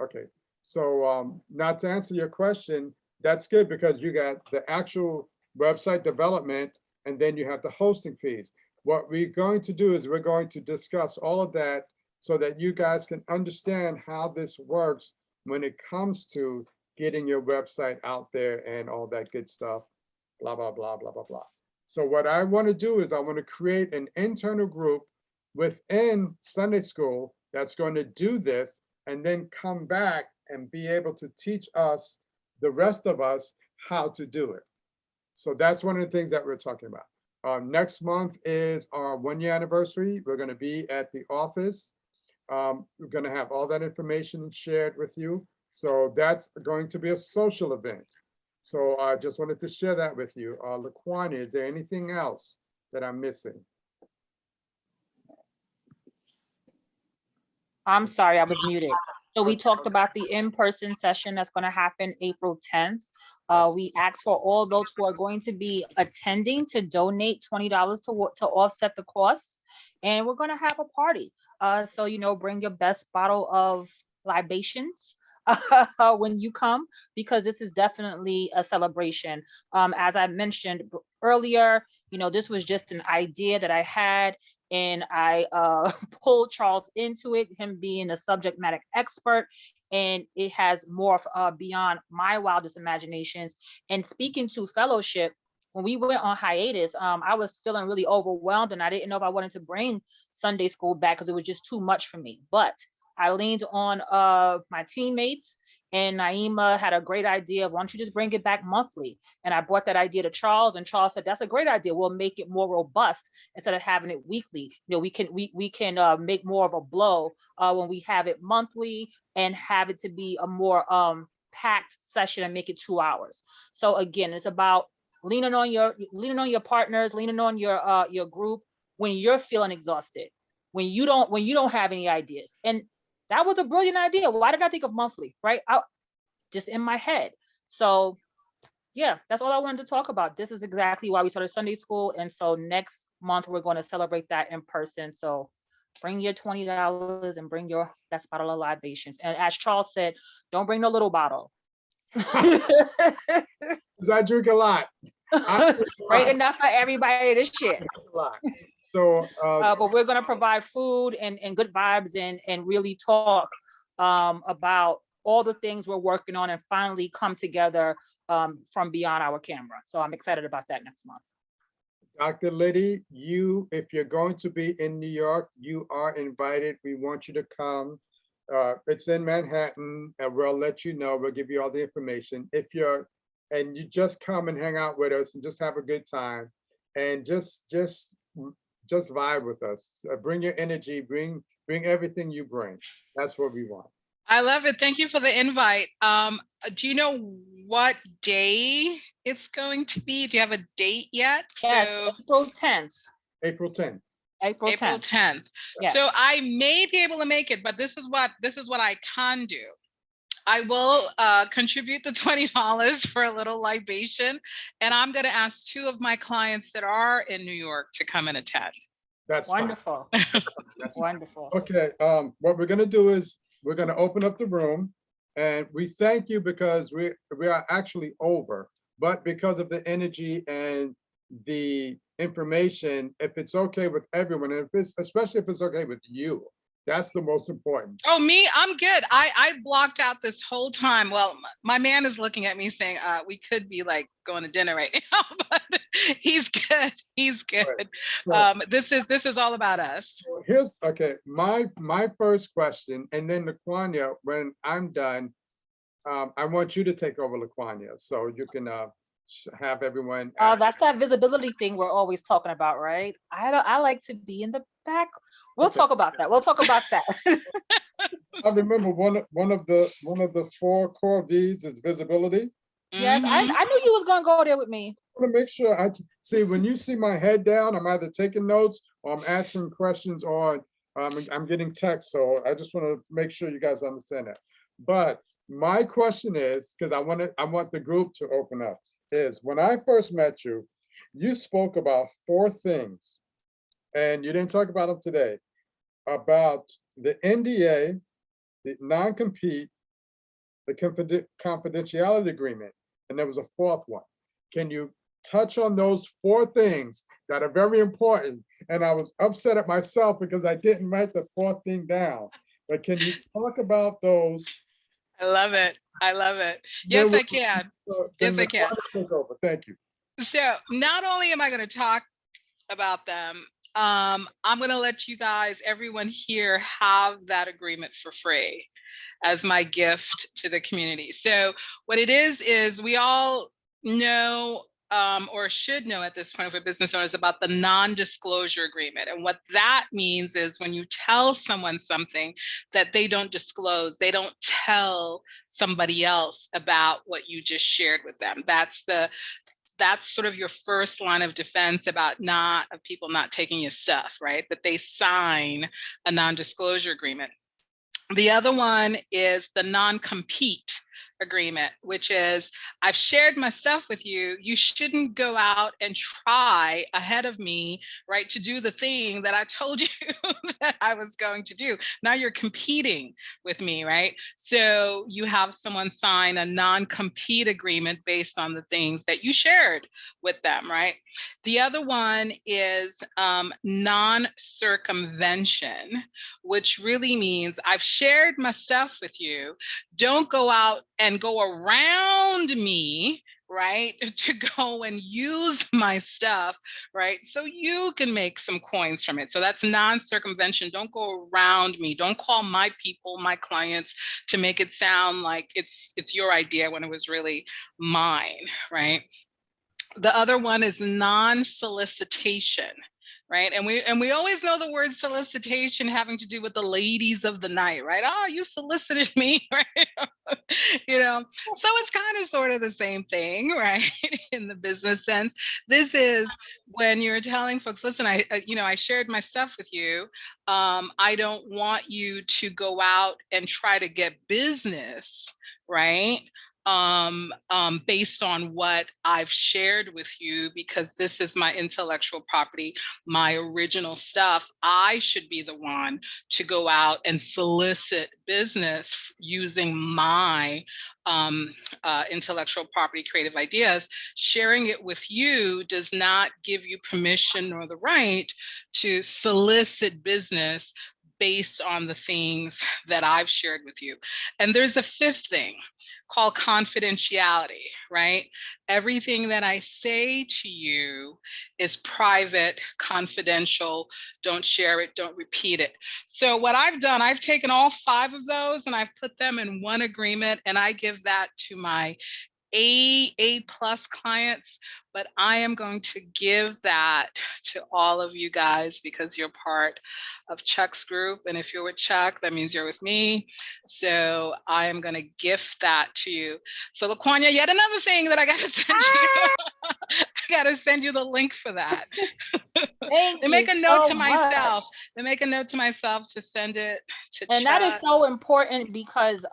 okay. So now to answer your question, that's good because you got the actual website development and then you have the hosting fees. What we're going to do is we're going to discuss all of that so that you guys can understand how this works when it comes to getting your website out there and all that good stuff, blah, blah, blah, blah, blah, blah. So what I want to do is I want to create an internal group within Sunday school that's going to do this and then come back and be able to teach us, the rest of us, how to do it. So that's one of the things that we're talking about. Next month is our 1-year anniversary. We're going to be at the office. We're going to have all that information shared with you. So that's going to be a social event. So I just wanted to share that with you. LaQuania, is there anything else that I'm missing? I'm sorry, I was muted. So we talked about the in-person session that's gonna happen April 10th. We asked for all those who are going to be attending to donate $20 to offset the costs. And we're gonna have a party. So, you know, bring your best bottle of libations when you come, because this is definitely a celebration. As I mentioned earlier, you know, this was just an idea that I had, and I pulled Charles into it, him being a subject matter expert, and it has morphed beyond my wildest imaginations. And speaking to fellowship, when we went on hiatus, I was feeling really overwhelmed, and I didn't know if I wanted to bring Sunday school back because it was just too much for me. But I leaned on my teammates, and Naima had a great idea of, why don't you just bring it back monthly? And I brought that idea to Charles, and Charles said, that's a great idea. We'll make it more robust instead of having it weekly. You know, we can make more of a blow when we have it monthly and have it to be a more packed session and make it 2 hours. So again, it's about leaning on your partners, leaning on your group when you're feeling exhausted, when you don't have any ideas. And that was a brilliant idea. Why did I think of monthly, right? Just in my head. So yeah, that's all I wanted to talk about. This is exactly why we started Sunday school. And so next month, we're going to celebrate that in person. So bring your $20 and bring your best bottle of libations. And as Charles said, don't bring no little bottle. Because I drink a lot. Right, enough for everybody to share. So, but we're going to provide food and good vibes and really talk about all the things we're working on and finally come together from beyond our camera. So I'm excited about that next month. Dr. Lydie, if you're going to be in New York, you are invited. We want you to come. It's in Manhattan, and we'll let you know. We'll give you all the information. And you just come and hang out with us and just have a good time, and just vibe with us. Bring your energy. Bring everything you bring. That's what we want. I love it. Thank you for the invite. Do you know what day it's going to be? Do you have a date yet? Yes, So, April 10th. April 10th. April 10th. Yes. So I may be able to make it, but this is what I can do. I will contribute the $20 for a little libation, and I'm going to ask 2 of my clients that are in New York to come and attend. That's wonderful. That's wonderful. Okay, what we're going to do is we're going to open up the room, and we thank you because we are actually over, but because of the energy and the information, if it's okay with everyone, and especially if it's okay with you, that's the most important. Oh, me? I'm good. I blocked out this whole time. Well, my man is looking at me saying, we could be like going to dinner right now, but he's good. He's good. Right. This is all about us. Here's, okay, my first question, and then LaQuania, when I'm done, I want you to take over, LaQuania, so you can have everyone. That's that visibility thing we're always talking about, right? I like to be in the back. We'll talk about that. We'll talk about that. I remember one of the 4 core V's is visibility. Yes, I knew you was gonna go there with me. I want to make sure see when you see my head down, I'm either taking notes or I'm asking questions, or I'm getting text, so I just want to make sure you guys understand that. But my question is, because I want the group to open up, is when I first met you, you spoke about 4 things, and you didn't talk about them today, about the NDA, the non-compete, the confidentiality agreement, and there was a 4th one. Can you touch on those 4 things that are very important? And I was upset at myself because I didn't write the 4th thing down. But can you talk about those? I love it. I love it. Yes, I can. Yes, I can. Take over. Thank you. So not only am I going to talk about them, I'm going to let you guys, everyone here, have that agreement for free as my gift to the community. So what it is we all know or should know at this point for business owners about the non-disclosure agreement. And what that means is when you tell someone something that they don't disclose, they don't tell somebody else about what you just shared with them. That's sort of your first line of defense about people not taking your stuff, right? That they sign a non-disclosure agreement. The other one is the non-compete agreement, which is I've shared my stuff with you. You shouldn't go out and try ahead of me, right, to do the thing that I told you that I was going to do. Now you're competing with me, right? So you have someone sign a non-compete agreement based on the things that you shared with them, right? The other one is non-circumvention, which really means I've shared my stuff with you. Don't go out and go around me, right, to go and use my stuff, right, so you can make some coins from it. So that's non-circumvention. Don't go around me. Don't call my people, my clients, to make it sound like it's your idea when it was really mine, right? The other one is non-solicitation, right? And we always know the word solicitation having to do with the ladies of the night, right? Oh, you solicited me, right? You know, so it's kind of sort of the same thing, right? In the business sense. This is when you're telling folks, listen, I shared my stuff with you. I don't want you to go out and try to get business, right? Based on what I've shared with you, because this is my intellectual property, my original stuff. I should be the one to go out and solicit business using my intellectual property creative ideas. Sharing it with you does not give you permission or the right to solicit business based on the things that I've shared with you. And there's a 5th thing called confidentiality, right? Everything that I say to you is private, confidential, don't share it, don't repeat it. So what I've done, I've taken all 5 of those and I've put them in one agreement, and I give that to my A+ clients, but I am going to give that to all of you guys because you're part of Chuck's group. And if you're with Chuck, that means you're with me. So I am going to gift that to you. So LaQuanya, yet another thing that I got to send you. I got to send you the link for that. Thank They you make a note so to myself. much. They make a note to myself to send it to And Chuck. that is so important because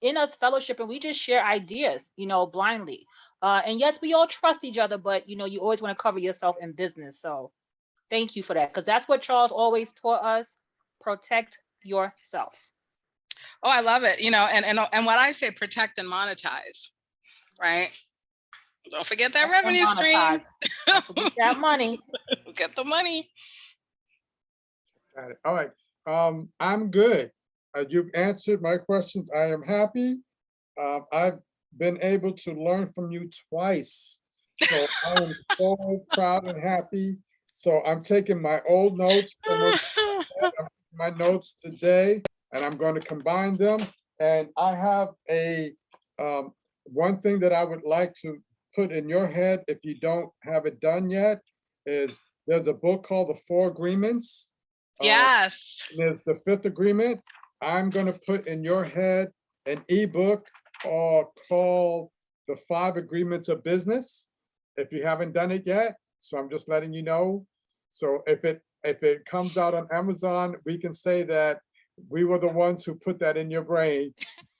in us fellowship, and we just share ideas, blindly. And yes, we all trust each other, but you always want to cover yourself in business. So thank you for that, because that's what Charles always taught us: protect yourself. Oh, I love it. And what I say, protect and monetize, right? Don't forget that revenue stream. Don't forget that money. Get the money. Got it. All right. I'm good. You've answered my questions. I am happy. I've been able to learn from you twice. So I am so proud and happy. So I'm taking my old notes from my notes today, and I'm going to combine them. And I have one thing that I would like to put in your head, if you don't have it done yet, is there's a book called The 4 Agreements. Yes. There's the 5th agreement. I'm going to put in your head an ebook called The 5 Agreements of Business, if you haven't done it yet. So I'm just letting you know. So if it if it comes out on Amazon, we can say that we were the ones who put that in your brain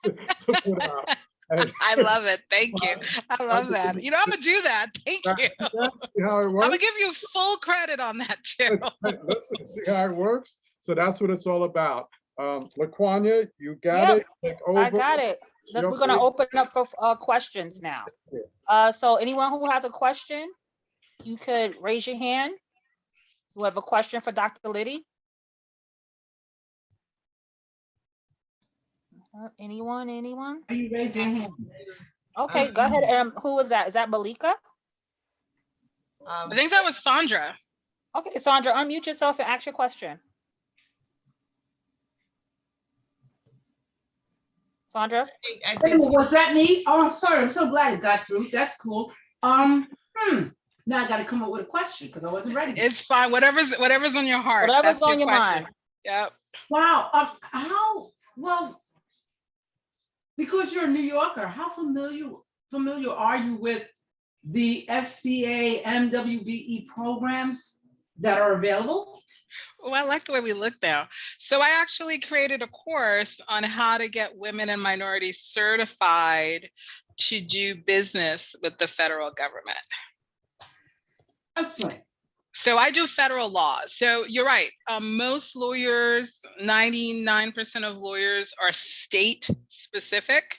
to put out. And I love it. Thank you. I love that. You know, I'm gonna do that. Thank you. see how it I'm works? gonna give you full credit on that too. Listen, see how it works? So that's what it's all about. LaQuanya, you got Yep, it? Take over. I got it. We're gonna open up for questions now. So anyone who has a question, you could raise your hand. You have a question for Dr. Lydie? Anyone? Are you raise your hand? Okay, go ahead. Who was that? Is that Malika? I think that was Sandra. Okay, Sandra, unmute yourself and ask your question. Sandra? Was that me? Oh, I'm sorry. I'm so glad it got through. That's cool. Now I got to come up with a question because I wasn't ready. It's fine. Whatever's on your heart. Whatever's That's on your question. mind. Yep. Wow. Well, because you're a New Yorker, how familiar are you with the SBA MWBE programs that are available? Well, I like the way we look now. So I actually created a course on how to get women and minorities certified to do business with the federal government. Excellent. So I do federal law. So you're right. Most lawyers, 99% of lawyers are state specific,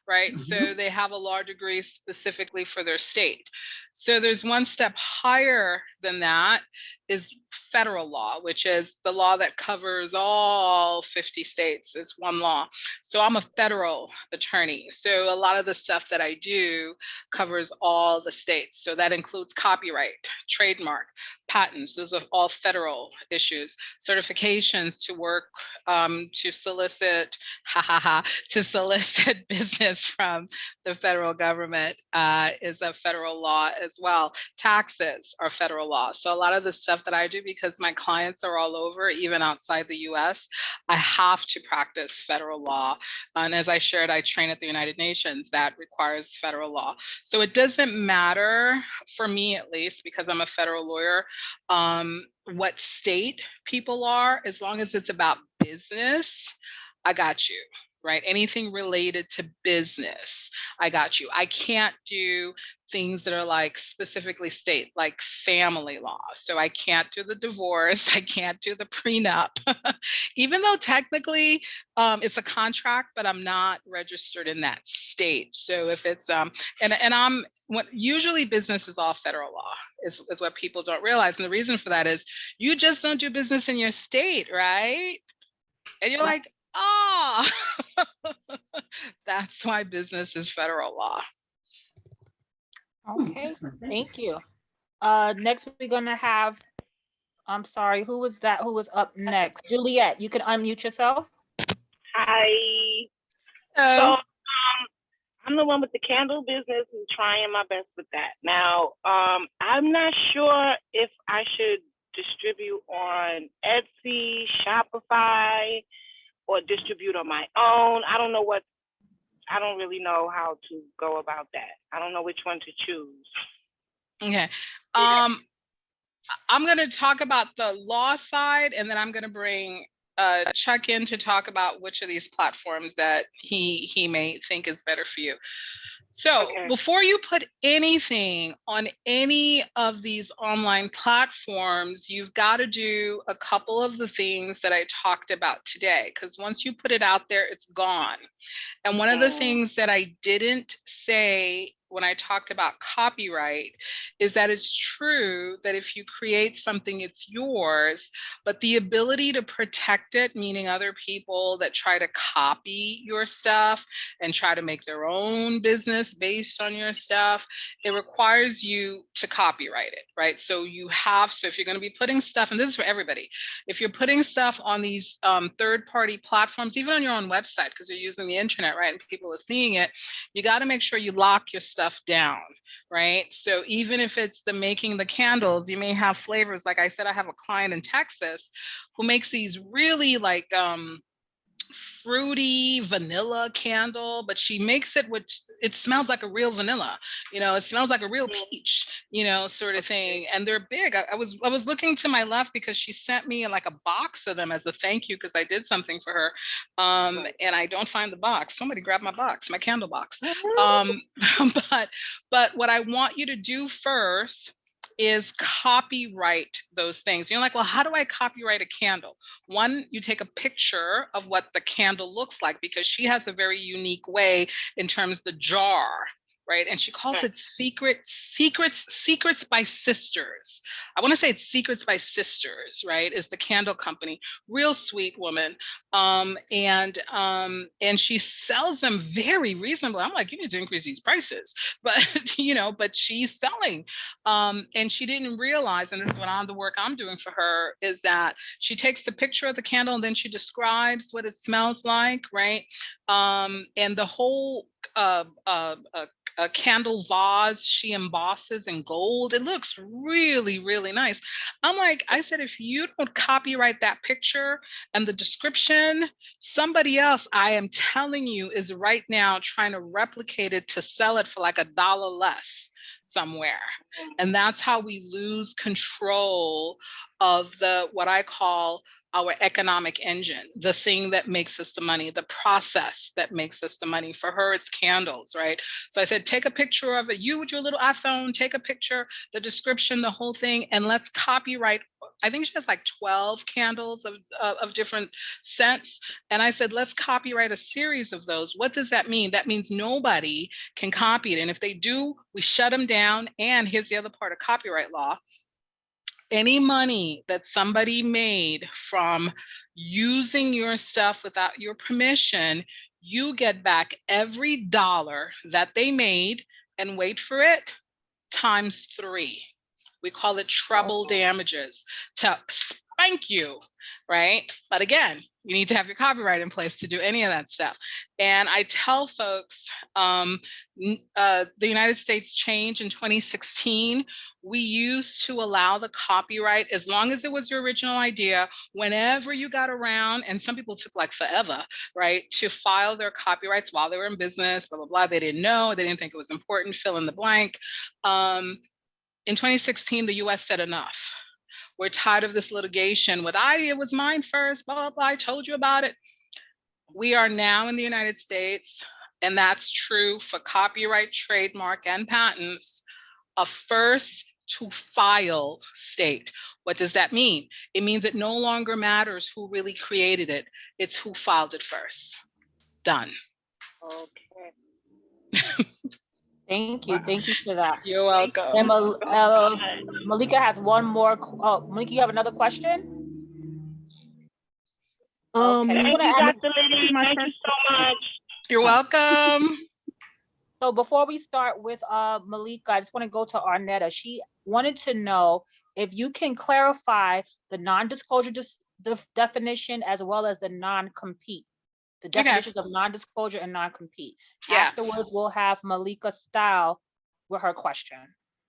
right? So they have a law degree specifically for their state. So there's one step higher than that is federal law, which is the law that covers all 50 states is one law. So I'm a federal attorney. So a lot of the stuff that I do covers all the states. So that includes copyright, trademark, patents. Those are all federal issues. Certifications to work, to solicit, to solicit business from the federal government is a federal law as well. Taxes are federal law. So a lot of the stuff that I do, because my clients are all over, even outside the US, I have to practice federal law. And as I shared, I train at the United Nations that requires federal law. So it doesn't matter, for me at least, because I'm a federal lawyer, what state people are, as long as it's about business, I got you, right? Anything related to business, I got you. I can't do things that are like specifically state, like family law. So I can't do the divorce, I can't do the prenup, even though technically it's a contract, but I'm not registered in that state. So if it's, usually business is all federal law, is what people don't realize. And the reason for that is you just don't do business in your state, right? And you're like, oh, that's why business is federal law. Okay, thank you. Next we're gonna have, I'm sorry, who was that? Who was up next? Juliet, you can unmute yourself. Hi. So I'm the one with the candle business and trying my best with that. Now, I'm not sure if I should distribute on Etsy, Shopify, or distribute on my own. I don't really know how to go about that. I don't know which one to choose. Okay. I'm going to talk about the law side, and then I'm going to bring Chuck in to talk about which of these platforms that he may think is better for you. So before you put anything on any of these online platforms, you've got to do a couple of the things that I talked about today, because once you put it out there, it's gone. And one of the things that I didn't say when I talked about copyright is that it's true that if you create something, it's yours, but the ability to protect it, meaning other people that try to copy your stuff and try to make their own business based on your stuff, it requires you to copyright it, right? So if you're going to be putting stuff, and this is for everybody, if you're putting stuff on these third-party platforms, even on your own website, because you're using the internet, right, and people are seeing it, you got to make sure you lock your stuff down, right? So even if it's making the candles, you may have flavors. Like I said, I have a client in Texas who makes these really like fruity vanilla candle, but she makes it with, it smells like a real vanilla, you know, it smells like a real peach, you know, sort of thing. And they're big. I was looking to my left because she sent me like a box of them as a thank you because I did something for her. And I don't find the box. Somebody grab my box, my candle box. But what I want you to do first is copyright those things. You're like, well, how do I copyright a candle? One, you take a picture of what the candle looks like, because she has a very unique way in terms of the jar, right? And she calls it Secrets by Sisters. I want to say it's Secrets by Sisters, right? Is the candle company. Real sweet woman. And she sells them very reasonably. I'm like, you need to increase these prices, but you know, but she's selling. And she didn't realize, and this is what the work I'm doing for her, is that she takes the picture of the candle and then she describes what it smells like, right? And the whole a candle vase she embosses in gold. It looks really, really nice. I'm like, I said, if you don't copyright that picture and the description, somebody else, I am telling you, is right now trying to replicate it to sell it for like $1 less somewhere. And that's how we lose control of what I call our economic engine, the thing that makes us the money, the process that makes us the money. For her, it's candles, right? So I said, take a picture of it. You with your little iPhone, take a picture, the description, the whole thing, and let's copyright. I think she has like 12 candles of different scents. And I said, let's copyright a series of those. What does that mean? That means nobody can copy it. And if they do, we shut them down. And here's the other part of copyright law. Any money that somebody made from using your stuff without your permission, you get back every dollar that they made, and wait for it, ×3. We call it treble damages to spank you, right? But again, you need to have your copyright in place to do any of that stuff. And I tell folks, the United States changed in 2016. We used to allow the copyright, as long as it was your original idea, whenever you got around, and some people took like forever, right, to file their copyrights while they were in business, blah, blah, blah. They didn't know, they didn't think it was important, fill in the blank. In 2016, the US said enough. We're tired of this litigation with, it was mine first, blah, blah, blah, I told you about it. We are now in the United States, and that's true for copyright, trademark, and patents, a first to file state. What does that mean? It means it no longer matters who really created it. It's who filed it first. Done. Okay. Thank you for that. You're welcome. And Malika has one more. Malika, you have another question? Okay. Thank you, Dr. This is Lydie. my Thank you first so much. You're welcome. So before we start with Malika, I just want to go to Arnetta. She wanted to know if you can clarify the non-disclosure definition as well as the non-compete. The definitions of non-disclosure and non-compete. Yeah. Afterwards, we'll have Malika Style with her question.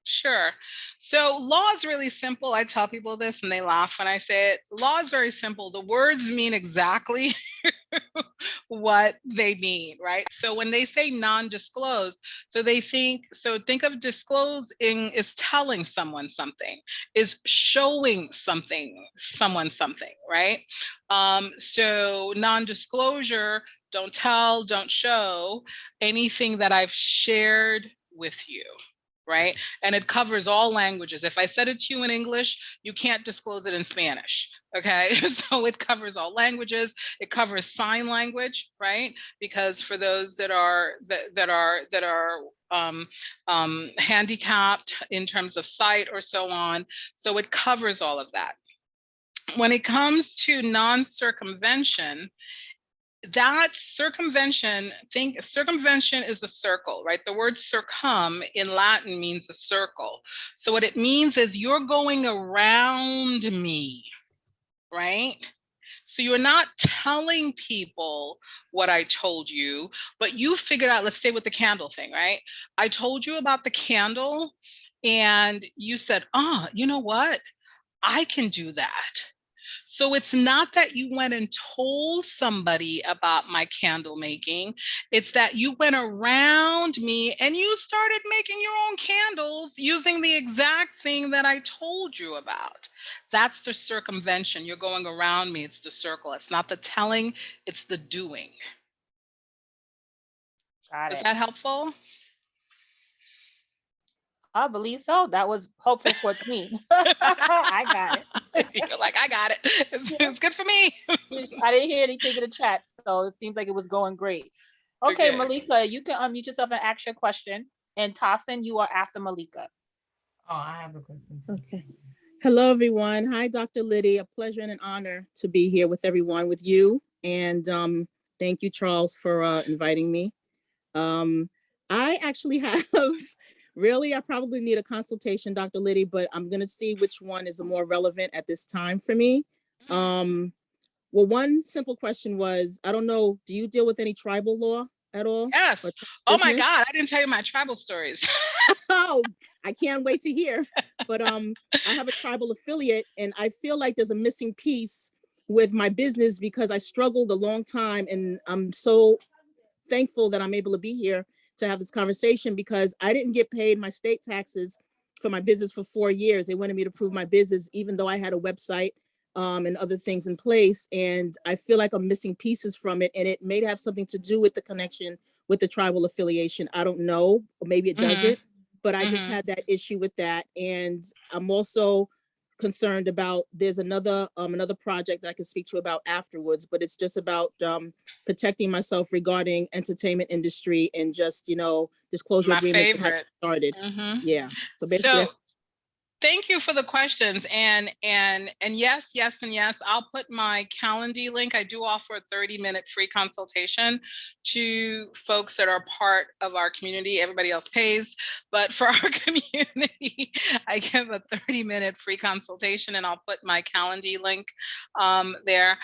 Sure. So law is really simple. I tell people this and they laugh when I say it. Law is very simple. The words mean exactly what they mean, right? So when they say non-disclosed, think of disclosing is telling someone something, is showing someone something, right? So non-disclosure, don't tell, don't show anything that I've shared with you. Right? And it covers all languages. If I said it to you in English, you can't disclose it in Spanish. Okay, so it covers all languages. It covers sign language, right? Because for those that are handicapped in terms of sight or so on, so it covers all of that. When it comes to non-circumvention, that circumvention is a circle, right? The word circum in Latin means a circle. So what it means is you're going around me, right? So you're not telling people what I told you, but you figured out, let's stay with the candle thing, right? I told you about the candle and you said, you know what? I can do that. So it's not that you went and told somebody about my candle making. It's that you went around me and you started making your own candles using the exact thing that I told you about. That's the circumvention. You're going around me. It's the circle. It's not the telling, it's the doing. Got Was it. that helpful? I believe so. That was hopeful for me. I got it. You're like, I got it. Yeah. It's good for me. I didn't hear anything in the chat, so it seems like it was going great. Okay, Malika, you can unmute yourself and ask your question. And Tassin, you are after Malika. Oh, I have a question. Okay. Hello, everyone. Hi, Dr. Lydie. A pleasure and an honor to be here with everyone, with you. And thank you, Charles, for inviting me. I actually have, really, I probably need a consultation, Dr. Lydie, but I'm going to see which one is more relevant at this time for me. Well, one simple question was, I don't know, do you deal with any tribal law at all? Yes. Oh my God, I didn't tell you my tribal stories. Oh, I can't wait to hear. But I have a tribal affiliate, and I feel like there's a missing piece with my business because I struggled a long time, and I'm so thankful that I'm able to be here to have this conversation because I didn't get paid my state taxes for my business for 4 years. They wanted me to prove my business, even though I had a website and other things in place. And I feel like I'm missing pieces from it. And it may have something to do with the connection with the tribal affiliation. I don't know, or maybe it doesn't, but I just had that issue with that. And I'm also concerned about, there's another project that I can speak to about afterwards, but it's just about protecting myself regarding entertainment industry and just, disclosure My agreements favorite. started. Yeah. So basically, Thank you for the questions. And yes, and yes, I'll put my Calendly link. I do offer a 30-minute free consultation to folks that are part of our community. Everybody else pays, but for our community, I give a 30-minute free consultation, and I'll put my Calendly link there.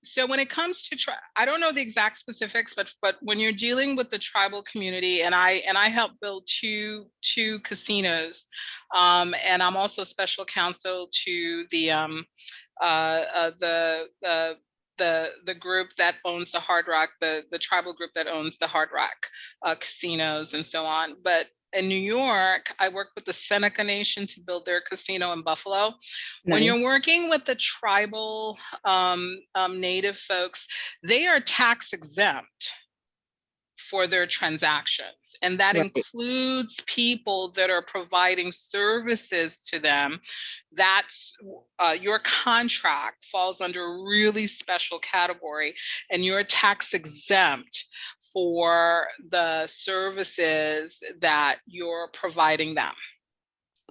So when it comes to, I don't know the exact specifics, but when you're dealing with the tribal community, and I helped build two casinos, and I'm also special counsel to the group that owns the Hard Rock, the tribal group that owns the Hard Rock casinos and so on. But in New York, I work with the Seneca Nation to build their casino in Buffalo. When you're working with the tribal native folks, they are tax exempt for their transactions. And that includes people that are providing services to them. That's your contract falls under a really special category, and you're tax exempt for the services that you're providing them.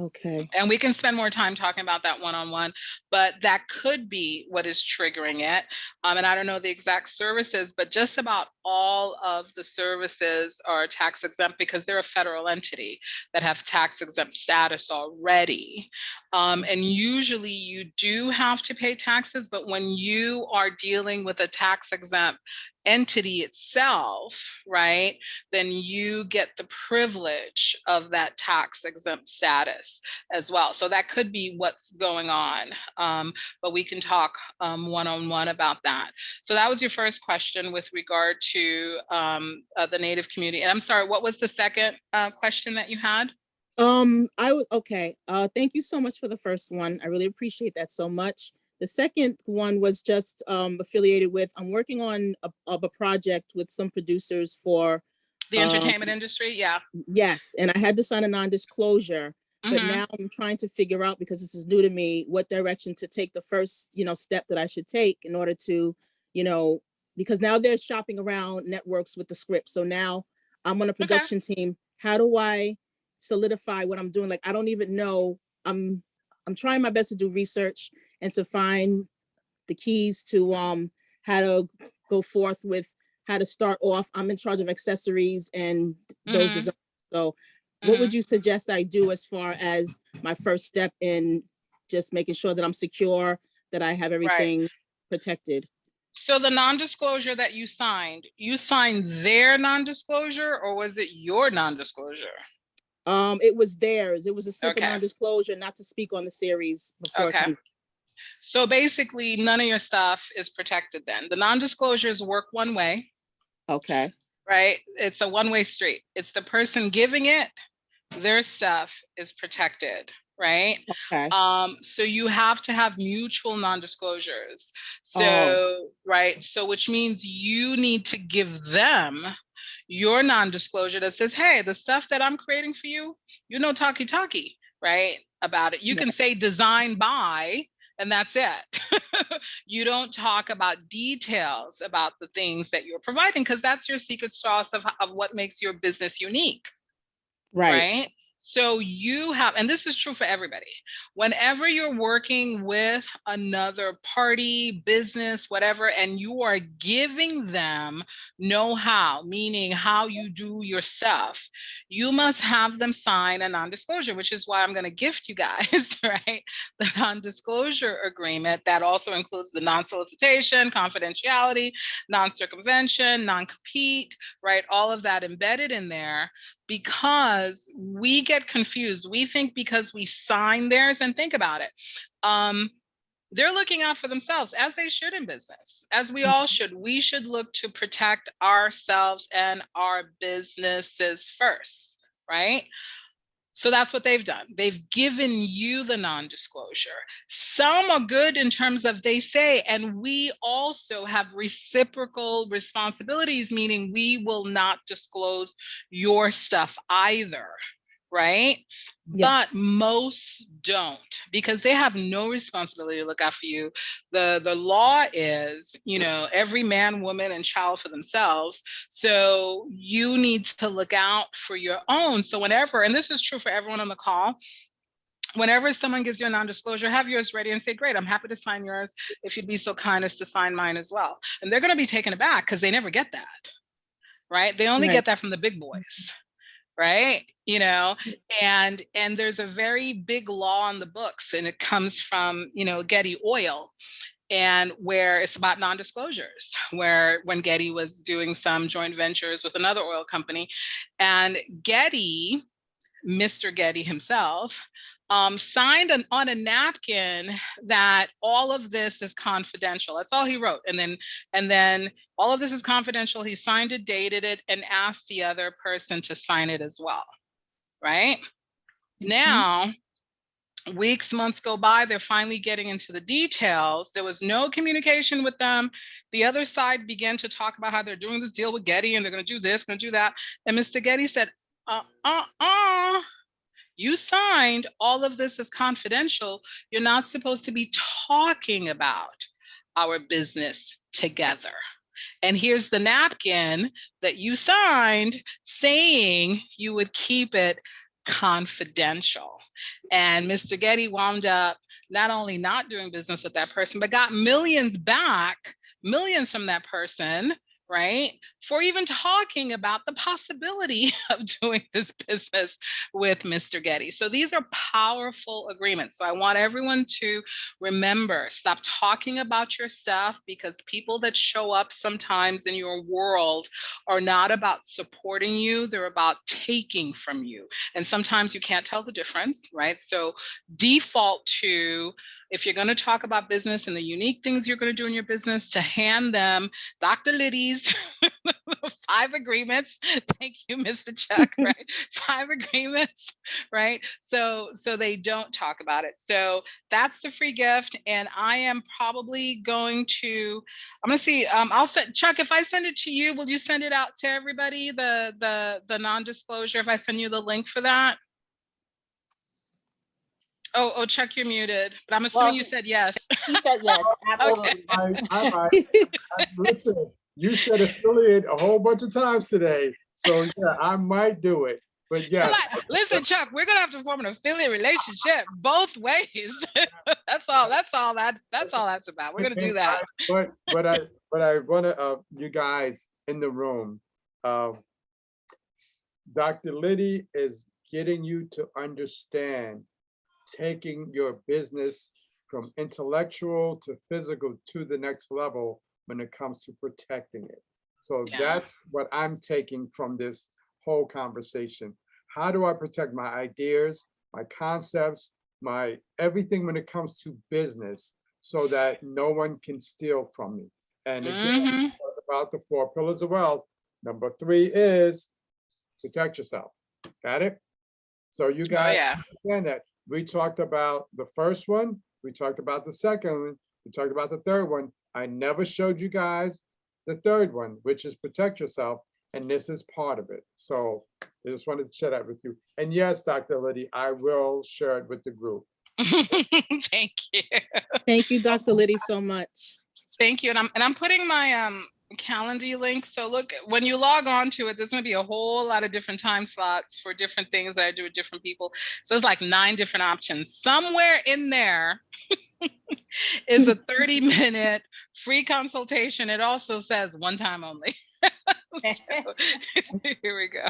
Okay. And we can spend more time talking about that one-on-one, but that could be what is triggering it. And I don't know the exact services, but just about all of the services are tax exempt because they're a federal entity that have tax exempt status already. And usually you do have to pay taxes, but when you are dealing with a tax exempt entity itself, right, then you get the privilege of that tax exempt status as well. So that could be what's going on, but we can talk one-on-one about that. So that was your first question with regard to the Native community. And I'm sorry, what was the second question that you had? Okay. Thank you so much for the first one. I really appreciate that so much. The second one was just affiliated with, I'm working on a project with some producers for the entertainment industry. Yeah. Yes. And I had to sign a non-disclosure, but now I'm trying to figure out, because this is new to me, what direction to take the first, step that I should take in order to, because now they're shopping around networks with the script. So now I'm on a production team. How do I solidify what I'm doing? Like, I don't even know. I'm trying my best to do research and to find the keys to how to go forth with how to start off. I'm in charge of accessories and those designs. So what would you suggest I do as far as my first step in just making sure that I'm secure, that I have everything protected? So the non-disclosure that you signed their non-disclosure, or was it your non-disclosure? It was theirs. It was a simple non-disclosure, not to speak on the series before it comes. So basically, none of your stuff is protected then. The non-disclosures work one way, Okay. right? It's a one-way street. It's the person giving it, their stuff is protected, right? Okay. So you have to have mutual non-disclosures. So, Oh. right, so which means you need to give them your non-disclosure that says, hey, the stuff that I'm creating for you, you know, talkie, right, about it. You Yeah. can say design by, and that's it. You don't talk about details about the things that you're providing, because that's your secret sauce of what makes your business unique. Right? So you have, and this is true for everybody, whenever you're working with another party, business, whatever, and you are giving them know-how, meaning how you do your stuff, you must have them sign a non-disclosure, which is why I'm going to gift you guys, right, the non-disclosure agreement that also includes the non-solicitation, confidentiality, non-circumvention, non-compete, right, all of that embedded in there. Because we get confused. We think because we sign theirs, and think about it, they're looking out for themselves, as they should in business, as we all should. We should look to protect ourselves and our businesses first, right? So that's what they've done. They've given you the non-disclosure. Some are good in terms of they say, and we also have reciprocal responsibilities, meaning we will not disclose your stuff either, right? Yes. But most don't, because they have no responsibility to look out for you. The law is, you know, every man, woman, and child for themselves. So you need to look out for your own. So whenever, and this is true for everyone on the call, whenever someone gives you a non-disclosure, have yours ready and say, great, I'm happy to sign yours if you'd be so kind as to sign mine as well. And they're going to be taken aback because they never get that, right? They only get that from the big boys. Right? You know, and there's a very big law on the books, and it comes from, you know, Getty Oil, and where it's about non-disclosures, where when Getty was doing some joint ventures with another oil company, and Getty, Mr. Getty himself, signed on a napkin that all of this is confidential. That's all he wrote. And then all of this is confidential. He signed it, dated it, and asked the other person to sign it as well, right? Now, weeks, months go by, they're finally getting into the details. There was no communication with them. The other side began to talk about how they're doing this deal with Getty, and they're going to do this, going to do that. And Mr. Getty said, you signed, all of this is confidential. You're not supposed to be talking about our business together. And here's the napkin that you signed saying you would keep it confidential. And Mr. Getty wound up not only not doing business with that person, but got millions back, millions from that person, right? For even talking about the possibility of doing this business with Mr. Getty. So these are powerful agreements. So I want everyone to remember, stop talking about your stuff, because people that show up sometimes in your world are not about supporting you, they're about taking from you. And sometimes you can't tell the difference, right? So default to, if you're going to talk about business and the unique things you're going to do in your business, to hand them Dr. Lydie's 5 agreements. Thank you, Mr. Chuck, right? 5 agreements, right? So they don't talk about it. So that's the free gift. And I am probably going to, I'm going to see, I'll send, Chuck, if I send it to you, will you send it out to everybody, the non-disclosure, if I send you the link for that? Oh, Chuck, you're muted, but I'm assuming you said yes. He said yes, absolutely. Listen, you said affiliate a whole bunch of times today, so yeah, I might do it. But yeah, listen, Chuck, we're gonna have to form an affiliate relationship both ways. That's all that's about. We're gonna do that. But I want to you guys in the room. Dr. Lydie is getting you to understand taking your business from intellectual to physical to the next level when it comes to protecting it. So that's what I'm taking from this whole conversation. How do I protect my ideas, my concepts, my everything when it comes to business? so that no one can steal from me. And again, Mhm. talk about the 4 pillars of wealth. Number 3 is protect yourself. Got it? So you Oh guys yeah. understand that. We talked about the first one, we talked about the second one, we talked about the third one. I never showed you guys the third one, which is protect yourself, and this is part of it. So I just wanted to share that with you. And yes, Dr. Lydie, I will share it with the group. Thank you. Thank you, Dr. Lydie, so much. Thank you. And I'm putting my Calendly link. So look, when you log on to it, there's going to be a whole lot of different time slots for different things that I do with different people. So it's like 9 different options. Somewhere in there is a 30-minute free consultation. It also says one time only. So, here we go.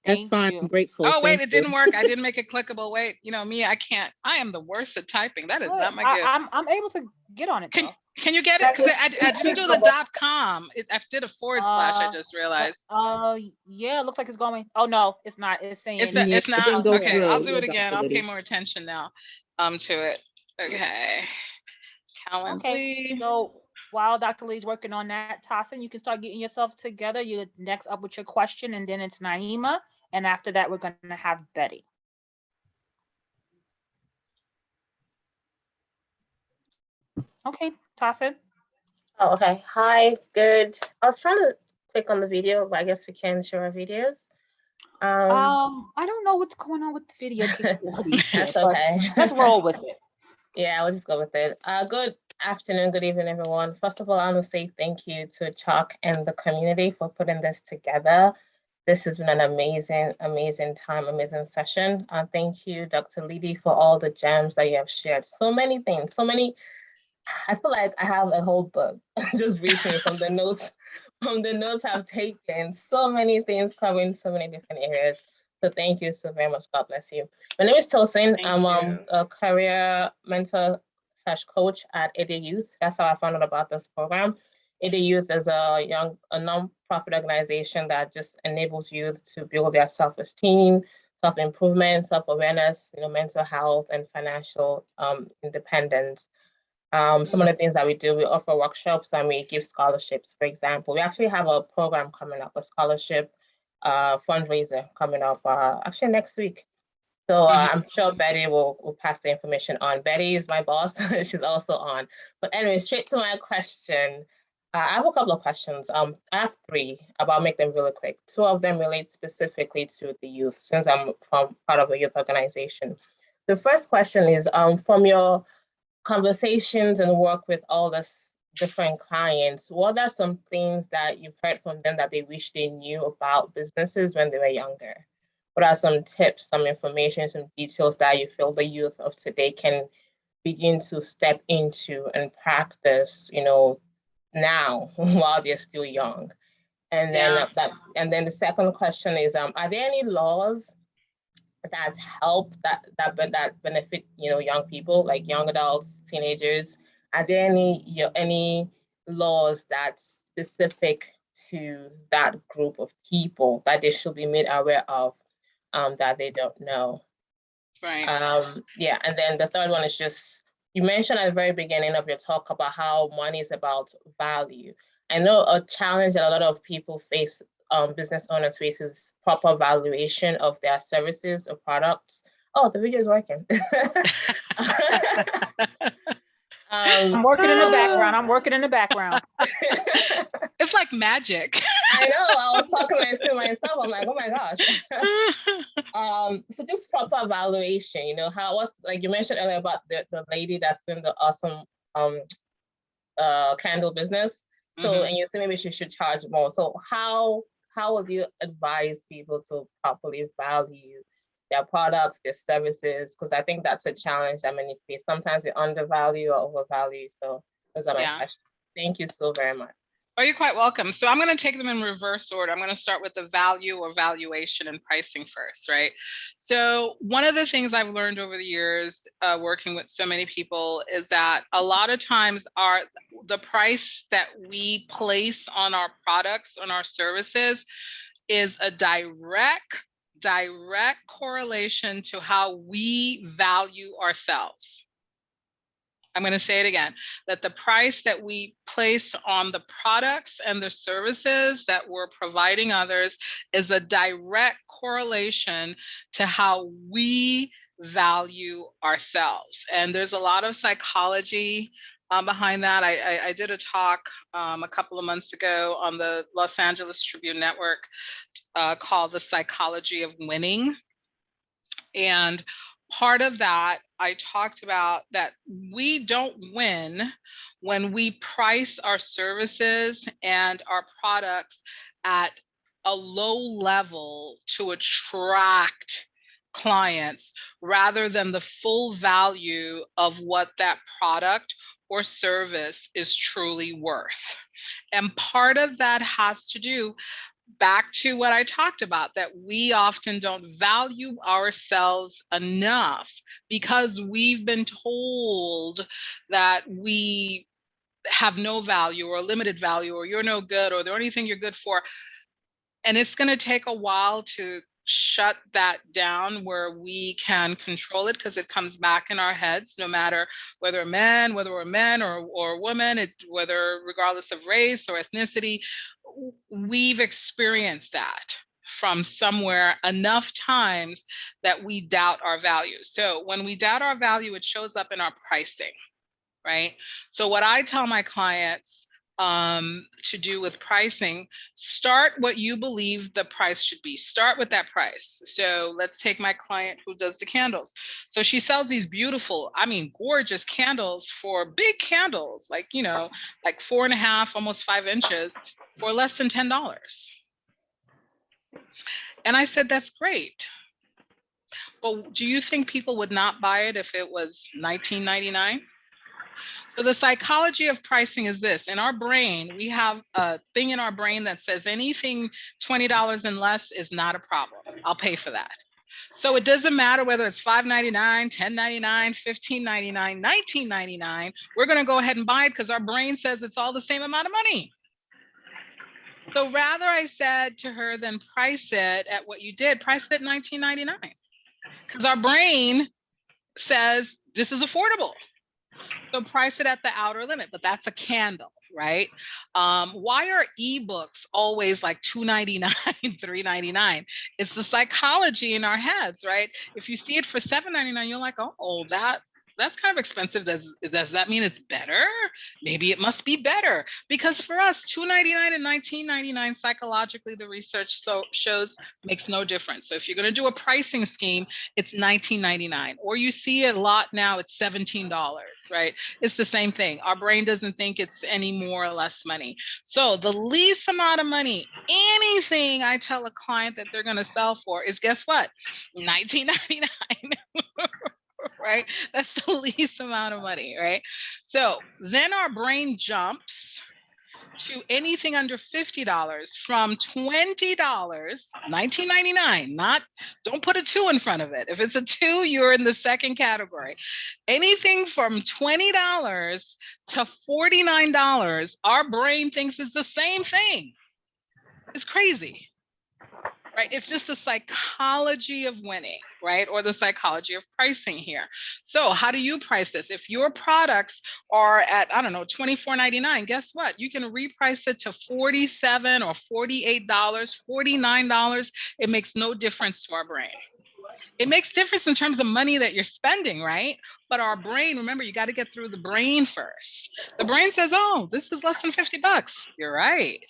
That's Thank fine. you. I'm grateful. Oh, wait, Thank it you. didn't work. I didn't make it clickable. Wait, you know me, I am the worst at typing. That is Good. not my gift. I'm able to get on it though. Can you get it? Because I didn't do the .com. I did a / I just realized. Yeah, it looks like it's going. Oh no, it's not. It's saying Yeah, It's it not. didn't go Okay, I'll through. do Yeah, it again. Dr. I'll pay Lydie. more attention now to it. Okay. okay. Calendly. So while Dr. Lee's working on that, Tassin, you can start getting yourself together. You're next up with your question, and then it's Naima, and after that, we're gonna have Betty. Okay, Tassin. Oh, okay. Hi, good. I was trying to click on the video, but I guess we can show our videos. I don't know what's going on with the video capabilities here, That's but okay. let's roll with it. Yeah, I'll just go with it. Good afternoon, good evening, everyone. First of all, I want to say thank you to Chuck and the community for putting this together. This has been an amazing, amazing time, amazing session. Thank you, Dr. Lydie, for all the gems that you have shared. So many things, so many. I feel like I have a whole book just reading from the notes I've taken. So many things covering so many different areas. So thank you so very much. God bless you. My name is Tosin. Thank I'm you. a career mentor / coach at A.D. Youth. That's how I found out about this program. A.D. Youth is a non-profit organization that just enables youth to build their self-esteem, self-improvement, self-awareness, mental health, and financial independence. Some of the things that we do, we offer workshops and we give scholarships. For example, we actually have a program coming up, a scholarship fundraiser coming up actually next week. So I'm sure Betty will pass the information on. Betty is my boss. She's also on. But anyway, straight to my question. I have a couple of questions. I have 3, but I'll make them really quick. 2 of them relate specifically to the youth, since I'm from part of a youth organization. The first question is from your conversations and work with all this different clients, what are some things that you've heard from them that they wish they knew about businesses when they were younger? What are some tips, some information, some details that you feel the youth of today can begin to step into and practice, now while they're still young? And then Yeah. the second question is, are there any laws that help that benefit young people, like young adults, teenagers? Are there any laws that's specific to that group of people that they should be made aware of that they don't know? Right. Yeah, and then the third one is just, you mentioned at the very beginning of your talk about how money is about value. I know a challenge that a lot of people face, business owners face, is proper valuation of their services or products. Oh, the video is working. I'm working in the background. It's like magic. I know. I was talking to myself. I'm like, oh my gosh. So just proper valuation. How was, like you mentioned earlier about the lady that's doing the awesome candle business. So and you say maybe she should charge more. So how would you advise people to properly value their products, their services? Because I think that's a challenge that many face. Sometimes they undervalue or overvalue. So those are my questions. Thank you so very much. Oh, you're quite welcome. So I'm going to take them in reverse order. I'm going to start with the value or valuation and pricing first, right? So one of the things I've learned over the years working with so many people is that a lot of times the price that we place on our products, on our services, is a direct correlation to how we value ourselves. I'm going to say it again, that the price that we place on the products and the services that we're providing others is a direct correlation to how we value ourselves. And there's a lot of psychology behind that. I did a talk a couple of months ago on the Los Angeles Tribune Network called The Psychology of Winning. And part of that, I talked about that we don't win when we price our services and our products at a low level to attract clients rather than the full value of what that product or service is truly worth. And part of that has to do back to what I talked about, that we often don't value ourselves enough because we've been told that we have no value or limited value, or you're no good, or the only thing you're good for. And it's going to take a while to shut that down where we can control it, because it comes back in our heads, no matter whether we're men or women, whether regardless of race or ethnicity, we've experienced that from somewhere enough times that we doubt our value. So when we doubt our value, it shows up in our pricing, right? So what I tell my clients to do with pricing, start what you believe the price should be. Start with that price. So let's take my client who does the candles. So she sells these beautiful, I mean, gorgeous candles for big candles, like, you know, like 4.5, almost 5 inches for less than $10. And I said, that's great. But do you think people would not buy it if it was $19.99? So the psychology of pricing is this. In our brain, we have a thing in our brain that says anything $20 and less is not a problem. I'll pay for that. So it doesn't matter whether it's $5.99, $10.99, $15.99, $19.99. We're going to go ahead and buy it because our brain says it's all the same amount of money. So rather, I said to her, then price it at what you did, price it at $19.99. Because our brain says this is affordable. So price it at the outer limit, but that's a candle, right? Why are ebooks always like $2.99, $3.99? It's the psychology in our heads, right? If you see it for $7.99, you're like, oh, that's kind of expensive. Does that mean it's better? Maybe it must be better. Because for us, $2.99 and $19.99, psychologically, the research shows makes no difference. So if you're going to do a pricing scheme, it's $19.99. Or you see it a lot now, it's $17, right? It's the same thing. Our brain doesn't think it's any more or less money. So the least amount of money, anything I tell a client that they're going to sell for is, guess what? $19.99. Right? That's the least amount of money, right? So then our brain jumps to anything under $50 from $20, $19.99, don't put a 2 in front of it. If it's a 2, you're in the second category. Anything from $20 to $49, our brain thinks it's the same thing. It's crazy. Right? It's just the psychology of winning, right? Or the psychology of pricing here. So how do you price this? If your products are at, I don't know, $24.99, guess what? You can reprice it to $47 or $48, $49. It makes no difference to our brain. It makes difference in terms of money that you're spending, right? But our brain, remember, you got to get through the brain first. The brain says, oh, this is less than $50. You're right.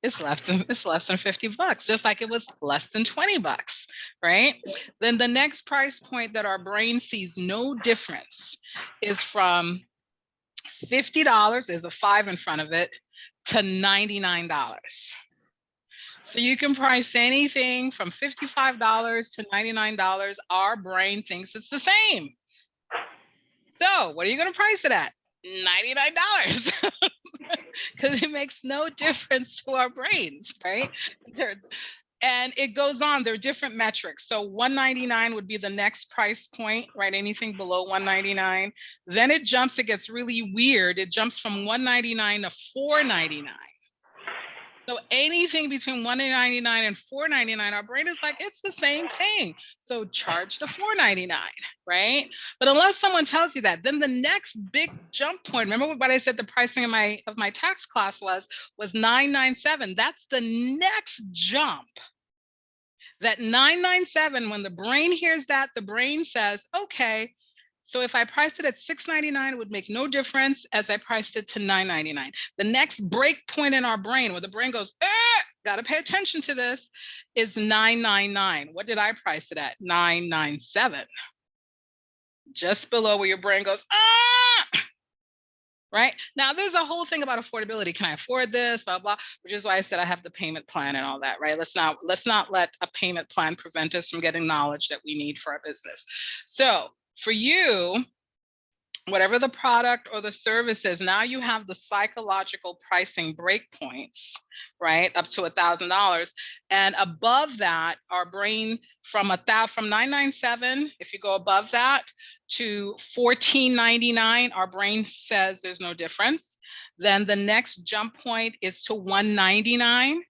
It's less than $50, just like it was less than $20, right? Then the next price point that our brain sees no difference is from $50, there's a 5 in front of it, to $99. So you can price anything from $55 to $99. Our brain thinks it's the same. So what are you going to price it at? $99. Because it makes no difference to our brains, right? And it goes on, there are different metrics. So $199 would be the next price point, right? Anything below $199. Then it jumps, it gets really weird. It jumps from $199 to $499. So anything between $1.99 and $4.99, our brain is like, it's the same thing. So charge the $4.99, right? But unless someone tells you that, then the next big jump point, remember what I said the pricing of my tax class was $997. That's the next jump. That $997, when the brain hears that, the brain says, okay, so if I priced it at $6.99, it would make no difference as I priced it to $9.99. The next break point in our brain where the brain goes, gotta pay attention to this, is $9.99. What did I price it at? $9.97. Just below where your brain goes, right? Now, there's a whole thing about affordability. Can I afford this? Blah, blah, which is why I said I have the payment plan and all that, right? Let's not let a payment plan prevent us from getting knowledge that we need for our business. So for you, whatever the product or the service is, now you have the psychological pricing breakpoints, right? Up to $1,000. And above that, our brain from $997, if you go above that, to $14.99, our brain says there's no difference. Then the next jump point is to $199,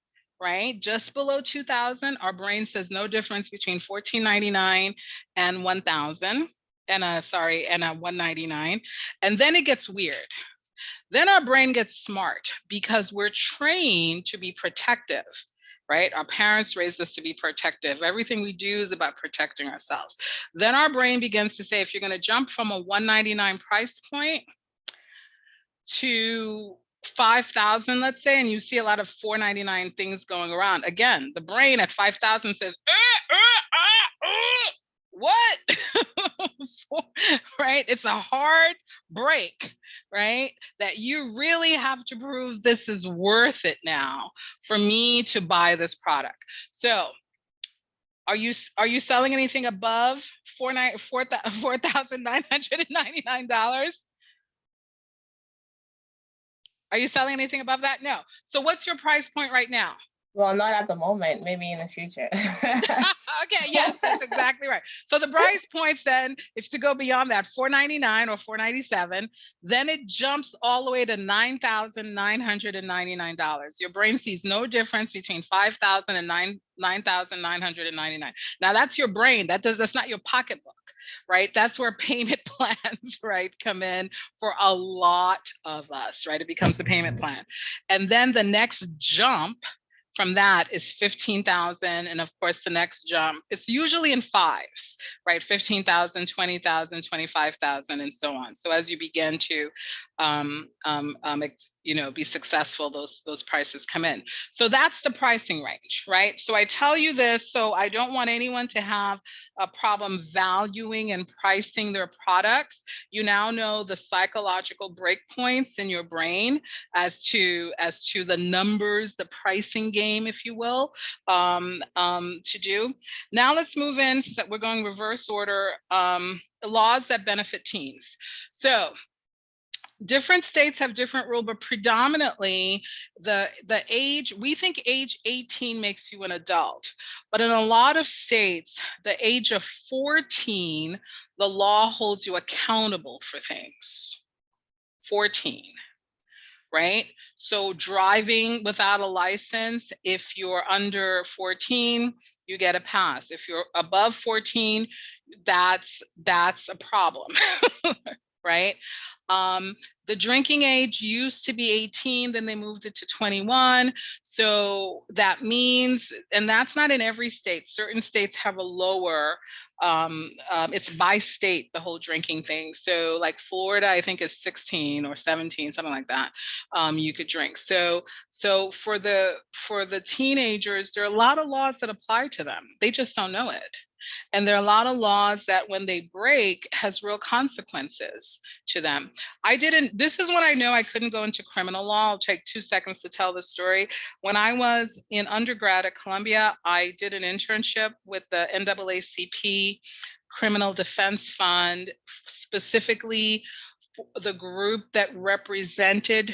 right? Just below 2,000, our brain says no difference between $14.99 and 1,000, and $199. And then it gets weird. Then our brain gets smart because we're trained to be protective, right? Our parents raised us to be protective. Everything we do is about protecting ourselves. Then our brain begins to say, if you're going to jump from a $199 price point to 5,000, let's say, and you see a lot of $4.99 things going around. Again, the brain at 5,000 says, what? Right? It's a hard break, right? That you really have to prove this is worth it now for me to buy this product. So are you selling anything above $4,999? Are you selling anything above that? No. So what's your price point right now? Well, not at the moment, maybe in the future. Okay, yes, that's exactly right. So the price points then, if to go beyond that, $499 or $497, then it jumps all the way to $9,999. Your brain sees no difference between $5,000 and $9,999. Now that's your brain. That's not your pocketbook, right? That's where payment plans, right, come in for a lot of us, right? It becomes the payment plan. And then the next jump from that is 15,000. And of course, the next jump, it's usually in fives, right? 15,000, 20,000, 25,000, and so on. So as you begin to, be successful, those prices come in. So that's the pricing range, right? So I tell you this, so I don't want anyone to have a problem valuing and pricing their products. You now know the psychological breakpoints in your brain as to the numbers, the pricing game, if you will, to do. Now let's move in, so we're going reverse order, laws that benefit teens. So different states have different rules, but predominantly the age, we think age 18 makes you an adult. But in a lot of states, the age of 14, the law holds you accountable for things. 14, right? So driving without a license, if you're under 14, you get a pass. If you're above 14, that's a problem, right? The drinking age used to be 18, then they moved it to 21. So that means, and that's not in every state. Certain states have a lower, it's by state, the whole drinking thing. So like Florida, I think is 16 or 17, something like that, you could drink. So for the teenagers, there are a lot of laws that apply to them. They just don't know it. And there are a lot of laws that when they break has real consequences to them. This is when I know I couldn't go into criminal law. I'll take 2 seconds to tell the story. When I was in undergrad at Columbia, I did an internship with the NAACP Criminal Defense Fund, specifically the group that represented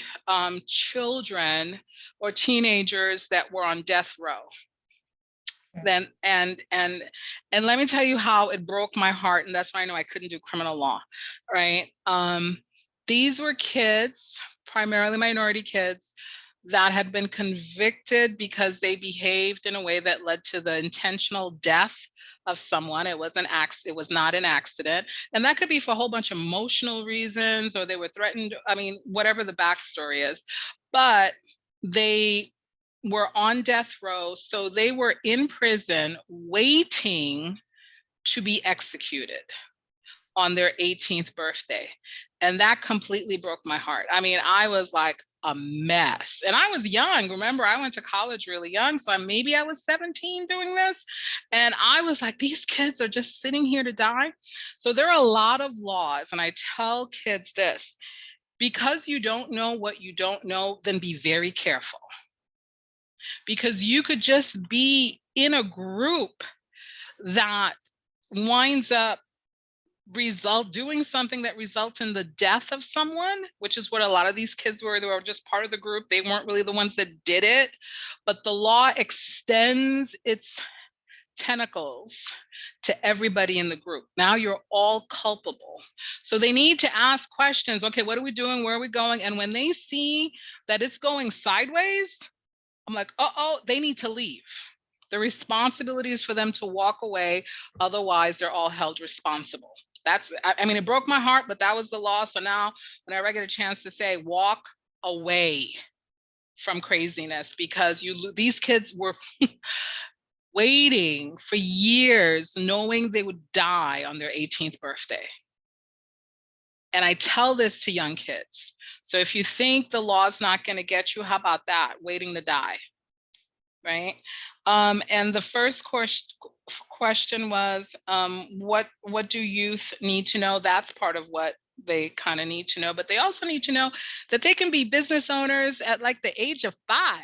children or teenagers that were on death row. Then and let me tell you how it broke my heart, and that's why I know I couldn't do criminal law, right? These were kids, primarily minority kids, that had been convicted because they behaved in a way that led to the intentional death of someone. It was not an accident. And that could be for a whole bunch of emotional reasons, or they were threatened. I mean, whatever the backstory is, but they were on death row. So they were in prison waiting to be executed on their 18th birthday. And that completely broke my heart. I mean, I was like a mess. And I was young. Remember, I went to college really young. So maybe I was 17 doing this. And I was like, these kids are just sitting here to die. So there are a lot of laws. And I tell kids this, because you don't know what you don't know, then be very careful. Because you could just be in a group that winds up doing something that results in the death of someone, which is what a lot of these kids were. They were just part of the group. They weren't really the ones that did it, but the law extends its tentacles to everybody in the group. Now you're all culpable. So they need to ask questions. Okay, what are we doing? Where are we going? And when they see that it's going sideways, I'm like, uh-oh, they need to leave. The responsibility is for them to walk away. Otherwise, they're all held responsible. I mean, it broke my heart, but that was the law. So now whenever I get a chance to say, walk away from craziness, because these kids were waiting for years, knowing they would die on their 18th birthday. And I tell this to young kids. So if you think the law's not going to get you, how about that? Waiting to die, right? And the first question was, what do youth need to know? That's part of what they kind of need to know, but they also need to know that they can be business owners at like the age of 5.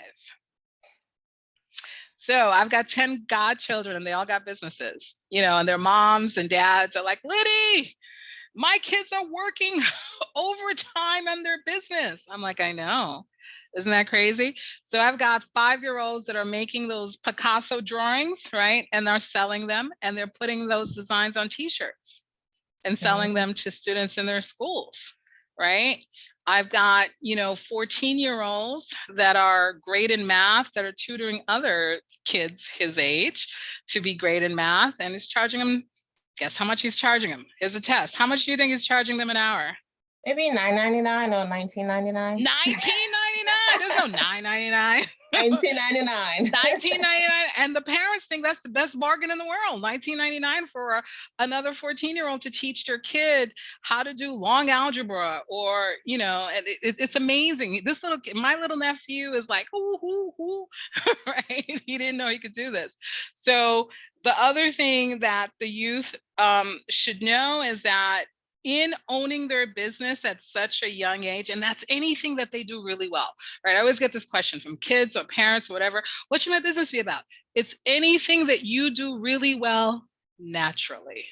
So I've got 10 godchildren and they all got businesses, and their moms and dads are like, Lydie, my kids are working overtime on their business. I'm like, I know. Isn't that crazy? So I've got 5-year-olds that are making those Picasso drawings, right? And they're selling them, and they're putting those designs on t-shirts and selling them to students in their schools, right? I've got, 14-year-olds that are great in math that are tutoring other kids his age to be great in math, and he's charging them. Guess how much he's charging them? Here's a test. How much do you think he's charging them an hour? Maybe $9.99 or $19.99. $19.99. There's no $9.99. $19.99. $19.99. And the parents think that's the best bargain in the world. $19.99 for another 14-year-old to teach their kid how to do long algebra, or, it's amazing. My little nephew is like, ooh, right? He didn't know he could do this. So the other thing that the youth should know is that in owning their business at such a young age, and that's anything that they do really well, right? I always get this question from kids or parents or whatever, what should my business be about? It's anything that you do really well naturally,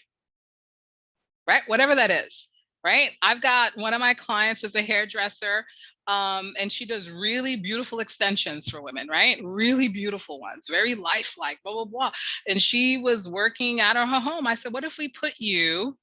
right? Whatever that is, right? I've got one of my clients is a hairdresser, and she does really beautiful extensions for women, right? Really beautiful ones, very lifelike, blah, blah, blah. And she was working out of her home. I said, what if we put you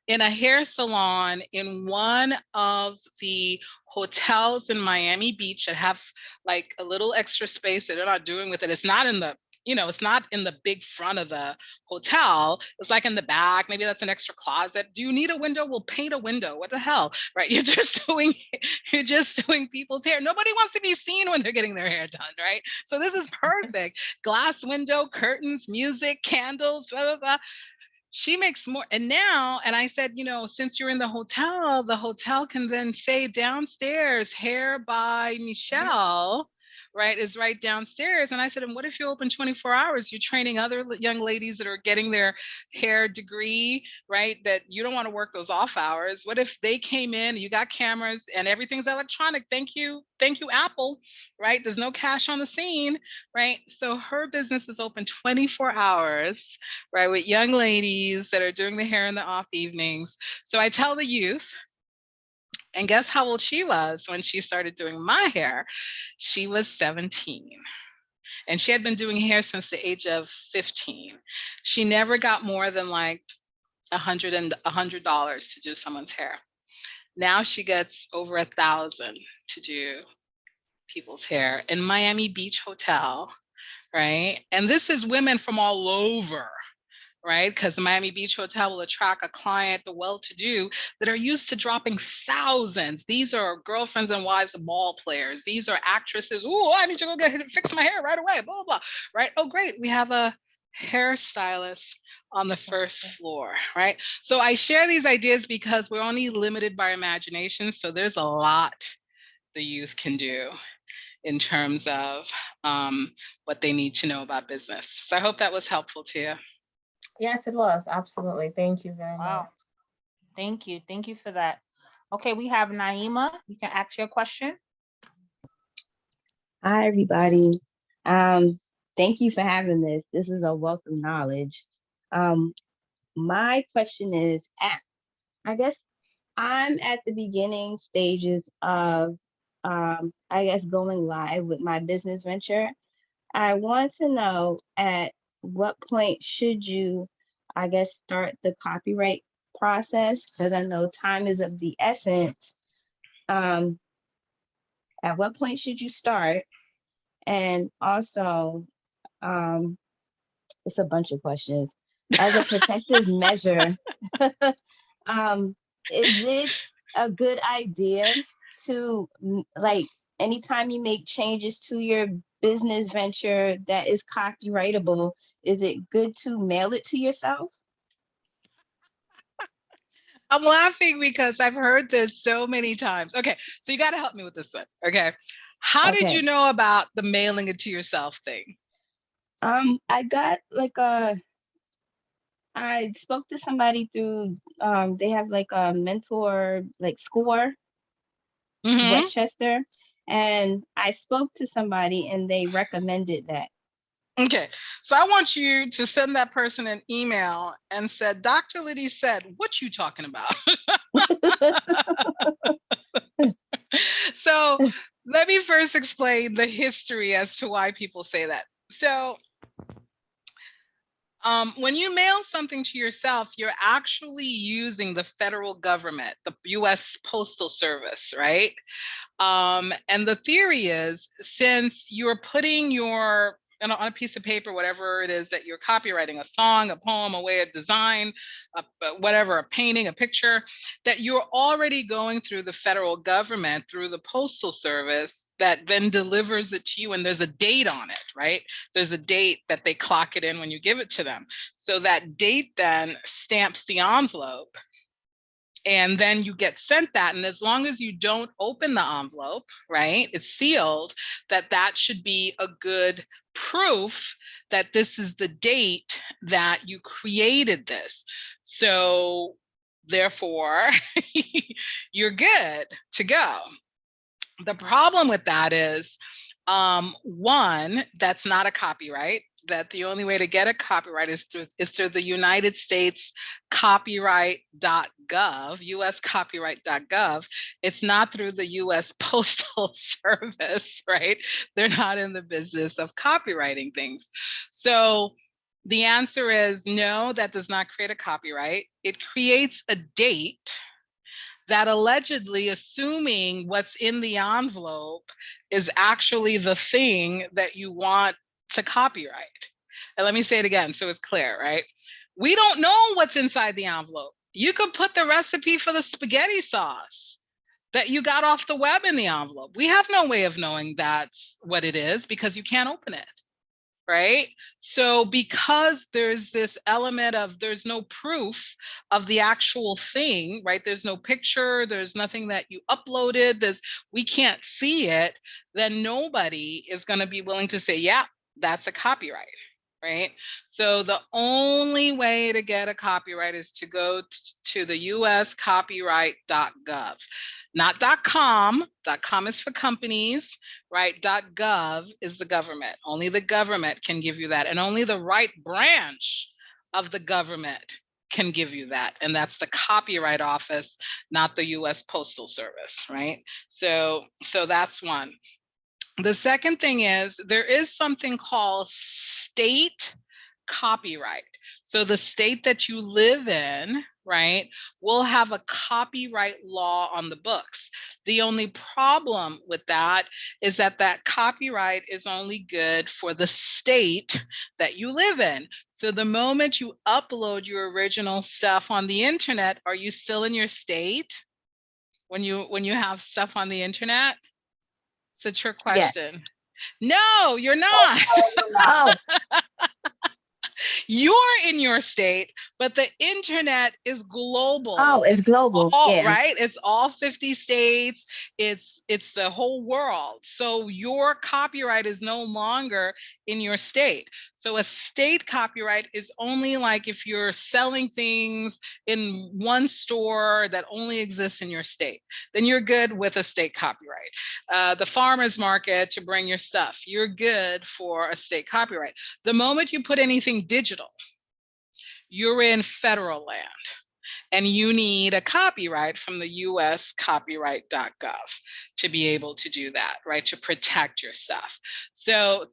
in a hair salon in one of the hotels in Miami Beach that have like a little extra space that they're not doing with it? It's not in the, it's not in the big front of the hotel. It's like in the back. Maybe that's an extra closet. Do you need a window? We'll paint a window. What the hell, right? You're just doing people's hair. Nobody wants to be seen when they're getting their hair done, right? So this is perfect. Glass window, curtains, music, candles, blah, blah, blah. She makes more. And I said, since you're in the hotel can then say downstairs, hair by Michelle, right, is right downstairs. And I said, and what if you open 24 hours? You're training other young ladies that are getting their hair degree, right, that you don't want to work those off hours. What if they came in, you got cameras and everything's electronic? Thank you, Apple, right? There's no cash on the scene, right? So her business is open 24 hours, right, with young ladies that are doing the hair in the off evenings. So I tell the youth, and guess how old she was when she started doing my hair? She was 17. And she had been doing hair since the age of 15. She never got more than like $100 to do someone's hair. Now she gets over $1,000 to do people's hair in Miami Beach Hotel, right? And this is women from all over, right? Because the Miami Beach Hotel will attract a client, the well-to-do, that are used to dropping thousands. These are girlfriends and wives of ball players. These are actresses. Oh, I need to go fix my hair right away, blah, blah, right? Oh, great, we have a hairstylist on the first floor, right? So I share these ideas because we're only limited by imagination. So there's a lot the youth can do in terms of what they need to know about business. So I hope that was helpful to you. Yes, it was. Absolutely. Thank you very much. Wow. Thank you. Thank you for that. Okay, we have Naima. You can ask your question. Hi, everybody. Thank you for having this. This is a wealth of knowledge. My question is, I guess I'm at the beginning stages of, I guess, going live with my business venture. I want to know at what point should you, I guess, start the copyright process? Because I know time is of the essence. At what point should you start? And also, it's a bunch of questions. As a protective measure, is it a good idea to, like, anytime you make changes to your business venture that is copyrightable, is it good to mail it to yourself? I'm laughing because I've heard this so many times. Okay, so you got to help me with this one. Okay. How did you know about the mailing it to yourself thing? I got like I spoke to somebody through, they have like a mentor, like Score, Westchester, and I spoke to somebody and they recommended that. Okay, so I want you to send that person an email and said, Dr. Lydie said, what you talking about? So let me first explain the history as to why people say that. So when you mail something to yourself, you're actually using the federal government, the US Postal Service, right? And the theory is, since you're putting your, on a piece of paper, whatever it is that you're copywriting, a song, a poem, a way of design, whatever, a painting, a picture, that you're already going through the federal government, through the Postal Service, that then delivers it to you, and there's a date on it, right? There's a date that they clock it in when you give it to them. So that date then stamps the envelope, and then you get sent that. And as long as you don't open the envelope, right, it's sealed, that should be a good proof that this is the date that you created this. So therefore, you're good to go. The problem with that is, one, that's not a copyright. That the only way to get a copyright is through the United States copyright.gov, US copyright.gov. It's not through the US Postal Service, right? They're not in the business of copywriting things. So the answer is no, that does not create a copyright. It creates a date that allegedly, assuming what's in the envelope is actually the thing that you want to copyright. And let me say it again so it's clear, right? We don't know what's inside the envelope. You could put the recipe for the spaghetti sauce that you got off the web in the envelope. We have no way of knowing that's what it is because you can't open it, right? So because there's this element of there's no proof of the actual thing, right? There's no picture, there's nothing that you uploaded, we can't see it, then nobody is going to be willing to say, yeah, that's a copyright, right? So the only way to get a copyright is to go to the US copyright.gov, not .com. .com is for companies, right? .gov is the government. Only the government can give you that, and only the right branch of the government can give you that, and that's the Copyright Office, not the US Postal Service, right? So that's one. The second thing is there is something called state copyright. So the state that you live in, right, will have a copyright law on the books. The only problem with that is that that copyright is only good for the state that you live in. So the moment you upload your original stuff on the internet, are you still in your state when you have stuff on the internet? It's a trick question. Yes. No, you're not. Oh, You're in your state, but the internet is global. oh, it's global. All, Yeah. right? It's all 50 states. It's the whole world. So your copyright is no longer in your state. So a state copyright is only like if you're selling things in one store that only exists in your state, then you're good with a state copyright. The farmer's market to bring your stuff, you're good for a state copyright. The moment you put anything digital, you're in federal land. And you need a copyright from the US copyright.gov to be able to do that, right? To protect your stuff. So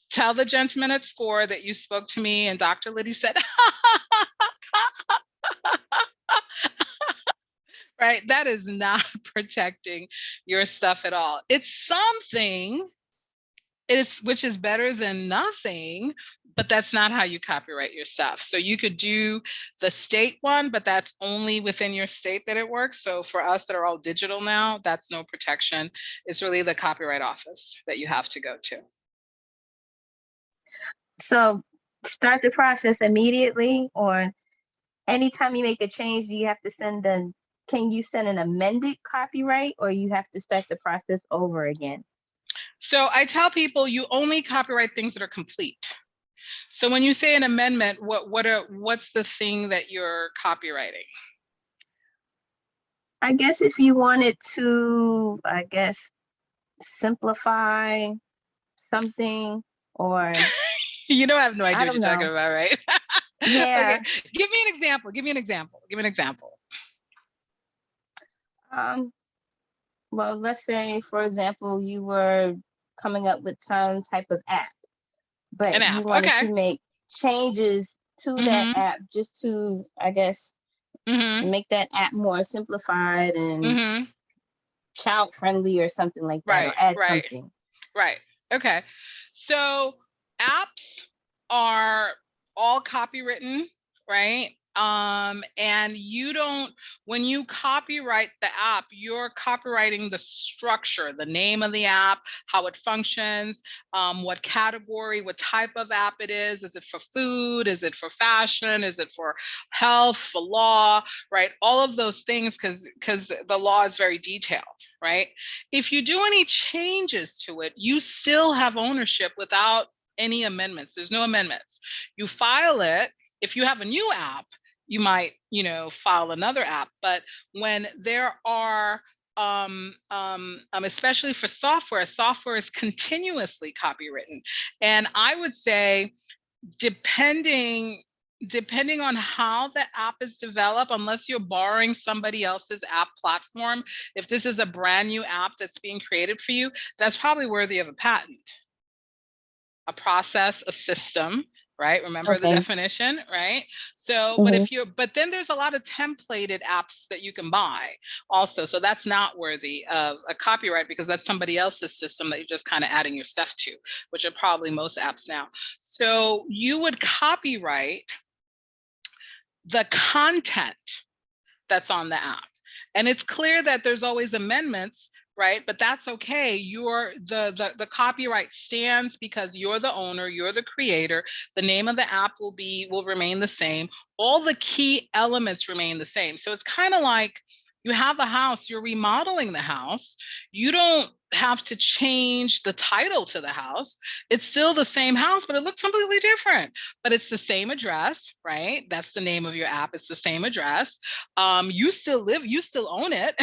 tell the gentleman at SCORE that you spoke to me and Dr. Lydie said, right? That is not protecting your stuff at all. It's something, which is better than nothing, but that's not how you copyright your stuff. So you could do the state one, but that's only within your state that it works. So for us that are all digital now, that's no protection. It's really the Copyright Office that you have to go to. So start the process immediately, or anytime you make a change, do you have to can you send an amended copyright, or you have to start the process over again? So I tell people you only copyright things that are complete. So when you say an amendment, what's the thing that you're copywriting? I guess if you wanted to, simplify something, or you know, I have no idea what you're know. talking about, right? Yeah. Okay. Give me an example. Give me an example. Give me an example. Well, let's say, for example, you were coming up with some type of app, but you wanted to make changes to that app just to, make that app more simplified and child friendly or something like that, or add something. Right. Okay. So apps are all copywritten, right? And when you copyright the app, you're copywriting the structure, the name of the app, how it functions, what category, what type of app it is. Is it for food? Is it for fashion? Is it for health, for law, right? All of those things, because the law is very detailed, right? If you do any changes to it, you still have ownership without any amendments. There's no amendments. You file it. If you have a new app, you might, file another app. But when there are, especially for software is continuously copywritten. And I would say, depending on how the app is developed, unless you're borrowing somebody else's app platform, if this is a brand new app that's being created for you, that's probably worthy of a patent. A process, a system, right? Remember the definition, right? So, but then there's a lot of templated apps that you can buy also. So that's not worthy of a copyright, because that's somebody else's system that you're just kind of adding your stuff to, which are probably most apps now. So you would copyright the content that's on the app. And it's clear that there's always amendments, right? But that's okay. The copyright stands because you're the owner, you're the creator. The name of the app will remain the same. All the key elements remain the same. So it's kind of like you have a house, you're remodeling the house. You don't have to change the title to the house. It's still the same house, but it looks completely different. But it's the same address, right? That's the name of your app. It's the same address. You still own it,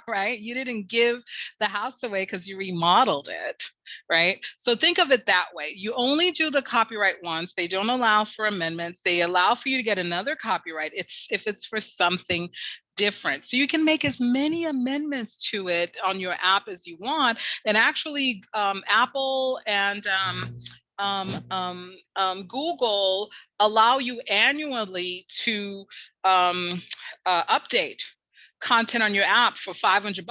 right? You didn't give the house away because you remodeled it, right? So think of it that way. You only do the copyright once. They don't allow for amendments. They allow for you to get another copyright if it's for something different. So you can make as many amendments to it on your app as you want. And actually, Apple and Google allow you annually to update content on your app for $500,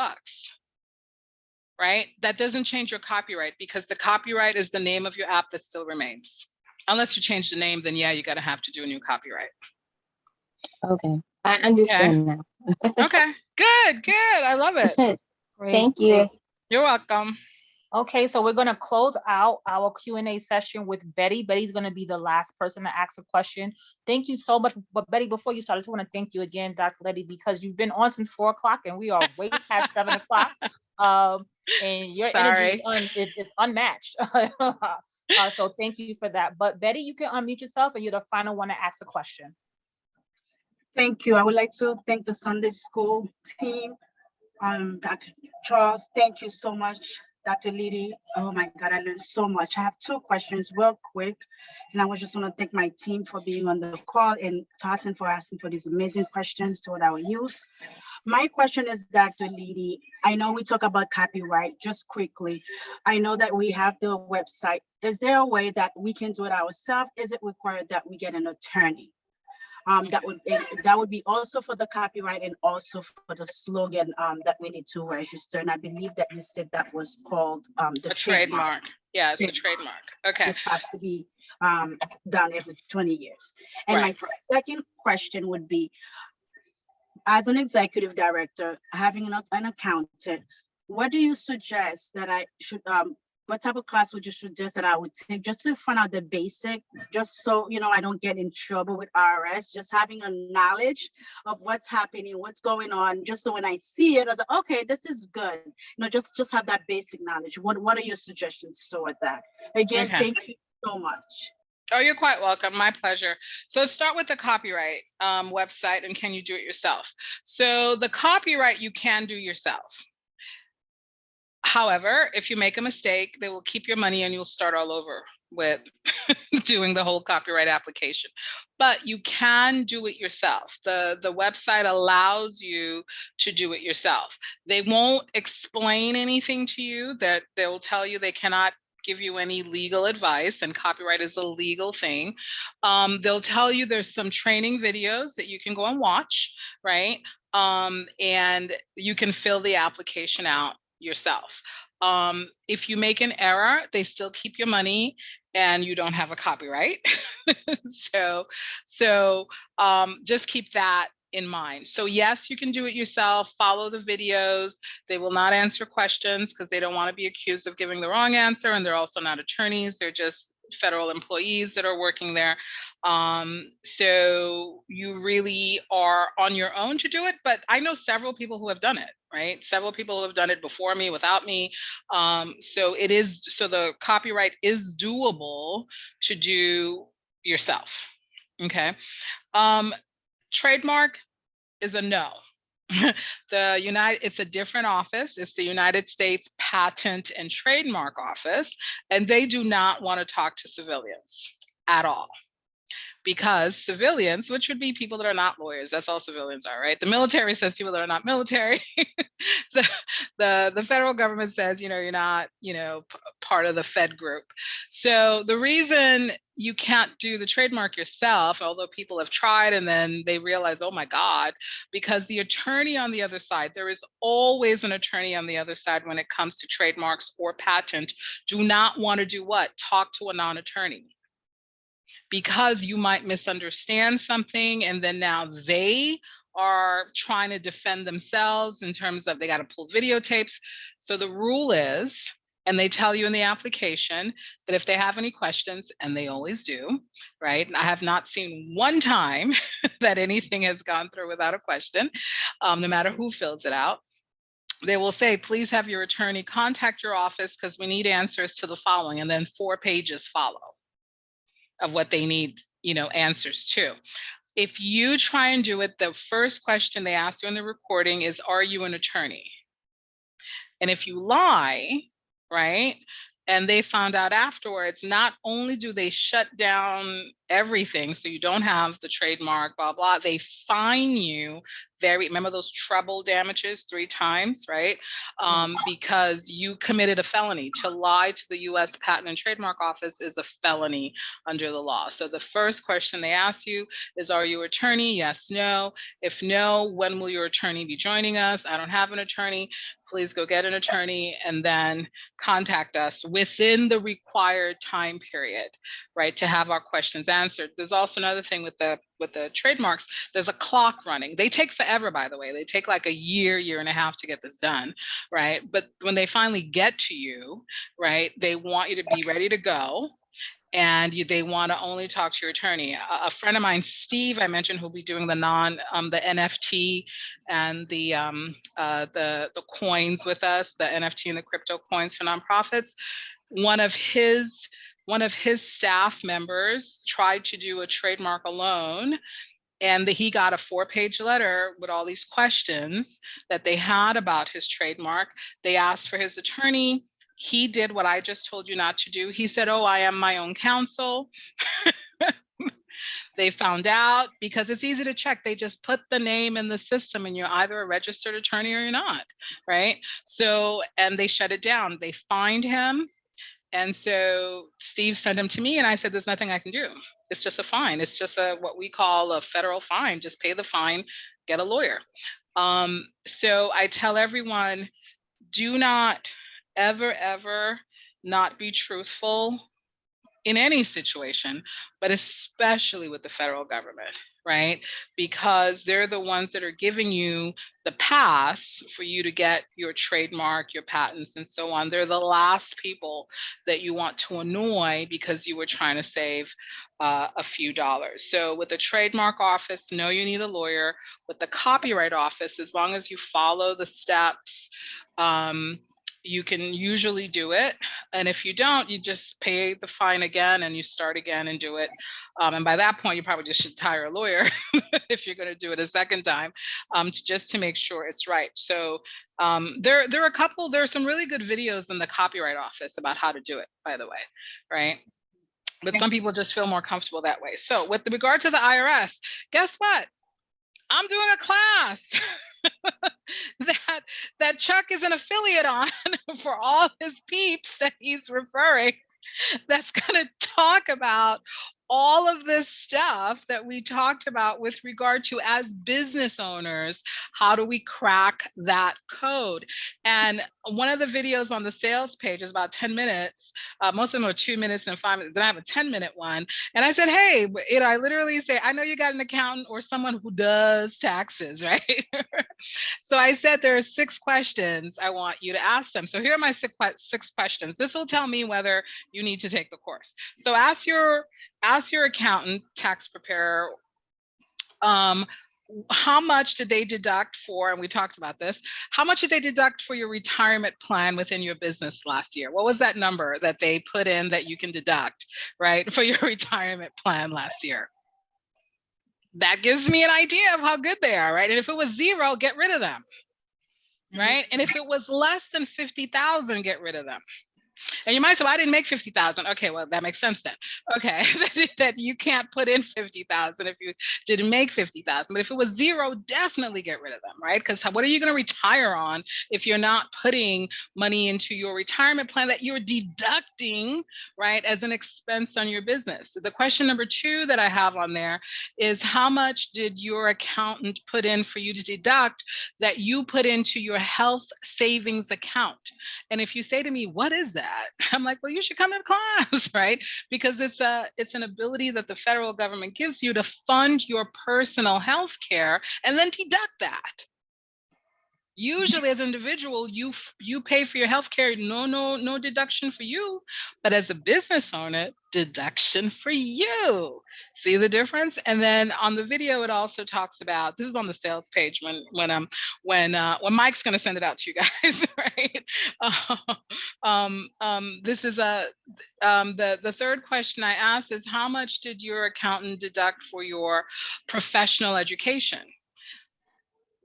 right? That doesn't change your copyright because the copyright is the name of your app that still remains. Unless you change the name, then yeah, you gotta have to do a new copyright. Okay, I understand now. Okay, good, good. I love it. Great. Thank you. You're welcome. Okay, so we're gonna close out our Q&A session with Betty. Betty's gonna be the last person to ask a question. Thank you so much. But Betty, before you start, I just wanna thank you again, Dr. Lydie, because you've been on since 4 o'clock and we are way past 7 o'clock. And your energy is unmatched. So thank you for that. But Betty, you can unmute yourself and you're the final one to ask a question. Thank you. I would like to thank the Sunday school team. Dr. Charles, thank you so much. Dr. Lydie, oh my God, I learned so much. I have 2 questions real quick. And I just want to thank my team for being on the call and Tarsin for asking for these amazing questions toward our youth. My question is, Dr. Lydie, I know we talk about copyright just quickly. I know that we have the website. Is there a way that we can do it ourselves? Is it required that we get an attorney? That would be also for the copyright and also for the slogan that we need to register. And I believe that you said that was called the trademark. Yeah, it's a trademark. Okay. Which has to be done every 20 years. And my second question would be, as an executive director, having an accountant, what do you suggest that I should what type of class would you suggest that I would take just to find out the basic, just so, you know, I don't get in trouble with IRS, just having a knowledge of what's happening, what's going on, just so when I see it, I was like, okay, this is good. You know, just have that basic knowledge. What are your suggestions toward that? Again, thank you so much. Oh, you're quite welcome. My pleasure. So let's start with the copyright website and can you do it yourself? So the copyright you can do yourself. However, if you make a mistake, they will keep your money and you'll start all over with doing the whole copyright application. But you can do it yourself. The website allows you to do it yourself. They won't explain anything to you. That they'll tell you they cannot give you any legal advice, and copyright is a legal thing. They'll tell you there's some training videos that you can go and watch, right? And you can fill the application out yourself. If you make an error, they still keep your money and you don't have a copyright. So just keep that in mind. So yes, you can do it yourself, follow the videos. They will not answer questions because they don't want to be accused of giving the wrong answer. And they're also not attorneys. They're just federal employees that are working there. So you really are on your own to do it, but I know several people who have done it, right? Several people who have done it before me, without me. So the copyright is doable to do yourself, okay? Trademark is a no. It's a different office. It's the United States Patent and Trademark Office, and they do not want to talk to civilians at all. Because civilians, which would be people that are not lawyers, that's all civilians are, right? The military says people that are not military. the federal government says, you know, you're not, you know, part of the Fed group. So the reason you can't do the trademark yourself, although people have tried and then they realize, oh my God, because the attorney on the other side, there is always an attorney on the other side when it comes to trademarks or patent, do not want to do what? Talk to a non-attorney. Because you might misunderstand something and then now they are trying to defend themselves in terms of they got to pull videotapes. So the rule is, and they tell you in the application that if they have any questions, and they always do, right? I have not seen one time that anything has gone through without a question, no matter who fills it out. They will say, please have your attorney contact your office because we need answers to the following, and then 4 pages follow of what they need, you know, answers to. If you try and do it, the first question they ask you in the recording is, are you an attorney? And if you lie, right, and they found out afterwards, not only do they shut down everything, so you don't have the trademark, blah, blah, they fine you remember those treble damages 3 times, right? Because you committed a felony. To lie to the US Patent and Trademark Office is a felony under the law. So the first question they ask you is, are you an attorney? Yes, no. If no, when will your attorney be joining us? I don't have an attorney. Please go get an attorney and then contact us within the required time period, right, to have our questions answered. There's also another thing with the trademarks, there's a clock running. They take forever, by the way. They take like a year and a half to get this done, right? But when they finally get to you, right, they want you to be ready to go. And they want to only talk to your attorney. A friend of mine, Steve, I mentioned, who'll be doing the NFT and the coins with us, the NFT and the crypto coins for nonprofits. One of his staff members tried to do a trademark alone, and he got a 4-page letter with all these questions that they had about his trademark. They asked for his attorney. He did what I just told you not to do. He said, oh, I am my own counsel. They found out, because it's easy to check. They just put the name in the system and you're either a registered attorney or you're not, right? So, and they shut it down. They fined him. And so Steve sent him to me and I said, there's nothing I can do. It's just a fine. It's just what we call a federal fine. Just pay the fine, get a lawyer. So I tell everyone, do not ever not be truthful in any situation, but especially with the federal government, right? Because they're the ones that are giving you the pass for you to get your trademark, your patents, and so on. They're the last people that you want to annoy because you were trying to save a few dollars. So with the trademark office, no, you need a lawyer. With the copyright office, as long as you follow the steps, you can usually do it. And if you don't, you just pay the fine again and you start again and do it. And by that point, you probably just should hire a lawyer if you're going to do it a second time, just to make sure it's right. So there are some really good videos in the copyright office about how to do it, by the way, right? But some people just feel more comfortable that way. So with regard to the IRS, guess what? I'm doing a class that Chuck is an affiliate on for all his peeps that he's referring, that's going to talk about all of this stuff that we talked about with regard to, as business owners, how do we crack that code? And one of the videos on the sales page is about 10 minutes. Most of them are 2 minutes and 5 minutes. Then I have a 10-minute one. And I said, hey, I literally say, I know you got an accountant or someone who does taxes, right? So I said, there are 6 questions I want you to ask them. So here are my 6 questions. This will tell me whether you need to take the course. So ask your accountant, tax preparer, how much did they deduct for, and we talked about this, how much did they deduct for your retirement plan within your business last year? What was that number that they put in that you can deduct, right, for your retirement plan last year? That gives me an idea of how good they are, right? And if it was 0, get rid of them, right? And if it was less than 50,000, get rid of them. And you might say, well, I didn't make 50,000. Okay, well, that makes sense then. Okay, that you can't put in 50,000 if you didn't make 50,000. But if it was 0, definitely get rid of them, right? Because what are you going to retire on if you're not putting money into your retirement plan that you're deducting, right, as an expense on your business? So the question number 2 that I have on there is, how much did your accountant put in for you to deduct that you put into your health savings account? And if you say to me, what is that? I'm like, well, you should come to class, right? Because it's an ability that the federal government gives you to fund your personal health care and then deduct that. Usually as an individual, you pay for your health care, no deduction for you. But as a business owner, deduction for you. See the difference? And then on the video, it also talks about, this is on the sales page when Mike's going to send it out to you guys, right? This is the 3rd question I asked is, how much did your accountant deduct for your professional education?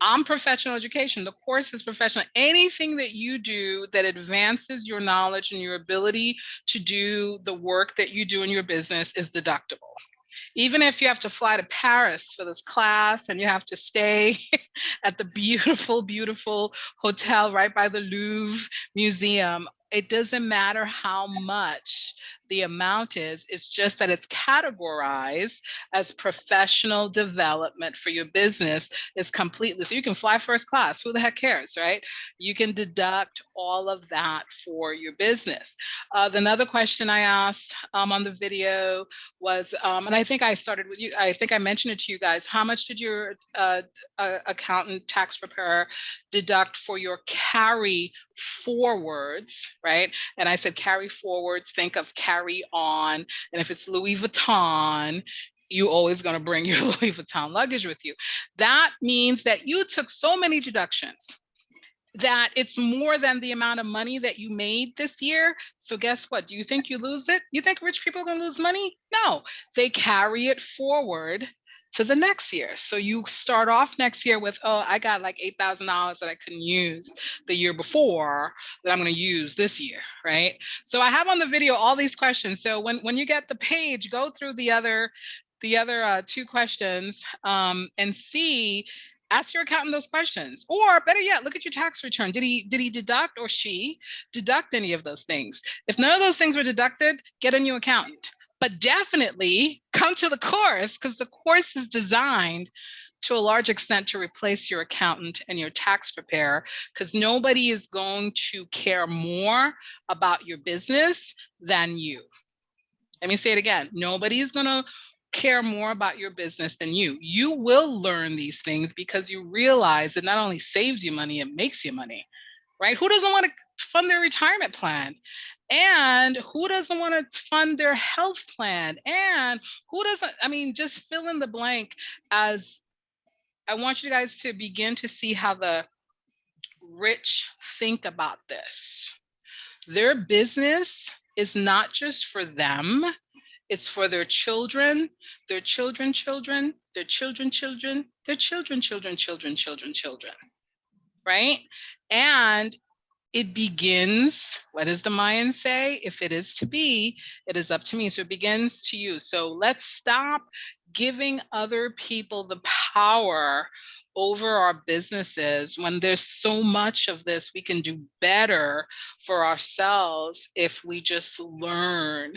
I'm professional education. The course is professional. Anything that you do that advances your knowledge and your ability to do the work that you do in your business is deductible. Even if you have to fly to Paris for this class and you have to stay at the beautiful, beautiful hotel right by the Louvre Museum, it doesn't matter how much the amount is, it's just that it's categorized as professional development for your business. Is completely, so you can fly first class, who the heck cares, right? You can deduct all of that for your business. Another question I asked on the video was, and I think I started with you, I think I mentioned it to you guys, how much did your accountant tax preparer deduct for your carry forwards, right? And I said carry forwards, think of carry on. And if it's Louis Vuitton, you always going to bring your Louis Vuitton luggage with you. That means that you took so many deductions that it's more than the amount of money that you made this year. So guess what? Do you think you lose it? You think rich people are going to lose money? No, they carry it forward to the next year. So you start off next year with, oh, I got like $8,000 that I couldn't use the year before that I'm going to use this year, right? So I have on the video all these questions. So when you get the page, go through the other two questions and see, ask your accountant those questions, or better yet, look at your tax return. Did he deduct, or she deduct any of those things? If none of those things were deducted, get a new accountant. But definitely come to the course, because the course is designed to a large extent to replace your accountant and your tax preparer, because nobody is going to care more about your business than you. Let me say it again. Nobody is going to care more about your business than you. You will learn these things because you realize it not only saves you money, it makes you money, right? Who doesn't want to fund their retirement plan? And who doesn't want to fund their health plan? And who doesn't, I mean, just fill in the blank. As I want you guys to begin to see how the rich think about this. Their business is not just for them, it's for their children, their children, children, their children, children, their children, children, children, children, children, right? And it begins, what does the Mayan say? If it is to be, it is up to me. So it begins to you. So let's stop giving other people the power over our businesses when there's so much of this we can do better for ourselves if we just learn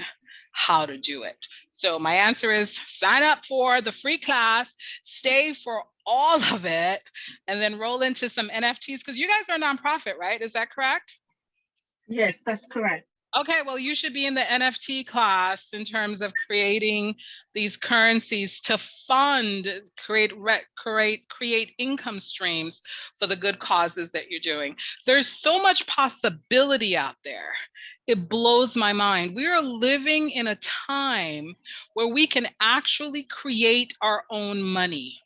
how to do it. So my answer is sign up for the free class, stay for all of it, and then roll into some NFTs, because you guys are a nonprofit, right? Is that correct? Yes, that's correct. Okay, well, you should be in the NFT class in terms of creating these currencies to fund, create income streams for the good causes that you're doing. There's so much possibility out there. It blows my mind. We are living in a time where we can actually create our own money.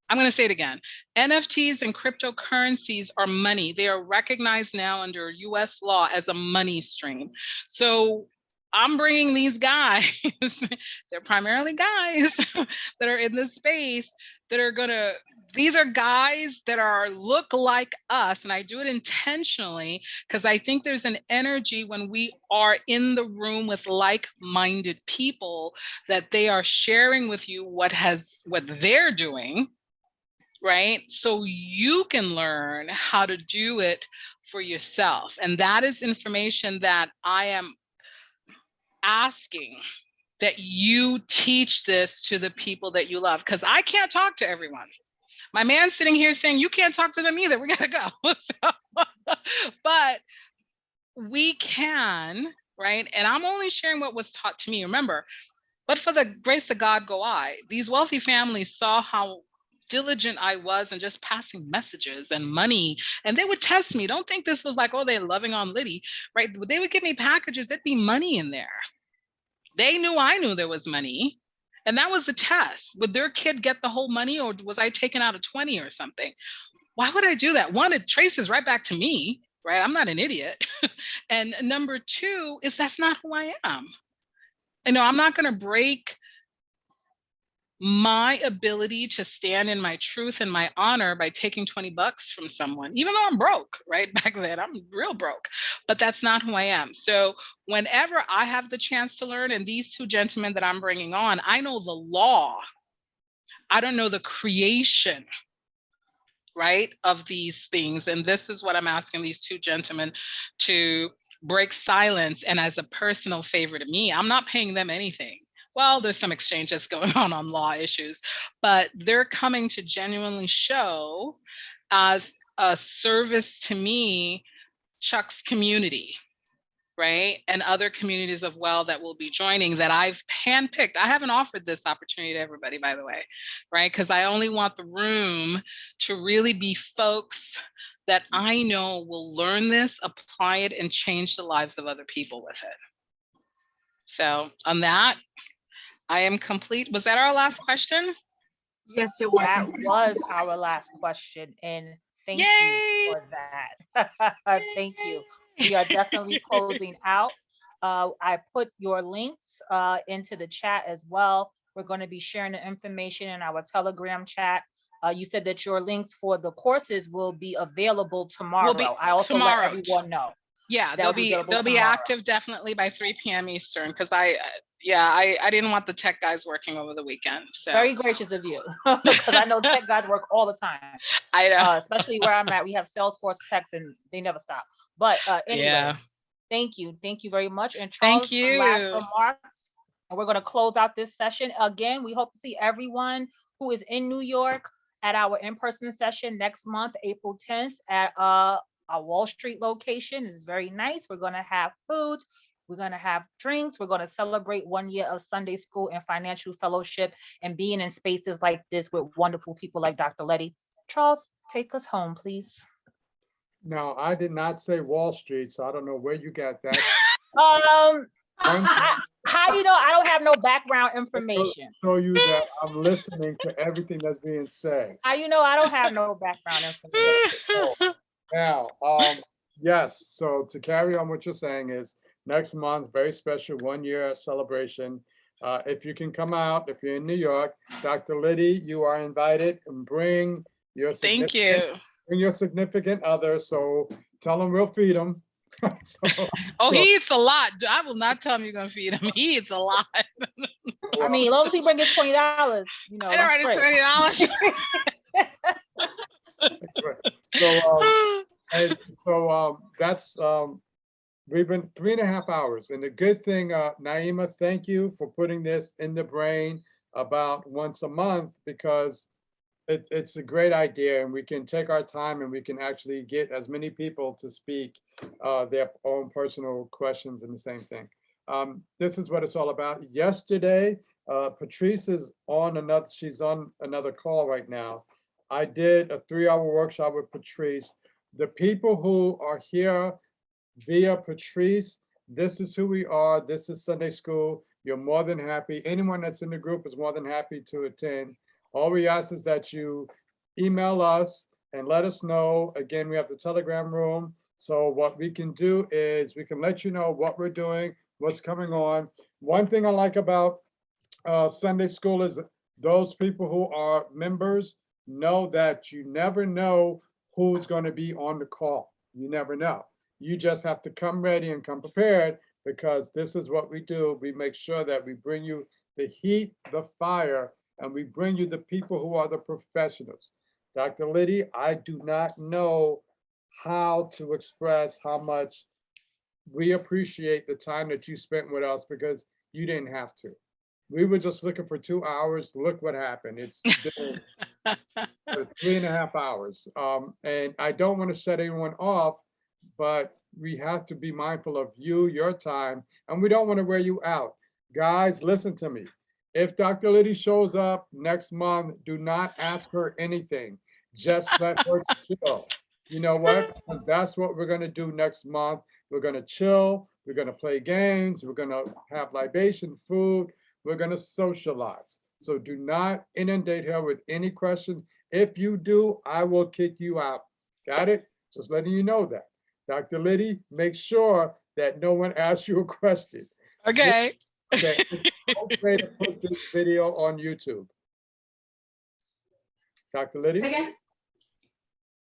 I'm going to say it again. NFTs and cryptocurrencies are money. They are recognized now under US law as a money stream. So I'm bringing these guys, they're primarily guys that are in this space that are going to, these are guys that are look like us. And I do it intentionally because I think there's an energy when we are in the room with like-minded people that they are sharing with you what they're doing, right? So you can learn how to do it for yourself. And that is information that I am asking that you teach this to the people that you love, because I can't talk to everyone. My man's sitting here saying, you can't talk to them either. We gotta go. But we can, right? And I'm only sharing what was taught to me. Remember, but for the grace of God go I. These wealthy families saw how diligent I was in just passing messages and money. And they would test me. Don't think this was like, oh, they're loving on Lydie, right? They would give me packages, there'd be money in there. They knew I knew there was money. And that was the test. Would their kid get the whole money, or was I taking out a 20 or something? Why would I do that? One, it traces right back to me, right? I'm not an idiot. And number two is that's not who I am. You know, I'm not going to break my ability to stand in my truth and my honor by taking 20 bucks from someone, even though I'm broke, right? Back then, I'm real broke, but that's not who I am. So whenever I have the chance to learn, and these two gentlemen that I'm bringing on, I know the law. I don't know the creation, right, of these things. And this is what I'm asking these two gentlemen to break silence. And as a personal favor to me, I'm not paying them anything. Well, there's some exchanges going on law issues, but they're coming to genuinely show as a service to me, Chuck's community, right? And other communities of well that will be joining that I've handpicked. I haven't offered this opportunity to everybody, by the way, right? Because I only want the room to really be folks that I know will learn this, apply it, and change the lives of other people with it. So on that, I am complete. Was that our last question? Yes, it was. That was our last question, and thank Yay! you for that. Thank you. We are definitely closing out. I put your links into the chat as well. We're going to be sharing the information in our Telegram chat. You said that your links for the courses will be available tomorrow. I also let everyone know. Yeah, they'll be active definitely by 3 p.m. Eastern, because I didn't want the tech guys working over the weekend. So very gracious of you, because I know tech guys work all the time. I know, especially where I'm at. We have Salesforce techs and they never stop. But anyway, yeah. Thank you very much. And Charles, thank you. Last remarks. And we're going to close out this session. Again, we hope to see everyone who is in New York at our in-person session next month, April 10th, at our Wall Street location. It's very nice. We're going to have food. We're going to have drinks. We're going to celebrate 1 year of Sunday school and financial fellowship and being in spaces like this with wonderful people like Dr. Lydie. Charles, take us home, please. No, I did not say Wall Street, so I don't know where you got that. How do you know I don't have no background information? Show you that I'm listening to everything that's being said. How you know I don't have no background information? Now, yes, so to carry on what you're saying is next month, very special 1 year celebration. If you can come out, if you're in New York, Dr. Lydie, you are invited, and bring your bring your significant other. So tell them we'll feed them. He eats a lot. I will not tell him you're gonna feed him. He eats a lot. I mean, as long as he brings $20, you know. All right, it's $20. So that's we've been 3.5 hours, and the good thing, Naima, thank you for putting this in the brain about once a month, because it's a great idea, and we can take our time and we can actually get as many people to speak their own personal questions and the same thing. This is what it's all about. Yesterday, Patrice is on she's on another call right now. I did a 3-hour workshop with Patrice. The people who are here via Patrice, this is who we are. This is Sunday school. You're more than happy. Anyone that's in the group is more than happy to attend. All we ask is that you email us and let us know. Again, we have the Telegram room. So what we can do is we can let you know what we're doing, what's coming on. One thing I like about Sunday school is those people who are members know that you never know who's going to be on the call. You never know. You just have to come ready and come prepared, because this is what we do. We make sure that we bring you the heat, the fire, and we bring you the people who are the professionals. Dr. Lydie, I do not know how to express how much we appreciate the time that you spent with us, because you didn't have to. We were just looking for 2 hours. Look what happened. It's been 3.5 hours. And I don't want to shut anyone off, but we have to be mindful of you, your time, and we don't want to wear you out. Guys, listen to me. If Dr. Lydie shows up next month, do not ask her anything. Just let her chill. You know what? Because that's what we're going to do next month. We're going to chill. We're going to play games. We're going to have libation, food. We're going to socialize. So do not inundate her with any questions. If you do, I will kick you out. Got it? Just letting you know that. Dr. Lydie, make sure that no one asks you a question. Okay. Okay. It's okay to put this video on YouTube. Dr. Lydie, Again?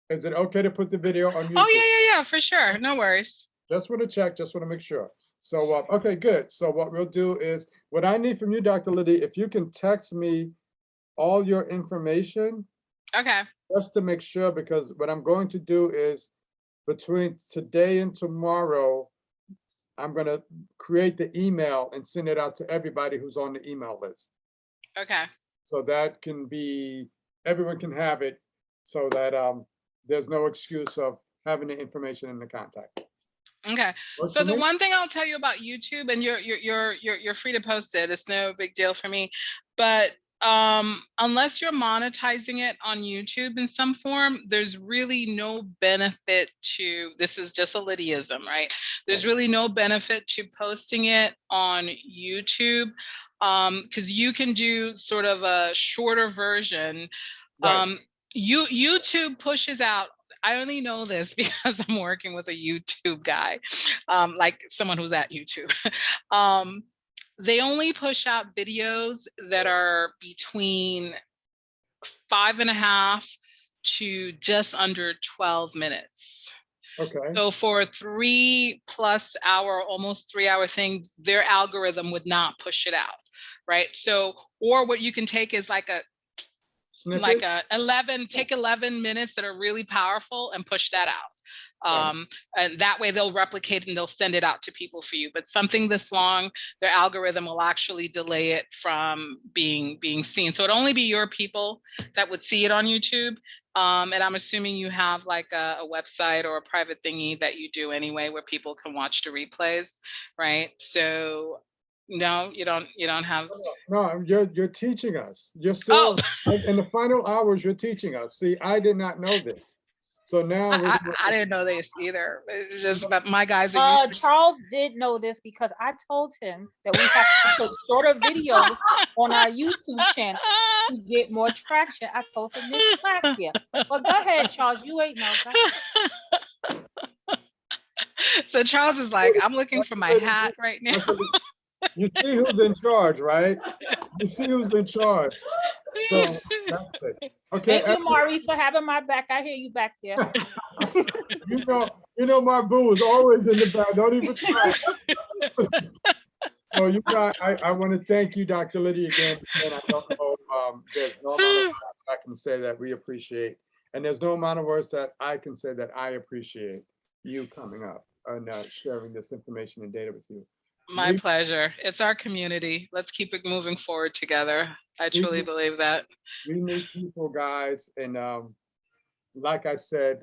is it okay to put the video on YouTube? Oh, yeah, for sure. No worries. Just want to check, just want to make sure. So, okay, good. So what we'll do is, what I need from you, Dr. Lydie, if you can text me all your information, Okay. just to make sure, because what I'm going to do is between today and tomorrow, I'm going to create the email and send it out to everybody who's on the email list. Okay. So that can be, everyone can have it, so that there's no excuse of having the information in the contact. Okay. Works So for the me? one thing I'll tell you about YouTube, and you're free to post it. It's no big deal for me. But unless you're monetizing it on YouTube in some form, there's really no benefit to, this is just a Lydiaism, right? There's really no benefit to posting it on YouTube, because you can do sort of a shorter version. Right. YouTube pushes out, I only know this because I'm working with a YouTube guy, like someone who's at YouTube. They only push out videos that are between 5.5 to just under 12 minutes. Okay. So for a 3+ hour, almost 3-hour thing, their algorithm would not push it out, right? So, or what you can take is like a Snippet? 11 minutes that are really powerful and push that out. And that way they'll replicate and they'll send it out to people for you. But something this long, their algorithm will actually delay it from being seen. So it'd only be your people that would see it on YouTube. And I'm assuming you have like a website or a private thingy that you do anyway, where people can watch the replays, right? So no, you don't have. No, you're teaching us. You're still in the final hours. You're teaching us. See, I did not know this. So now I didn't know this either. It's just, but my guys are Charles did know this because I told him that we have to put shorter videos on our YouTube channel to get more traction. I told him this last year. But go ahead, Charles. You ain't know. So Charles is like, I'm looking for my hat right now. You see who's in charge, right? You see who's in charge. So that's it. Okay. Thank you, Maurice, for having my back. I hear you back there. you know my boo is always in the back. Don't even try. So you guys, I want to thank you, Dr. Lydie, again. And I don't know, there's no amount of words I can say that we appreciate, and there's no amount of words that I can say that I appreciate you coming up and sharing this information and data with you. My pleasure. It's our community. Let's keep it moving forward together. I truly believe that. We need people, guys. And like I said,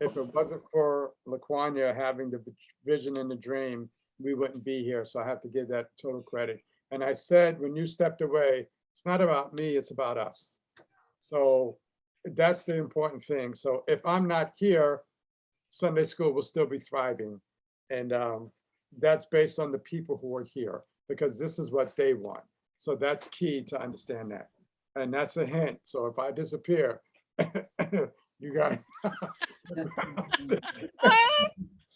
if it wasn't for LaQuania having the vision and the dream, we wouldn't be here. So I have to give that total credit. And I said, when you stepped away, it's not about me, it's about us. So that's the important thing. So if I'm not here, Sunday school will still be thriving. And that's based on the people who are here, because this is what they want. So that's key to understand that. And that's a hint. So if I disappear, you guys,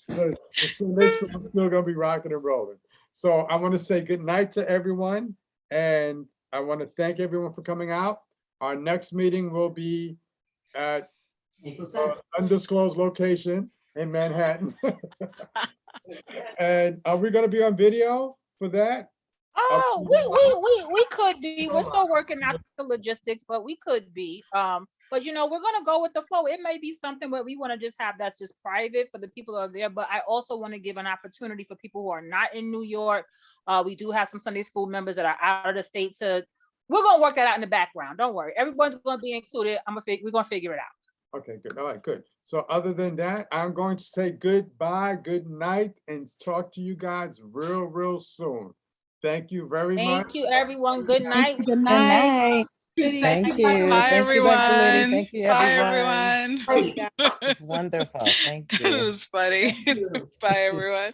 the Sunday school is still gonna be rocking and rolling. So I want to say good night to everyone. And I want to thank everyone for coming out. Our next meeting will be at undisclosed location in Manhattan. And are we going to be on video for that? Oh, we could be. We're still working out the logistics, but we could be. But you know, we're gonna go with the flow. It may be something where we want to just have that's just private for the people who are there. But I also want to give an opportunity for people who are not in New York. We do have some Sunday school members that are out of the state. We're gonna work that out in the background. Don't worry, everyone's gonna be included. We're gonna figure it out. Okay, good. All right, good. So other than that, I'm going to say goodbye, good night, and talk to you guys real soon. Thank you very much. Thank you, everyone. Good night. Good night. Thank you. Bye, everyone. Thank you, everyone. Bye, everyone. It's wonderful. Thank you. It was funny. Bye, everyone.